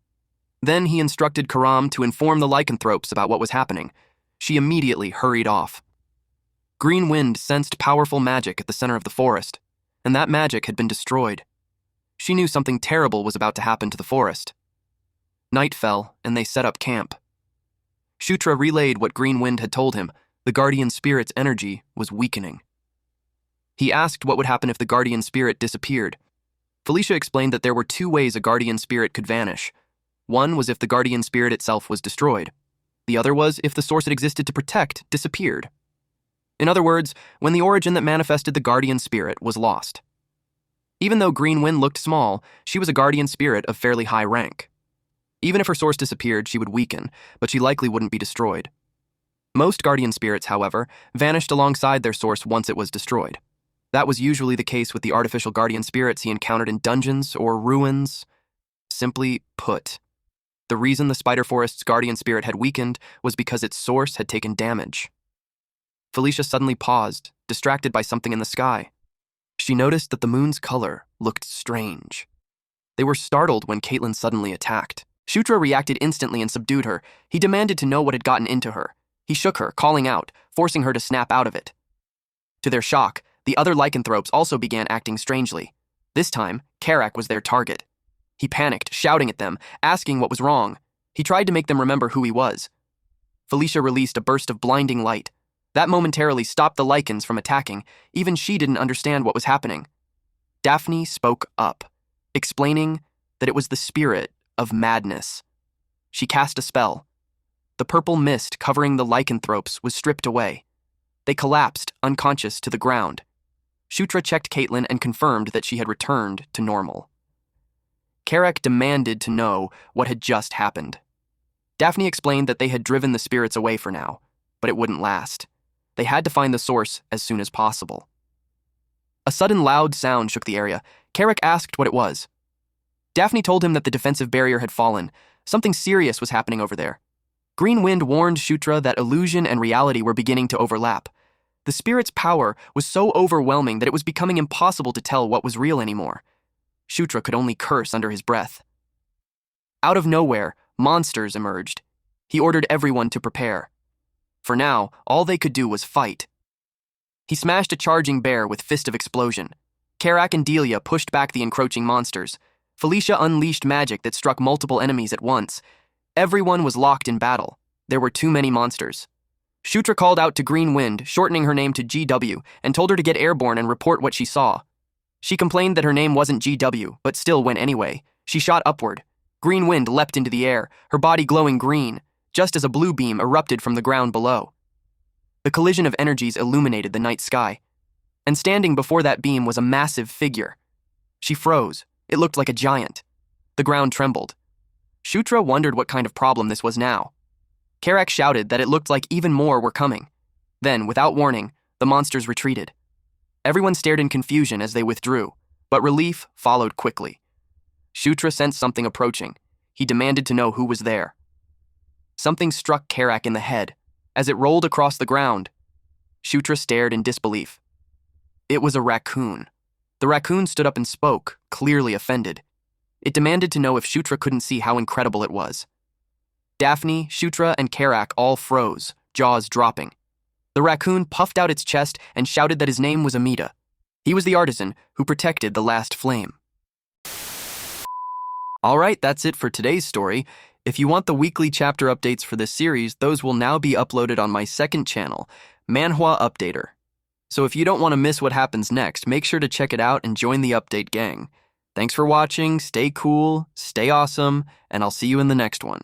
[SPEAKER 1] Then he instructed Karam to inform the lycanthropes about what was happening. She immediately hurried off. Green Wind sensed powerful magic at the center of the forest, and that magic had been destroyed. She knew something terrible was about to happen to the forest. Night fell, and they set up camp. Shutra relayed what Green Wind had told him. The guardian spirit's energy was weakening. He asked what would happen if the guardian spirit disappeared. Felicia explained that there were two ways a guardian spirit could vanish. One was if the guardian spirit itself was destroyed. The other was if the source it existed to protect disappeared. In other words, when the origin that manifested the guardian spirit was lost. Even though Green Wind looked small, she was a guardian spirit of fairly high rank. Even if her source disappeared, she would weaken, but she likely wouldn't be destroyed. Most guardian spirits, however, vanished alongside their source once it was destroyed. That was usually the case with the artificial guardian spirits he encountered in dungeons or ruins. Simply put, the reason the spider forest's guardian spirit had weakened was because its source had taken damage. Felicia suddenly paused, distracted by something in the sky. She noticed that the moon's color looked strange. They were startled when Caitlin suddenly attacked. Shutra reacted instantly and subdued her. He demanded to know what had gotten into her. He shook her, calling out, forcing her to snap out of it. To their shock, the other lycanthropes also began acting strangely. This time, Karak was their target. He panicked, shouting at them, asking what was wrong. He tried to make them remember who he was. Felicia released a burst of blinding light. That momentarily stopped the lycans from attacking. Even she didn't understand what was happening. Daphne spoke up, explaining that it was the spirit of madness. She cast a spell. The purple mist covering the lycanthropes was stripped away. They collapsed, unconscious, to the ground. Shutra checked Caitlin and confirmed that she had returned to normal. Karak demanded to know what had just happened. Daphne explained that they had driven the spirits away for now, but it wouldn't last. They had to find the source as soon as possible. A sudden loud sound shook the area. Karak asked what it was. Daphne told him that the defensive barrier had fallen. Something serious was happening over there. Green Wind warned Shutra that illusion and reality were beginning to overlap. The spirit's power was so overwhelming that it was becoming impossible to tell what was real anymore. Shutra could only curse under his breath. Out of nowhere, monsters emerged. He ordered everyone to prepare. For now, all they could do was fight. He smashed a charging bear with Fist of Explosion. Karak and Delia pushed back the encroaching monsters. Felicia unleashed magic that struck multiple enemies at once. Everyone was locked in battle. There were too many monsters. Shutra called out to Green Wind, shortening her name to GW, and told her to get airborne and report what she saw. She complained that her name wasn't GW, but still went anyway. She shot upward. Green Wind leapt into the air, her body glowing green, just as a blue beam erupted from the ground below. The collision of energies illuminated the night sky, and standing before that beam was a massive figure. She froze. It looked like a giant. The ground trembled. Shutra wondered what kind of problem this was now. Karak shouted that it looked like even more were coming. Then, without warning, the monsters retreated. Everyone stared in confusion as they withdrew, but relief followed quickly. Shutra sensed something approaching. He demanded to know who was there. Something struck Karak in the head. As it rolled across the ground, Shutra stared in disbelief. It was a raccoon. The raccoon stood up and spoke, clearly offended. It demanded to know if Shutra couldn't see how incredible it was. Daphne, Shutra, and Karak all froze, jaws dropping. The raccoon puffed out its chest and shouted that his name was Amida. He was the artisan who protected the last flame. All right, that's it for today's story. If you want the weekly chapter updates for this series, those will now be uploaded on my second channel, Manhwa Updater. So if you don't want to miss what happens next, make sure to check it out and join the update gang. Thanks for watching, stay cool, stay awesome, and I'll see you in the next one.